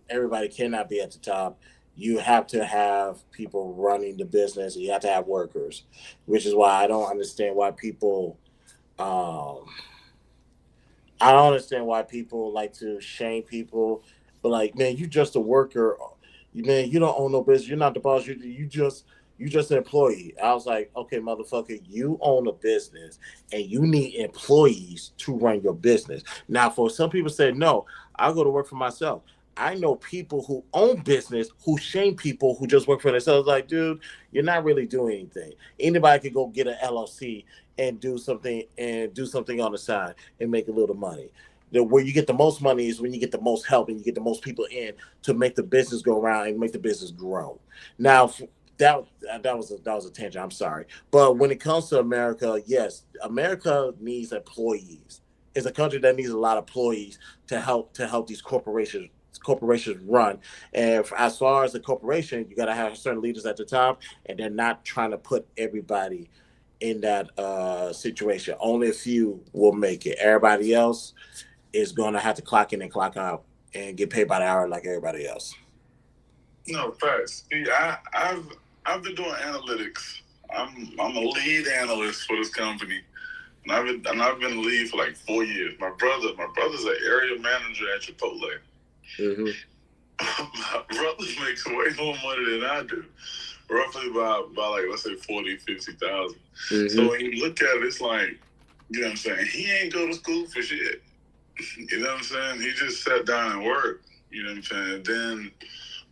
everybody cannot be at the top. You have to have people running the business. You have to have workers, which is why I don't understand why people. Um, I don't understand why people like to shame people But like, man, you just a worker. Man, you don't own no business. You're not the boss. You just an employee. I was like, okay, motherfucker, you own a business and you need employees to run your business. Now, for some people say, no, I'll go to work for myself. I know people who own business who shame people who just work for themselves. Like, dude, you're not really doing anything. Anybody could go get an LLC and do something on the side and make a little money. Where you get the most money is when you get the most help and you get the most people in to make the business go around and make the business grow. Now, that was a tangent. I'm sorry, but when it comes to America, yes, America needs employees. It's a country that needs a lot of employees to help these corporations run. And as far as the corporation, you got to have certain leaders at the top, and they're not trying to put everybody in that situation. Only a few will make it. Everybody else is going to have to clock in and clock out and get paid by the hour like everybody else. No, facts. See, I've been doing analytics. I'm a lead analyst for this company, and I've been a lead for like 4 years. My brother's an area manager at Chipotle. Mm-hmm. My brother makes way more money than I do, roughly by like, let's say 40, 50,000. Mm-hmm. So when you look at it, it's like, you know what I'm saying? He ain't go to school for shit. You know what I'm saying? He just sat down and worked. You know what I'm saying? Then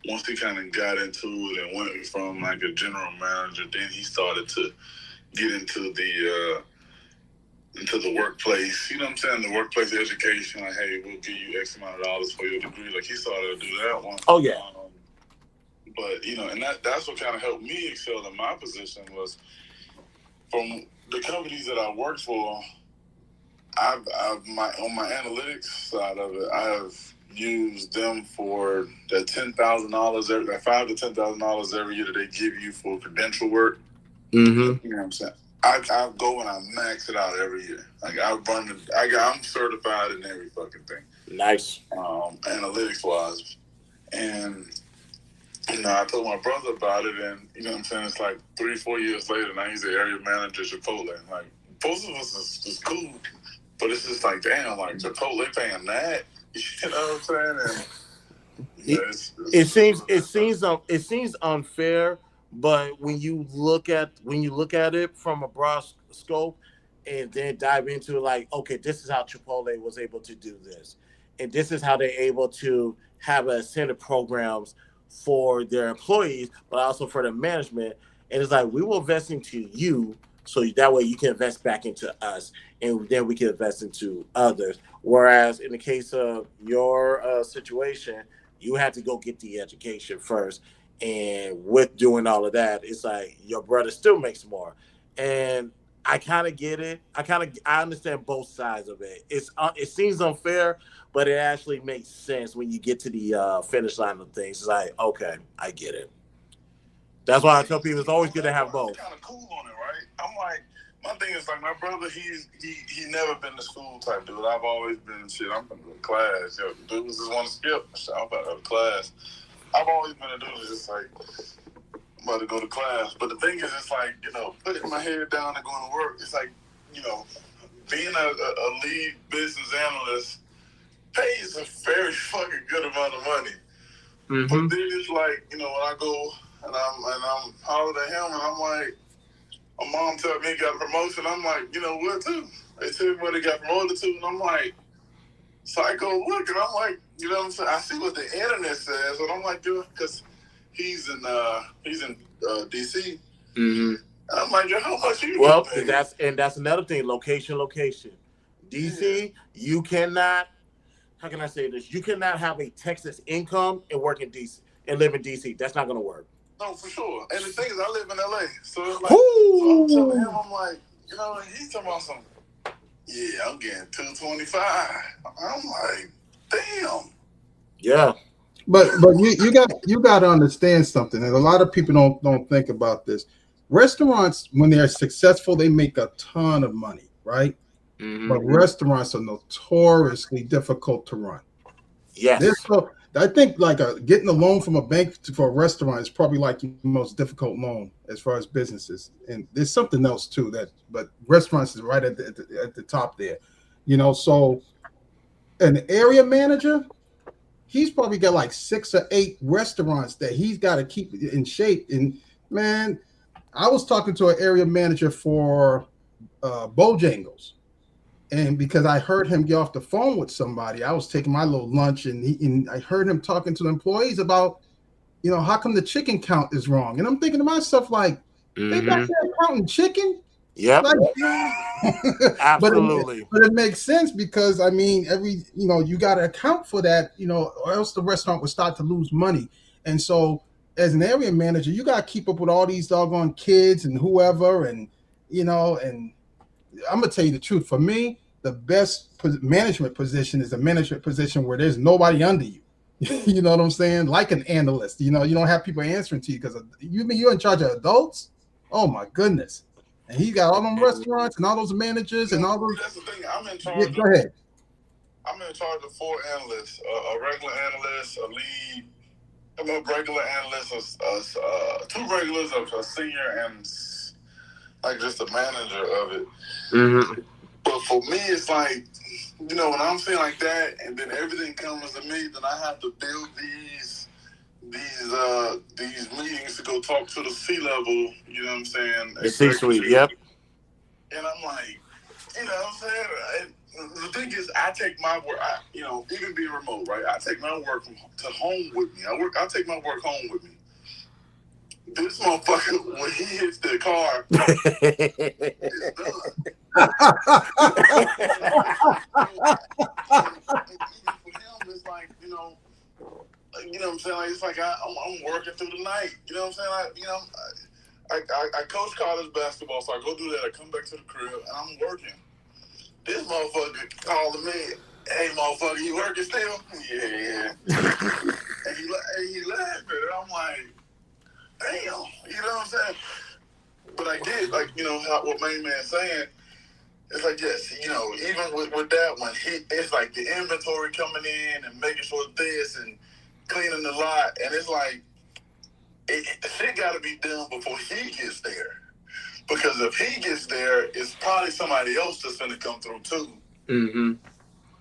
once he kind of got into it and went from like a general manager, then he started to get into the workplace. You know what I'm saying? The workplace education. Like, hey, we'll give you X amount of dollars for your degree. Like, he started to do that one. Oh yeah. But and that's what kind of helped me excel in my position was from the companies that I worked for. On my analytics side of it, I have used them for that $10,000 every, that $5,000 to $10,000 every year that they give you for credential work. Mm-hmm. You know what I'm saying? I go and I max it out every year. Like I'm certified in every fucking thing. Nice. Analytics wise, and I told my brother about it, and you know what I'm saying. It's like 3-4 years later, now he's the area manager at Chipotle. And like both of us is cool. But it's just like, damn, like Chipotle paying that, you know what I'm saying? And it seems unfair, but when you look at it from a broad scope, and then dive into it, like, okay, this is how Chipotle was able to do this, and this is how they're able to have incentive programs for their employees, but also for the management. And it's like, we will invest into you, so that way you can invest back into us, and then we can invest into others. Whereas in the case of your situation, you had to go get the education first. And with doing all of that, it's like your brother still makes more. And I kind of get it. I understand both sides of it. It seems unfair, but it actually makes sense when you get to the finish line of things. It's like, okay, I get it. That's why I tell people it's always good to have both. Kind of cool on it, right? I'm like, my thing is like my brother. He never been to school type dude. I've always been shit. I'm gonna go to class. Yo, dudes just want to skip. I'm about to go to class. I've always been a dude that's just like, I'm about to go to class. But the thing is, it's like, putting my head down and going to work. It's like, being a lead business analyst pays a very fucking good amount of money. Mm-hmm. But then it's like, when I go and I'm hollering at him and I'm like, my mom told me he got a promotion. I'm like, what too? They tell me what he got promoted to, and I'm like, so I go look, and I'm like, you know what I'm saying? I see what the internet says, and I'm like, dude, because he's in DC. Mm-hmm. And I'm like, how much you? Well, that's another thing. Location. DC, you cannot. How can I say this? You cannot have a Texas income and work in DC and live in DC. That's not going to work. No, for sure. And the thing is, I live in LA, so it's like, so I'm telling him, I'm like, he's talking about some. Yeah, I'm getting $225. I'm like, damn. Yeah. But you got to understand something, and a lot of people don't think about this. Restaurants, when they're successful, they make a ton of money, right? Mm-hmm. But restaurants are notoriously difficult to run. Yes. I think like getting a loan from a bank for a restaurant is probably like the most difficult loan as far as businesses. And there's something else too but restaurants is right at the top there, So an area manager, he's probably got like 6 or 8 restaurants that he's got to keep in shape. And man, I was talking to an area manager for Bojangles, and because I heard him get off the phone with somebody, I was taking my little lunch, and I heard him talking to the employees about, how come the chicken count is wrong? And I'm thinking to myself, like, they back there counting chicken. Yep. Like, absolutely. But it makes sense because I mean, you got to account for that, or else the restaurant would start to lose money. And so, as an area manager, you got to keep up with all these doggone kids and whoever, and and I'm gonna tell you the truth. For me, the best management position is a management position where there's nobody under you. You know what I'm saying? Like an analyst. You don't have people answering to you because you're in charge of adults. Oh my goodness! And he got all them restaurants and all those managers and all those. That's the thing. I'm in charge. Go ahead. I'm in charge of 4 analysts: a regular analyst, a lead. I'm a regular analyst, 2 regulars, a senior, and like just the manager of it. Mm-hmm. But for me, it's like, when I'm saying like that, and then everything comes to me, then I have to build these meetings to go talk to the C-level. You know what I'm saying? The C-suite. Yep. And I'm like, what I'm saying? The thing is, I take my work. Even being remote, right? I take my work to home with me. I take my work home with me. This motherfucker, when he hits the car, it's done. For him, it's like, what I'm saying? Like, it's like I'm working through the night. You know what I'm saying? I coach college basketball, so I go do that. I come back to the crib, and I'm working. This motherfucker calling me, "Hey, motherfucker, you working still?" Yeah. and he laughing, and I'm like, damn, you know what I'm saying? But I did, like, what Main Man saying, it's like, yes, even with that one, it's like the inventory coming in and making sure this and cleaning the lot, and it's like, shit got to be done before he gets there. Because if he gets there, it's probably somebody else that's going to come through too. Mm-hmm.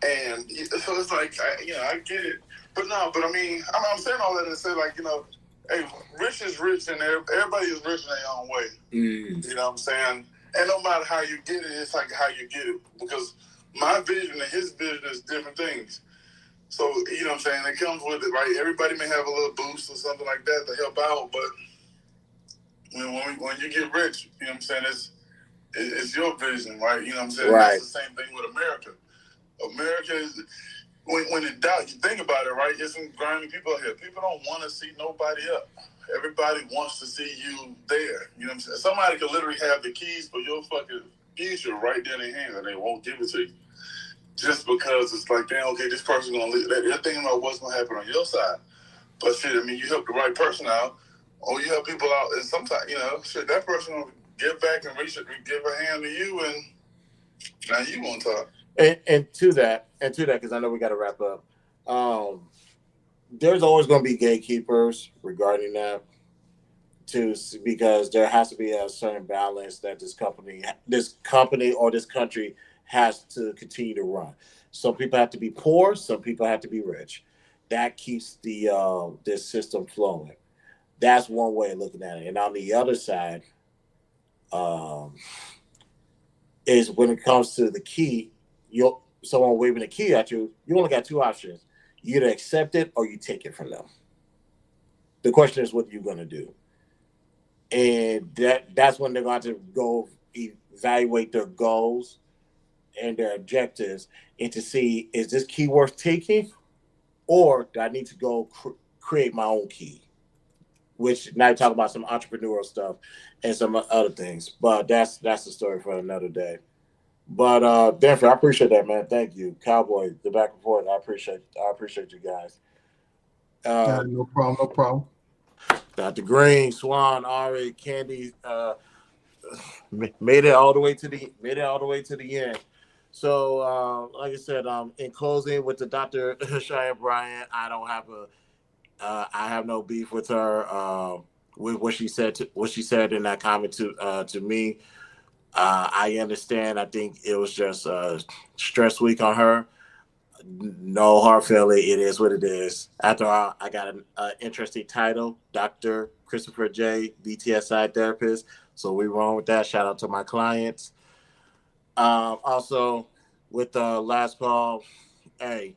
And so it's like, I get it. But I mean, I'm saying all that to say, like, hey, rich is rich, and everybody is rich in their own way. Mm. You know what I'm saying? And no matter how you get it, it's like how you get it. Because my vision and his vision is different things. So, you know what I'm saying? It comes with it, right? Everybody may have a little boost or something like that to help out, but when you get rich, you know what I'm saying, it's your vision, right? You know what I'm saying? Right. That's the same thing with America. America is, when in doubt, you think about it, right? There's some grimy people out here. People don't want to see nobody up. Everybody wants to see you there. You know what I'm saying? Somebody could literally have the keys for your fucking future right there in their hands, and they won't give it to you. Just because it's like, damn, okay, this person's going to leave. They're thinking about what's going to happen on your side. But shit, I mean, you help the right person out, or you help people out, and sometimes, shit, that person will give back and give a hand to you, and now you want to talk. And to that, because I know we got to wrap up. There's always going to be gatekeepers regarding that, too, because there has to be a certain balance that this company or this country has to continue to run. Some people have to be poor, some people have to be rich. That keeps this system flowing. That's one way of looking at it. And on the other side, is when it comes to the key, someone waving a key at you, you only got 2 options. You either accept it or you take it from them. The question is, what are you going to do? And that's when they're going to go evaluate their goals and their objectives and to see, is this key worth taking, or do I need to go create my own key? Which now you talk about some entrepreneurial stuff and some other things, but that's the story for another day. But Denver, I appreciate that, man. Thank you, Cowboy. The back and forth, I appreciate you guys. No problem. Dr. Green, Swan, Ari, Candy, made it all the way to the end. So, like I said, in closing with the Dr. Cheyenne Bryant, I have no beef with her with what she said in that comment to me. I understand. I think it was just a stress week on her. No hard feeling. It is what it is. After all, I got an interesting title, Dr. Christopher J, BTSI therapist. So we wrong with that. Shout out to my clients. Also, with the last call, hey,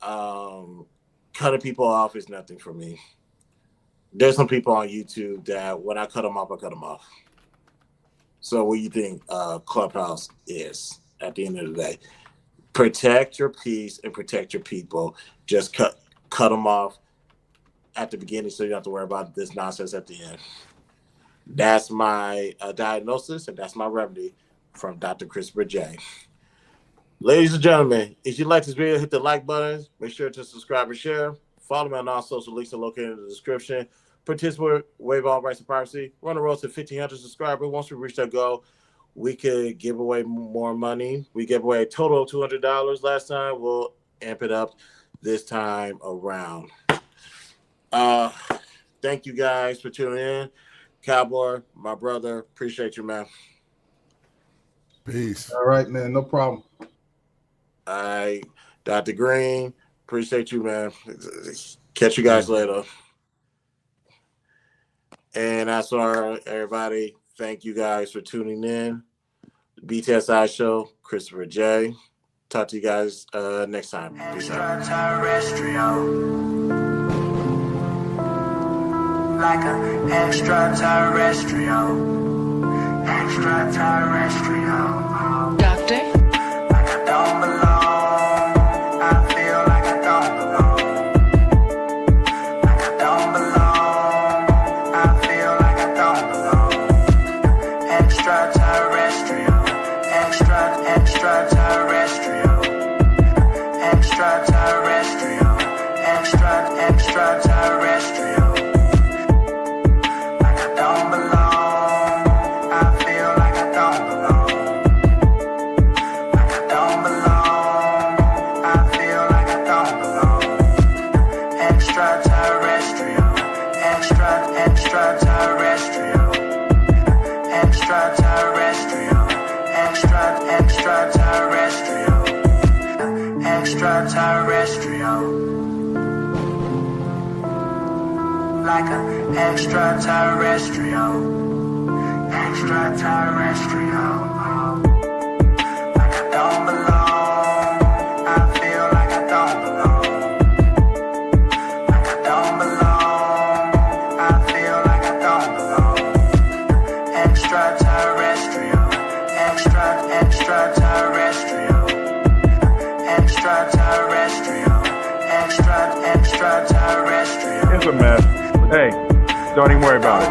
cutting people off is nothing for me. There's some people on YouTube that when I cut them off, I cut them off. So what do you think Clubhouse is at the end of the day? Protect your peace and protect your people. Just cut them off at the beginning so you don't have to worry about this nonsense at the end. That's my diagnosis, and that's my remedy from Dr. Christopher J. Ladies and gentlemen, if you like this video, hit the like button. Make sure to subscribe and share. Follow me on all social links are located in the description. Participate, waive all rights and privacy. Run the road to 1,500 subscribers. Once we reach that goal, we could give away more money. We gave away a total of $200 last time. We'll amp it up this time around. Thank you guys for tuning in. Cowboy, my brother, appreciate you, man. Peace. All right, man. No problem. All right, Dr. Green, appreciate you, man. Catch you guys later. And that's all, everybody. Thank you guys for tuning in. BTSI show, Christopher J. Talk to you guys next time. Peace out. Like an extraterrestrial. Doctor? Like I don't belong. I feel like I don't belong. Like I don't belong. I feel like I don't belong. Extraterrestrial. Extraterrestrial. Extraterrestrial. Extraterrestrial. Like I don't belong. I feel like I don't belong. Like I don't belong. I feel like I don't belong. Extraterrestrial. Extraterrestrial. Extraterrestrial. Extraterrestrial. Extraterrestrial. Like an extraterrestrial. Extraterrestrial. Like I don't belong. I feel like I don't belong. Like I don't belong. I feel like I don't belong. Extraterrestrial. Extraterrestrial. Extraterrestrial. Extraterrestrial. It's a mess, but hey, don't even worry about it.